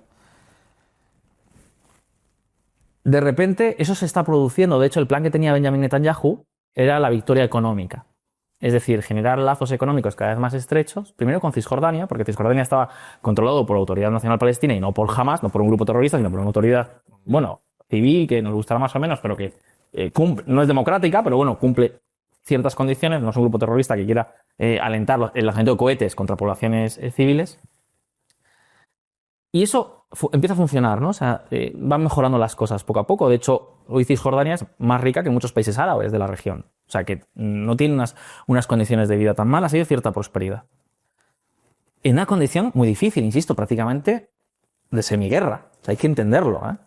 De repente, eso se está produciendo. De hecho, el plan que tenía Benjamin Netanyahu era la victoria económica. Es decir, generar lazos económicos cada vez más estrechos, primero con Cisjordania, porque Cisjordania estaba controlado por la Autoridad Nacional Palestina y no por Hamás, no por un grupo terrorista, sino por una autoridad, bueno, civil, que nos gustará más o menos, pero que no es democrática, pero bueno, cumple ciertas condiciones, no es un grupo terrorista que quiera alentar el lanzamiento de cohetes contra poblaciones civiles. Y eso empieza a funcionar, ¿no? O sea, van mejorando las cosas poco a poco. De hecho, hoy Cisjordania es más rica que muchos países árabes de la región. O sea, que no tiene unas condiciones de vida tan malas, hay cierta prosperidad. En una condición muy difícil, insisto, prácticamente de semiguerra. O sea, hay que entenderlo, ¿eh?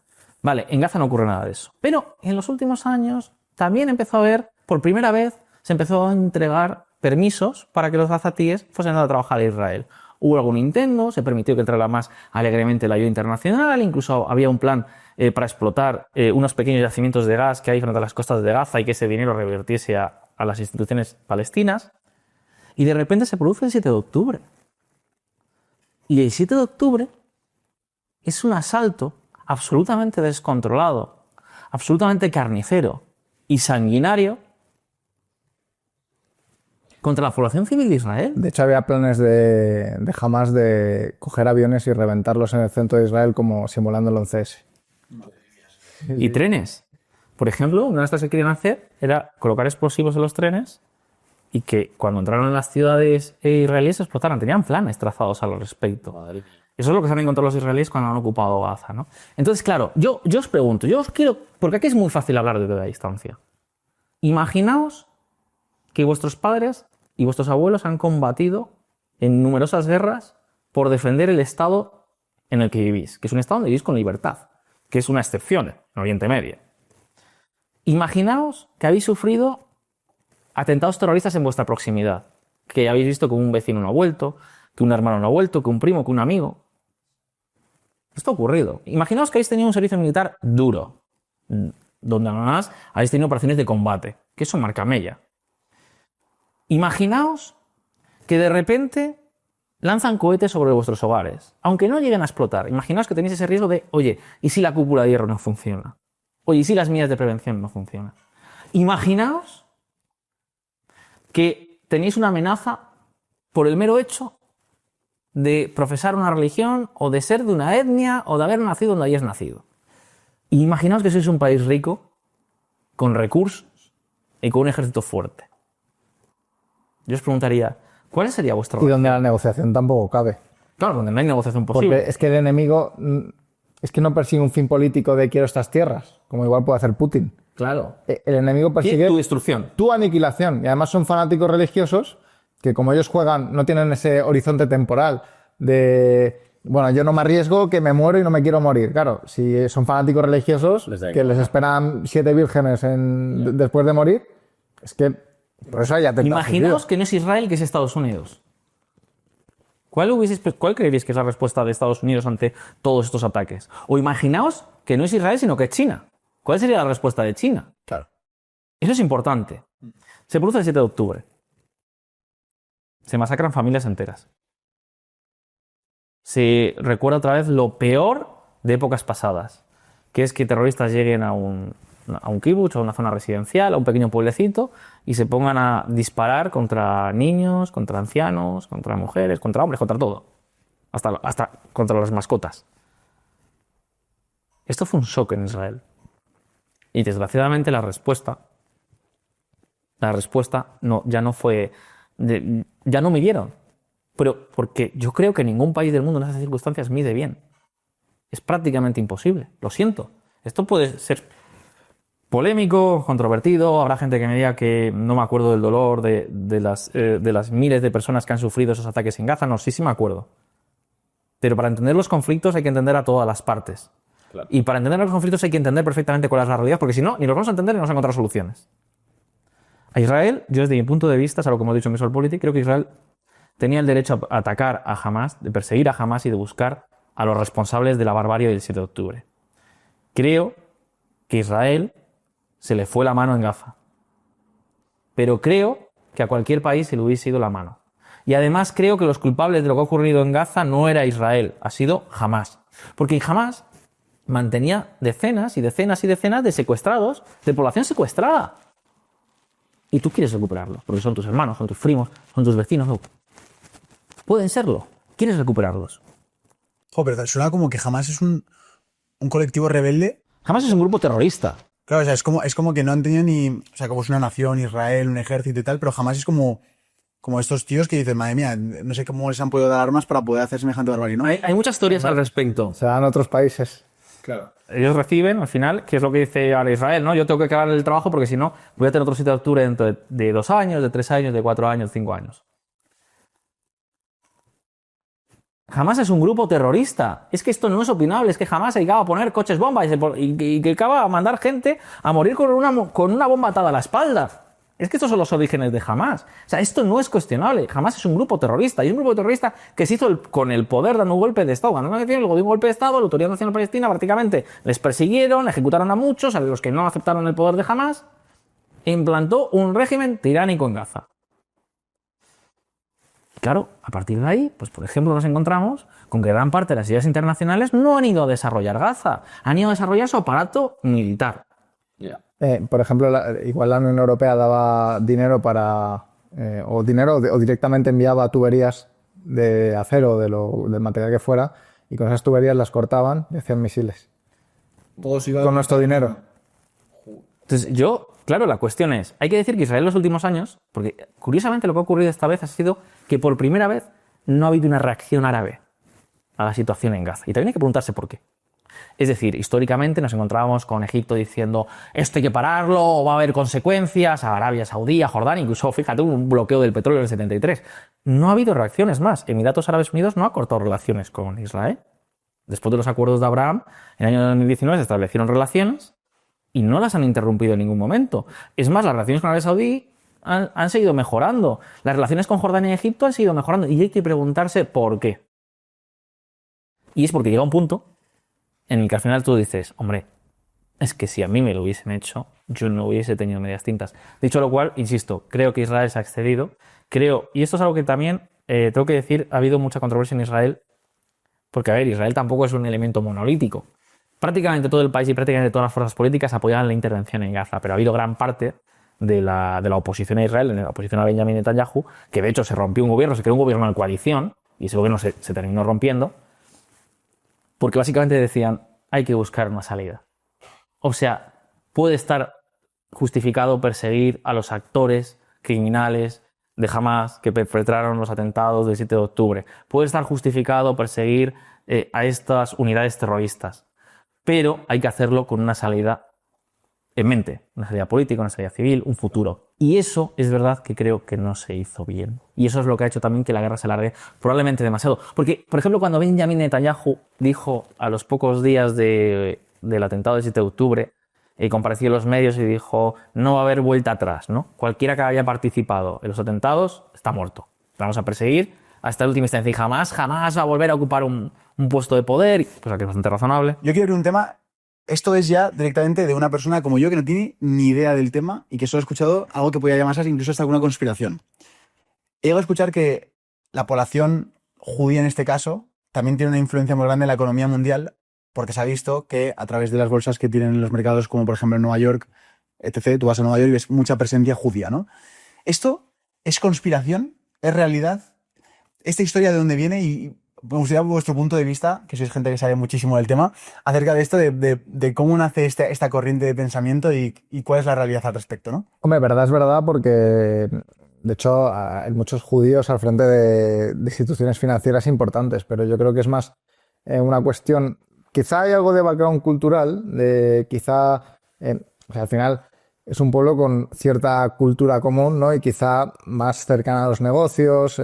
Vale, en Gaza no ocurre nada de eso. Pero en los últimos años también empezó a haber, por primera vez, se empezó a entregar permisos para que los gazatíes fuesen a trabajar a Israel. Hubo algún intento, se permitió que entrara más alegremente la ayuda internacional, incluso había un plan para explotar unos pequeños yacimientos de gas que hay frente a las costas de Gaza y que ese dinero revertiese a las instituciones palestinas. Y de repente se produce el 7 de octubre. Y el 7 de octubre es un asalto absolutamente descontrolado, absolutamente carnicero y sanguinario contra la población civil de Israel. De hecho, había planes de Hamás de coger aviones y reventarlos en el centro de Israel como simulando el 11S. Y trenes. Por ejemplo, una de las cosas que querían hacer era colocar explosivos en los trenes y que cuando entraron en las ciudades israelíes se explotaran. Tenían planes trazados al respecto. Eso es lo que se han encontrado los israelíes cuando han ocupado Gaza, ¿no? Entonces, claro, yo os pregunto, porque aquí es muy fácil hablar desde la distancia. Imaginaos que vuestros padres y vuestros abuelos han combatido en numerosas guerras por defender el Estado en el que vivís, que es un Estado donde vivís con libertad, que es una excepción en Oriente Medio. Imaginaos que habéis sufrido atentados terroristas en vuestra proximidad, que habéis visto que un vecino no ha vuelto, que un hermano no ha vuelto, que un primo, que un amigo. Esto ha ocurrido. Imaginaos que habéis tenido un servicio militar duro, donde además habéis tenido operaciones de combate, que eso marca mella. Imaginaos que de repente lanzan cohetes sobre vuestros hogares, aunque no lleguen a explotar. Imaginaos que tenéis ese riesgo de, oye, ¿y si la cúpula de hierro no funciona? Oye, ¿y si las medidas de prevención no funcionan? Imaginaos que tenéis una amenaza por el mero hecho de profesar una religión o de ser de una etnia o de haber nacido donde hayas nacido. Y imaginaos que sois un país rico, con recursos y con un ejército fuerte. Yo os preguntaría, ¿cuál sería vuestra Y donde la negociación tampoco cabe. Claro, donde no hay negociación posible. Porque es que el enemigo es que no persigue un fin político de quiero estas tierras, como igual puede hacer Putin. Claro. El enemigo persigue Tu destrucción. tu aniquilación. Y además son fanáticos religiosos que como ellos juegan, no tienen ese horizonte temporal de, bueno, yo no me arriesgo, que me muero y no me quiero morir. Claro, si son fanáticos religiosos que les esperan 7 vírgenes después de morir, es que por eso ya te Imaginaos que no es Israel, que es Estados Unidos. ¿Cuál creeréis que es la respuesta de Estados Unidos ante todos estos ataques? O imaginaos que no es Israel, sino que es China. ¿Cuál sería la respuesta de China? Claro. Eso es importante. Se produce el 7 de octubre. Se masacran familias enteras. Se recuerda otra vez lo peor de épocas pasadas, que es que terroristas lleguen a un kibutz, a una zona residencial, a un pequeño pueblecito, y se pongan a disparar contra niños, contra ancianos, contra mujeres, contra hombres, contra todo. Hasta contra las mascotas. Esto fue un shock en Israel. Y desgraciadamente la respuesta ya no fue... ya no midieron. Pero porque yo creo que ningún país del mundo en esas circunstancias mide bien. Es prácticamente imposible. Lo siento. Esto puede ser polémico, controvertido. Habrá gente que me diga que no me acuerdo del dolor de las miles de personas que han sufrido esos ataques en Gaza. No, sí me acuerdo. Pero para entender los conflictos hay que entender a todas las partes. Claro. Y para entender los conflictos hay que entender perfectamente cuál es la realidad, porque si no, ni los vamos a entender ni vamos a encontrar soluciones. A Israel, yo desde mi punto de vista, salvo como he dicho en VisualPolitik, creo que Israel tenía el derecho a atacar a Hamas, de perseguir a Hamas y de buscar a los responsables de la barbarie del 7 de octubre. Creo que Israel se le fue la mano en Gaza. Pero creo que a cualquier país se le hubiese ido la mano. Y además creo que los culpables de lo que ha ocurrido en Gaza no era Israel, ha sido Hamas. Porque Hamas mantenía decenas y decenas y decenas de secuestrados, de población secuestrada. Y tú quieres recuperarlos, porque son tus hermanos, son tus primos, son tus vecinos. No. Pueden serlo. ¿Quieres recuperarlos? Joder, pero suena como que jamás es un colectivo rebelde. Hamas es un grupo terrorista. Claro, o sea, es como que no han tenido ni... O sea, como es una nación, Israel, un ejército y tal, pero jamás es como estos tíos que dicen, madre mía, no sé cómo les han podido dar armas para poder hacer semejante barbarie, ¿no? Hay muchas teorías al respecto. Se dan en otros países. Claro. Ellos reciben, al final, que es lo que dice ahora Israel, ¿no? Yo tengo que acabar el trabajo porque si no voy a tener otro 7 de octubre dentro de 2 años, de 3 años, de 4 años, 5 años. Hamas es un grupo terrorista. Es que esto no es opinable. Es que Hamas se dedicaba a poner coches bomba y que acaba a mandar gente a morir con una bomba atada a la espalda. Es que estos son los orígenes de Hamas. O sea, esto no es cuestionable. Hamas es un grupo terrorista. Y un grupo terrorista que se hizo con el poder dando un golpe de Estado. Cuando luego dio un golpe de Estado, la Autoridad Nacional Palestina prácticamente les persiguieron, ejecutaron a muchos, a los que no aceptaron el poder de Hamas, e implantó un régimen tiránico en Gaza. Y claro, a partir de ahí, pues por ejemplo nos encontramos con que gran parte de las ideas internacionales no han ido a desarrollar Gaza, han ido a desarrollar su aparato militar. Ya. Por ejemplo, igual la Unión Europea daba dinero para... o directamente enviaba tuberías de acero, del material que fuera, y con esas tuberías las cortaban y hacían misiles. Con nuestro dinero. Entonces claro, la cuestión es, hay que decir que Israel en los últimos años, porque curiosamente lo que ha ocurrido esta vez ha sido que por primera vez no ha habido una reacción árabe a la situación en Gaza. Y también hay que preguntarse por qué. Es decir, históricamente nos encontrábamos con Egipto diciendo esto hay que pararlo, va a haber consecuencias, a Arabia Saudí, a Jordania, incluso, fíjate, un bloqueo del petróleo en el 73. No ha habido reacciones más. Emiratos Árabes Unidos no ha cortado relaciones con Israel. Después de los acuerdos de Abraham, en el año 2019 se establecieron relaciones y no las han interrumpido en ningún momento. Es más, las relaciones con Arabia Saudí han seguido mejorando. Las relaciones con Jordania y Egipto han seguido mejorando. Y hay que preguntarse por qué. Y es porque llega un punto en el que al final tú dices, hombre, es que si a mí me lo hubiesen hecho, yo no hubiese tenido medias tintas. Dicho lo cual, insisto, creo que Israel se ha excedido. Y esto es algo que también tengo que decir, ha habido mucha controversia en Israel, porque, a ver, Israel tampoco es un elemento monolítico. Prácticamente todo el país y prácticamente todas las fuerzas políticas apoyaban la intervención en Gaza, pero ha habido gran parte de la oposición a Israel, en la oposición a Benjamin Netanyahu, que de hecho se rompió un gobierno, se creó un gobierno de coalición, y ese gobierno se terminó rompiendo, porque básicamente decían, hay que buscar una salida. O sea, puede estar justificado perseguir a los actores criminales de Hamás que perpetraron los atentados del 7 de octubre. Puede estar justificado perseguir a estas unidades terroristas. Pero hay que hacerlo con una salida en mente, una salida política, una salida civil, un futuro. Y eso es verdad que creo que no se hizo bien. Y eso es lo que ha hecho también que la guerra se alargue probablemente demasiado. Porque, por ejemplo, cuando Benjamin Netanyahu dijo a los pocos días del atentado del 7 de octubre, compareció en los medios y dijo, no va a haber vuelta atrás, ¿no? Cualquiera que haya participado en los atentados está muerto. Vamos a perseguir hasta la última instancia y jamás va a volver a ocupar un puesto de poder, cosa que es bastante razonable. Yo quiero abrir un tema. Esto es ya directamente de una persona como yo que no tiene ni idea del tema y que solo ha escuchado algo que podría llamarse incluso hasta alguna conspiración. He llegado a escuchar que la población judía en este caso también tiene una influencia muy grande en la economía mundial porque se ha visto que a través de las bolsas que tienen en los mercados como por ejemplo en Nueva York, etc., tú vas a Nueva York y ves mucha presencia judía, ¿no? ¿Esto es conspiración? ¿Es realidad? ¿Esta historia de dónde viene? Y me gustaría vuestro punto de vista, que sois gente que sabe muchísimo del tema, acerca de esto, de cómo nace esta corriente de pensamiento y cuál es la realidad al respecto, ¿no? Hombre, verdad es verdad porque, de hecho, hay muchos judíos al frente de instituciones financieras importantes, pero yo creo que es más una cuestión, quizá hay algo de background cultural, o sea, al final es un pueblo con cierta cultura común, ¿no? Y quizá más cercana a los negocios,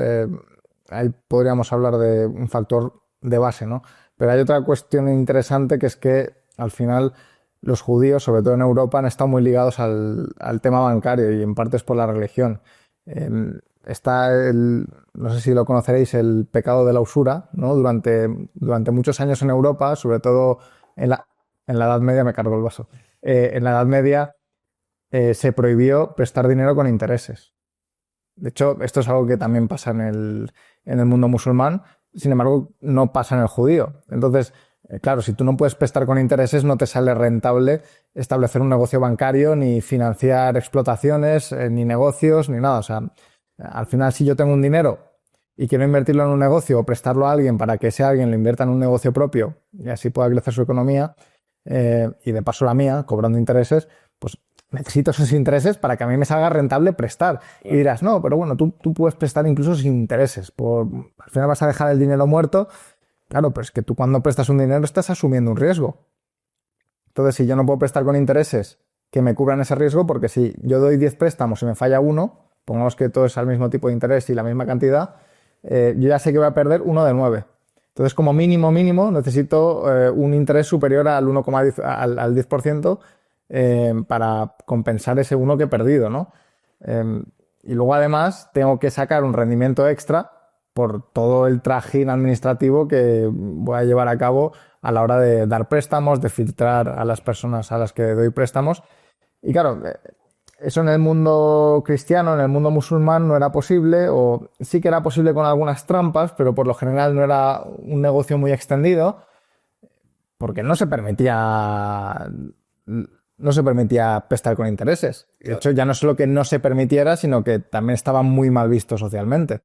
ahí podríamos hablar de un factor de base, ¿no? Pero hay otra cuestión interesante que es que al final los judíos, sobre todo en Europa, han estado muy ligados al tema bancario y en parte es por la religión. Está no sé si lo conoceréis, el pecado de la usura, ¿no? Durante muchos años en Europa, sobre todo en la Edad Media, me cargo el vaso, en la Edad Media se prohibió prestar dinero con intereses. De hecho, esto es algo que también pasa en el mundo musulmán, sin embargo, no pasa en el judío. Entonces, claro, si tú no puedes prestar con intereses, no te sale rentable establecer un negocio bancario, ni financiar explotaciones, ni negocios, ni nada. O sea, al final, si yo tengo un dinero y quiero invertirlo en un negocio o prestarlo a alguien para que ese alguien lo invierta en un negocio propio y así pueda crecer su economía, y de paso la mía, cobrando intereses, pues necesito esos intereses para que a mí me salga rentable prestar. Y dirás, no, pero bueno, tú puedes prestar incluso sin intereses. Al final vas a dejar el dinero muerto. Claro, pero es que tú cuando prestas un dinero estás asumiendo un riesgo. Entonces, si yo no puedo prestar con intereses que me cubran ese riesgo, porque si yo doy 10 préstamos y me falla uno, pongamos que todo es al mismo tipo de interés y la misma cantidad, yo ya sé que voy a perder 1 de 9. Entonces, como mínimo necesito un interés superior al 1,10 al 10%, para compensar ese 1 que he perdido, ¿no? Y luego además tengo que sacar un rendimiento extra por todo el trajín administrativo que voy a llevar a cabo a la hora de dar préstamos, de filtrar a las personas a las que doy préstamos. Y claro, eso en el mundo cristiano, en el mundo musulmán no era posible, o sí que era posible con algunas trampas, pero por lo general no era un negocio muy extendido, porque no se permitía prestar con intereses. De hecho, ya no solo que no se permitiera, sino que también estaba muy mal visto socialmente.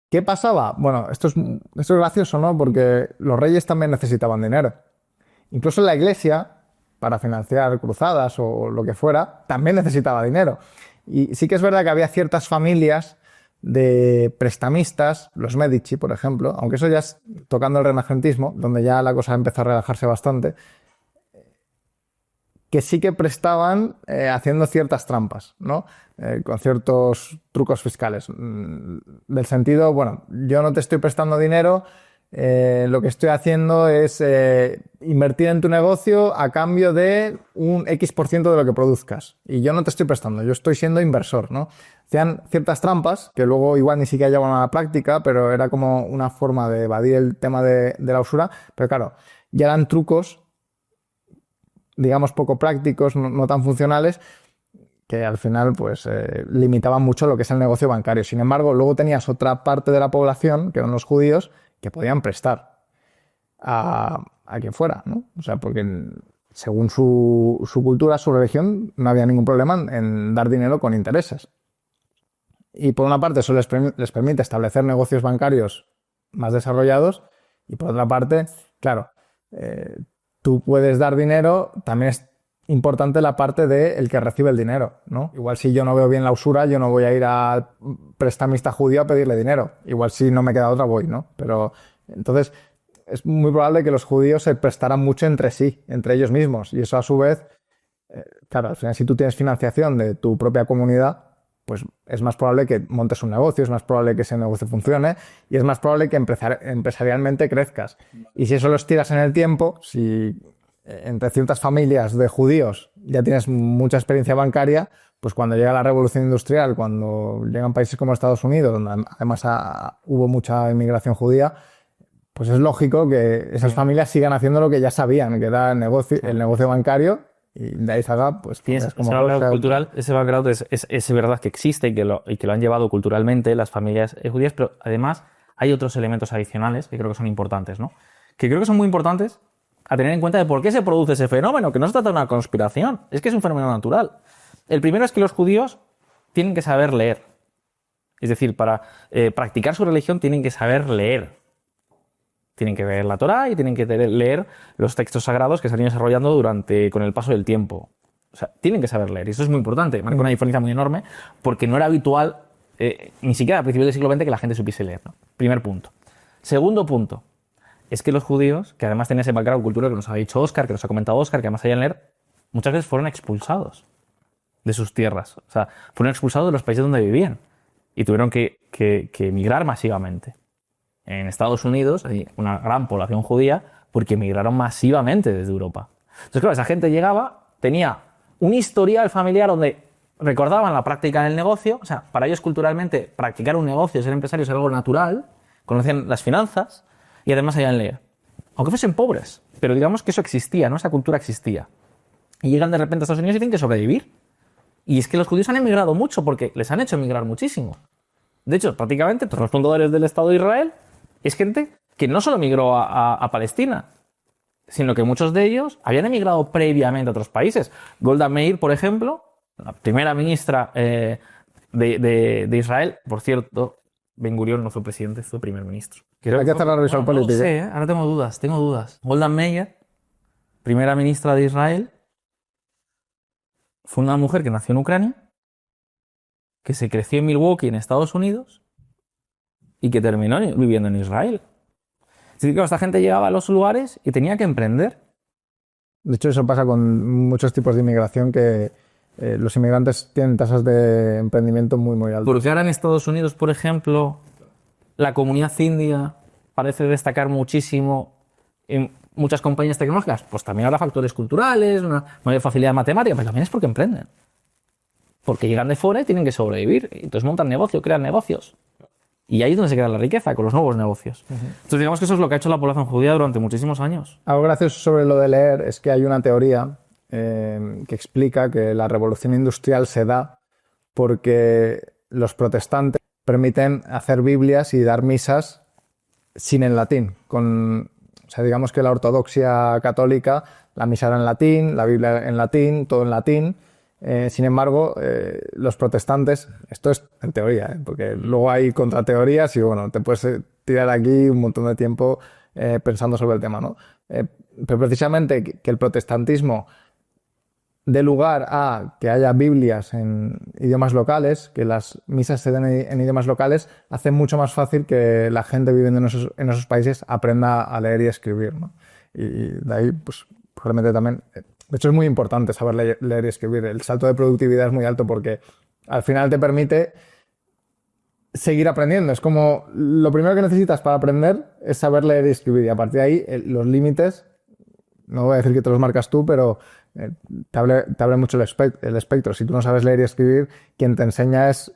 ¿Qué pasaba? Bueno, esto es gracioso, ¿no? Porque los reyes también necesitaban dinero. Incluso la iglesia, para financiar cruzadas o lo que fuera, también necesitaba dinero. Y sí que es verdad que había ciertas familias de prestamistas, los Medici, por ejemplo, aunque eso ya es tocando el renacentismo, donde ya la cosa empezó a relajarse bastante, que sí que prestaban haciendo ciertas trampas, ¿no? Con ciertos trucos fiscales. Del sentido, bueno, yo no te estoy prestando dinero, lo que estoy haciendo es invertir en tu negocio a cambio de un X% de lo que produzcas. Y yo no te estoy prestando, yo estoy siendo inversor, ¿no? Hacían ciertas trampas, que luego igual ni siquiera llevaban a la práctica, pero era como una forma de evadir el tema de la usura. Pero claro, ya eran trucos, digamos, poco prácticos, no tan funcionales, que al final pues limitaban mucho lo que es el negocio bancario. Sin embargo, luego tenías otra parte de la población, que eran los judíos, que podían prestar a quien fuera, ¿no? O sea, porque según su cultura, su religión, no había ningún problema en dar dinero con intereses. Y por una parte eso les permite establecer negocios bancarios más desarrollados. Y por otra parte, claro, tú puedes dar dinero, también es importante la parte del que recibe el dinero, ¿no? Igual si yo no veo bien la usura, yo no voy a ir al prestamista judío a pedirle dinero. Igual si no me queda otra, voy, ¿no? Pero entonces es muy probable que los judíos se prestaran mucho entre sí, entre ellos mismos. Y eso a su vez, claro, al final si tú tienes financiación de tu propia comunidad, pues es más probable que montes un negocio, es más probable que ese negocio funcione y es más probable que empresarialmente crezcas. Y si eso lo estiras en el tiempo, si entre ciertas familias de judíos ya tienes mucha experiencia bancaria, pues cuando llega la revolución industrial, cuando llegan países como Estados Unidos, donde además hubo mucha inmigración judía, pues es lógico que esas familias sigan haciendo lo que ya sabían, que era el negocio bancario, y de ahí salga, pues... Tienes como background cultural, ese background es verdad que existe y que lo han llevado culturalmente las familias judías, pero además hay otros elementos adicionales que creo que son importantes, ¿no? Que creo que son muy importantes a tener en cuenta de por qué se produce ese fenómeno, que no se trata de una conspiración, es que es un fenómeno natural. El primero es que los judíos tienen que saber leer. Es decir, para practicar su religión tienen que saber leer. Tienen que leer la Torá y tienen que leer los textos sagrados que se han ido desarrollando con el paso del tiempo. O sea, tienen que saber leer. Y eso es muy importante. Marca una diferencia muy enorme porque no era habitual, ni siquiera a principios del siglo XX, que la gente supiese leer, ¿no? Primer punto. Segundo punto. Es que los judíos, que además tienen ese background cultural que nos ha dicho Óscar, que nos ha comentado Óscar, que además sabían leer, muchas veces fueron expulsados de sus tierras. O sea, fueron expulsados de los países donde vivían y tuvieron que emigrar masivamente. En Estados Unidos hay una gran población judía porque emigraron masivamente desde Europa. Entonces, claro, esa gente llegaba, tenía un historial familiar donde recordaban la práctica del negocio. O sea, para ellos culturalmente practicar un negocio, ser empresarios, era algo natural. Conocían las finanzas y además sabían leer. Aunque fuesen pobres, pero digamos que eso existía, ¿no? Esa cultura existía. Y llegan de repente a Estados Unidos y tienen que sobrevivir. Y es que los judíos han emigrado mucho porque les han hecho emigrar muchísimo. De hecho, prácticamente todos los fundadores del Estado de Israel es gente que no solo emigró a Palestina, sino que muchos de ellos habían emigrado previamente a otros países. Golda Meir, por ejemplo, la primera ministra de Israel, por cierto, Ben Gurión no fue presidente, fue primer ministro. Hay que hacer la revisión política. No sé, ahora tengo dudas. Golda Meir, primera ministra de Israel, fue una mujer que nació en Ucrania, que se creció en Milwaukee, en Estados Unidos, y que terminó viviendo en Israel. Es decir, que esta gente llegaba a los lugares y tenía que emprender. De hecho, eso pasa con muchos tipos de inmigración, que los inmigrantes tienen tasas de emprendimiento muy, muy altas. Porque ahora en Estados Unidos, por ejemplo, la comunidad india parece destacar muchísimo en muchas compañías tecnológicas. Pues también habrá factores culturales, una mayor facilidad matemática, pero también es porque emprenden. Porque llegan de fuera y tienen que sobrevivir. Entonces montan negocio, crean negocios. Y ahí es donde se crea la riqueza, con los nuevos negocios. Entonces digamos que eso es lo que ha hecho la población judía durante muchísimos años. Algo gracioso sobre lo de leer es que hay una teoría que explica que la revolución industrial se da porque los protestantes permiten hacer Biblias y dar misas sin el latín. O sea, digamos que la ortodoxia católica, la misa era en latín, la Biblia en latín, todo en latín. Sin embargo, los protestantes, esto es en teoría, porque luego hay contrateorías y bueno, te puedes tirar aquí un montón de tiempo pensando sobre el tema, ¿no? Pero precisamente que el protestantismo dé lugar a que haya Biblias en idiomas locales, que las misas se den en idiomas locales, hace mucho más fácil que la gente viviendo en esos países aprenda a leer y escribir, ¿no? Y de ahí, pues, probablemente también... De hecho, es muy importante saber leer y escribir. El salto de productividad es muy alto porque al final te permite seguir aprendiendo. Es como lo primero que necesitas para aprender es saber leer y escribir. Y a partir de ahí, los límites, no voy a decir que te los marcas tú, pero te abre mucho el espectro. Si tú no sabes leer y escribir, quien te enseña es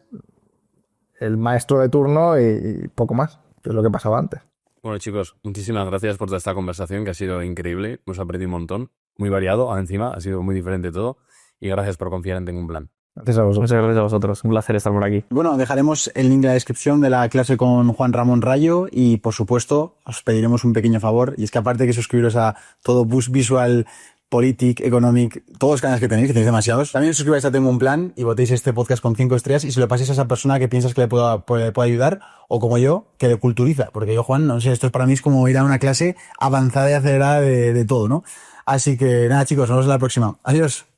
el maestro de turno y poco más, que es lo que pasaba antes. Bueno, chicos, muchísimas gracias por toda esta conversación, que ha sido increíble. Hemos aprendido un montón. Muy variado, encima, ha sido muy diferente todo. Y gracias por confiar en Tengo un Plan. Gracias a vosotros. Muchas gracias a vosotros. Un placer estar por aquí. Bueno, dejaremos el link en la descripción de la clase con Juan Ramón Rayo y, por supuesto, os pediremos un pequeño favor, y es que aparte de que suscribiros a todo Boost Visual Politic, Economic, todos los canales que tenéis demasiados. También suscribáis a Tengo un Plan y votéis este podcast con 5 estrellas y se lo paséis a esa persona que piensas que le puede ayudar, o como yo, que le culturiza. Porque yo, Juan, no sé, esto para mí es como ir a una clase avanzada y acelerada de todo, ¿no? Así que nada, chicos, nos vemos en la próxima. Adiós.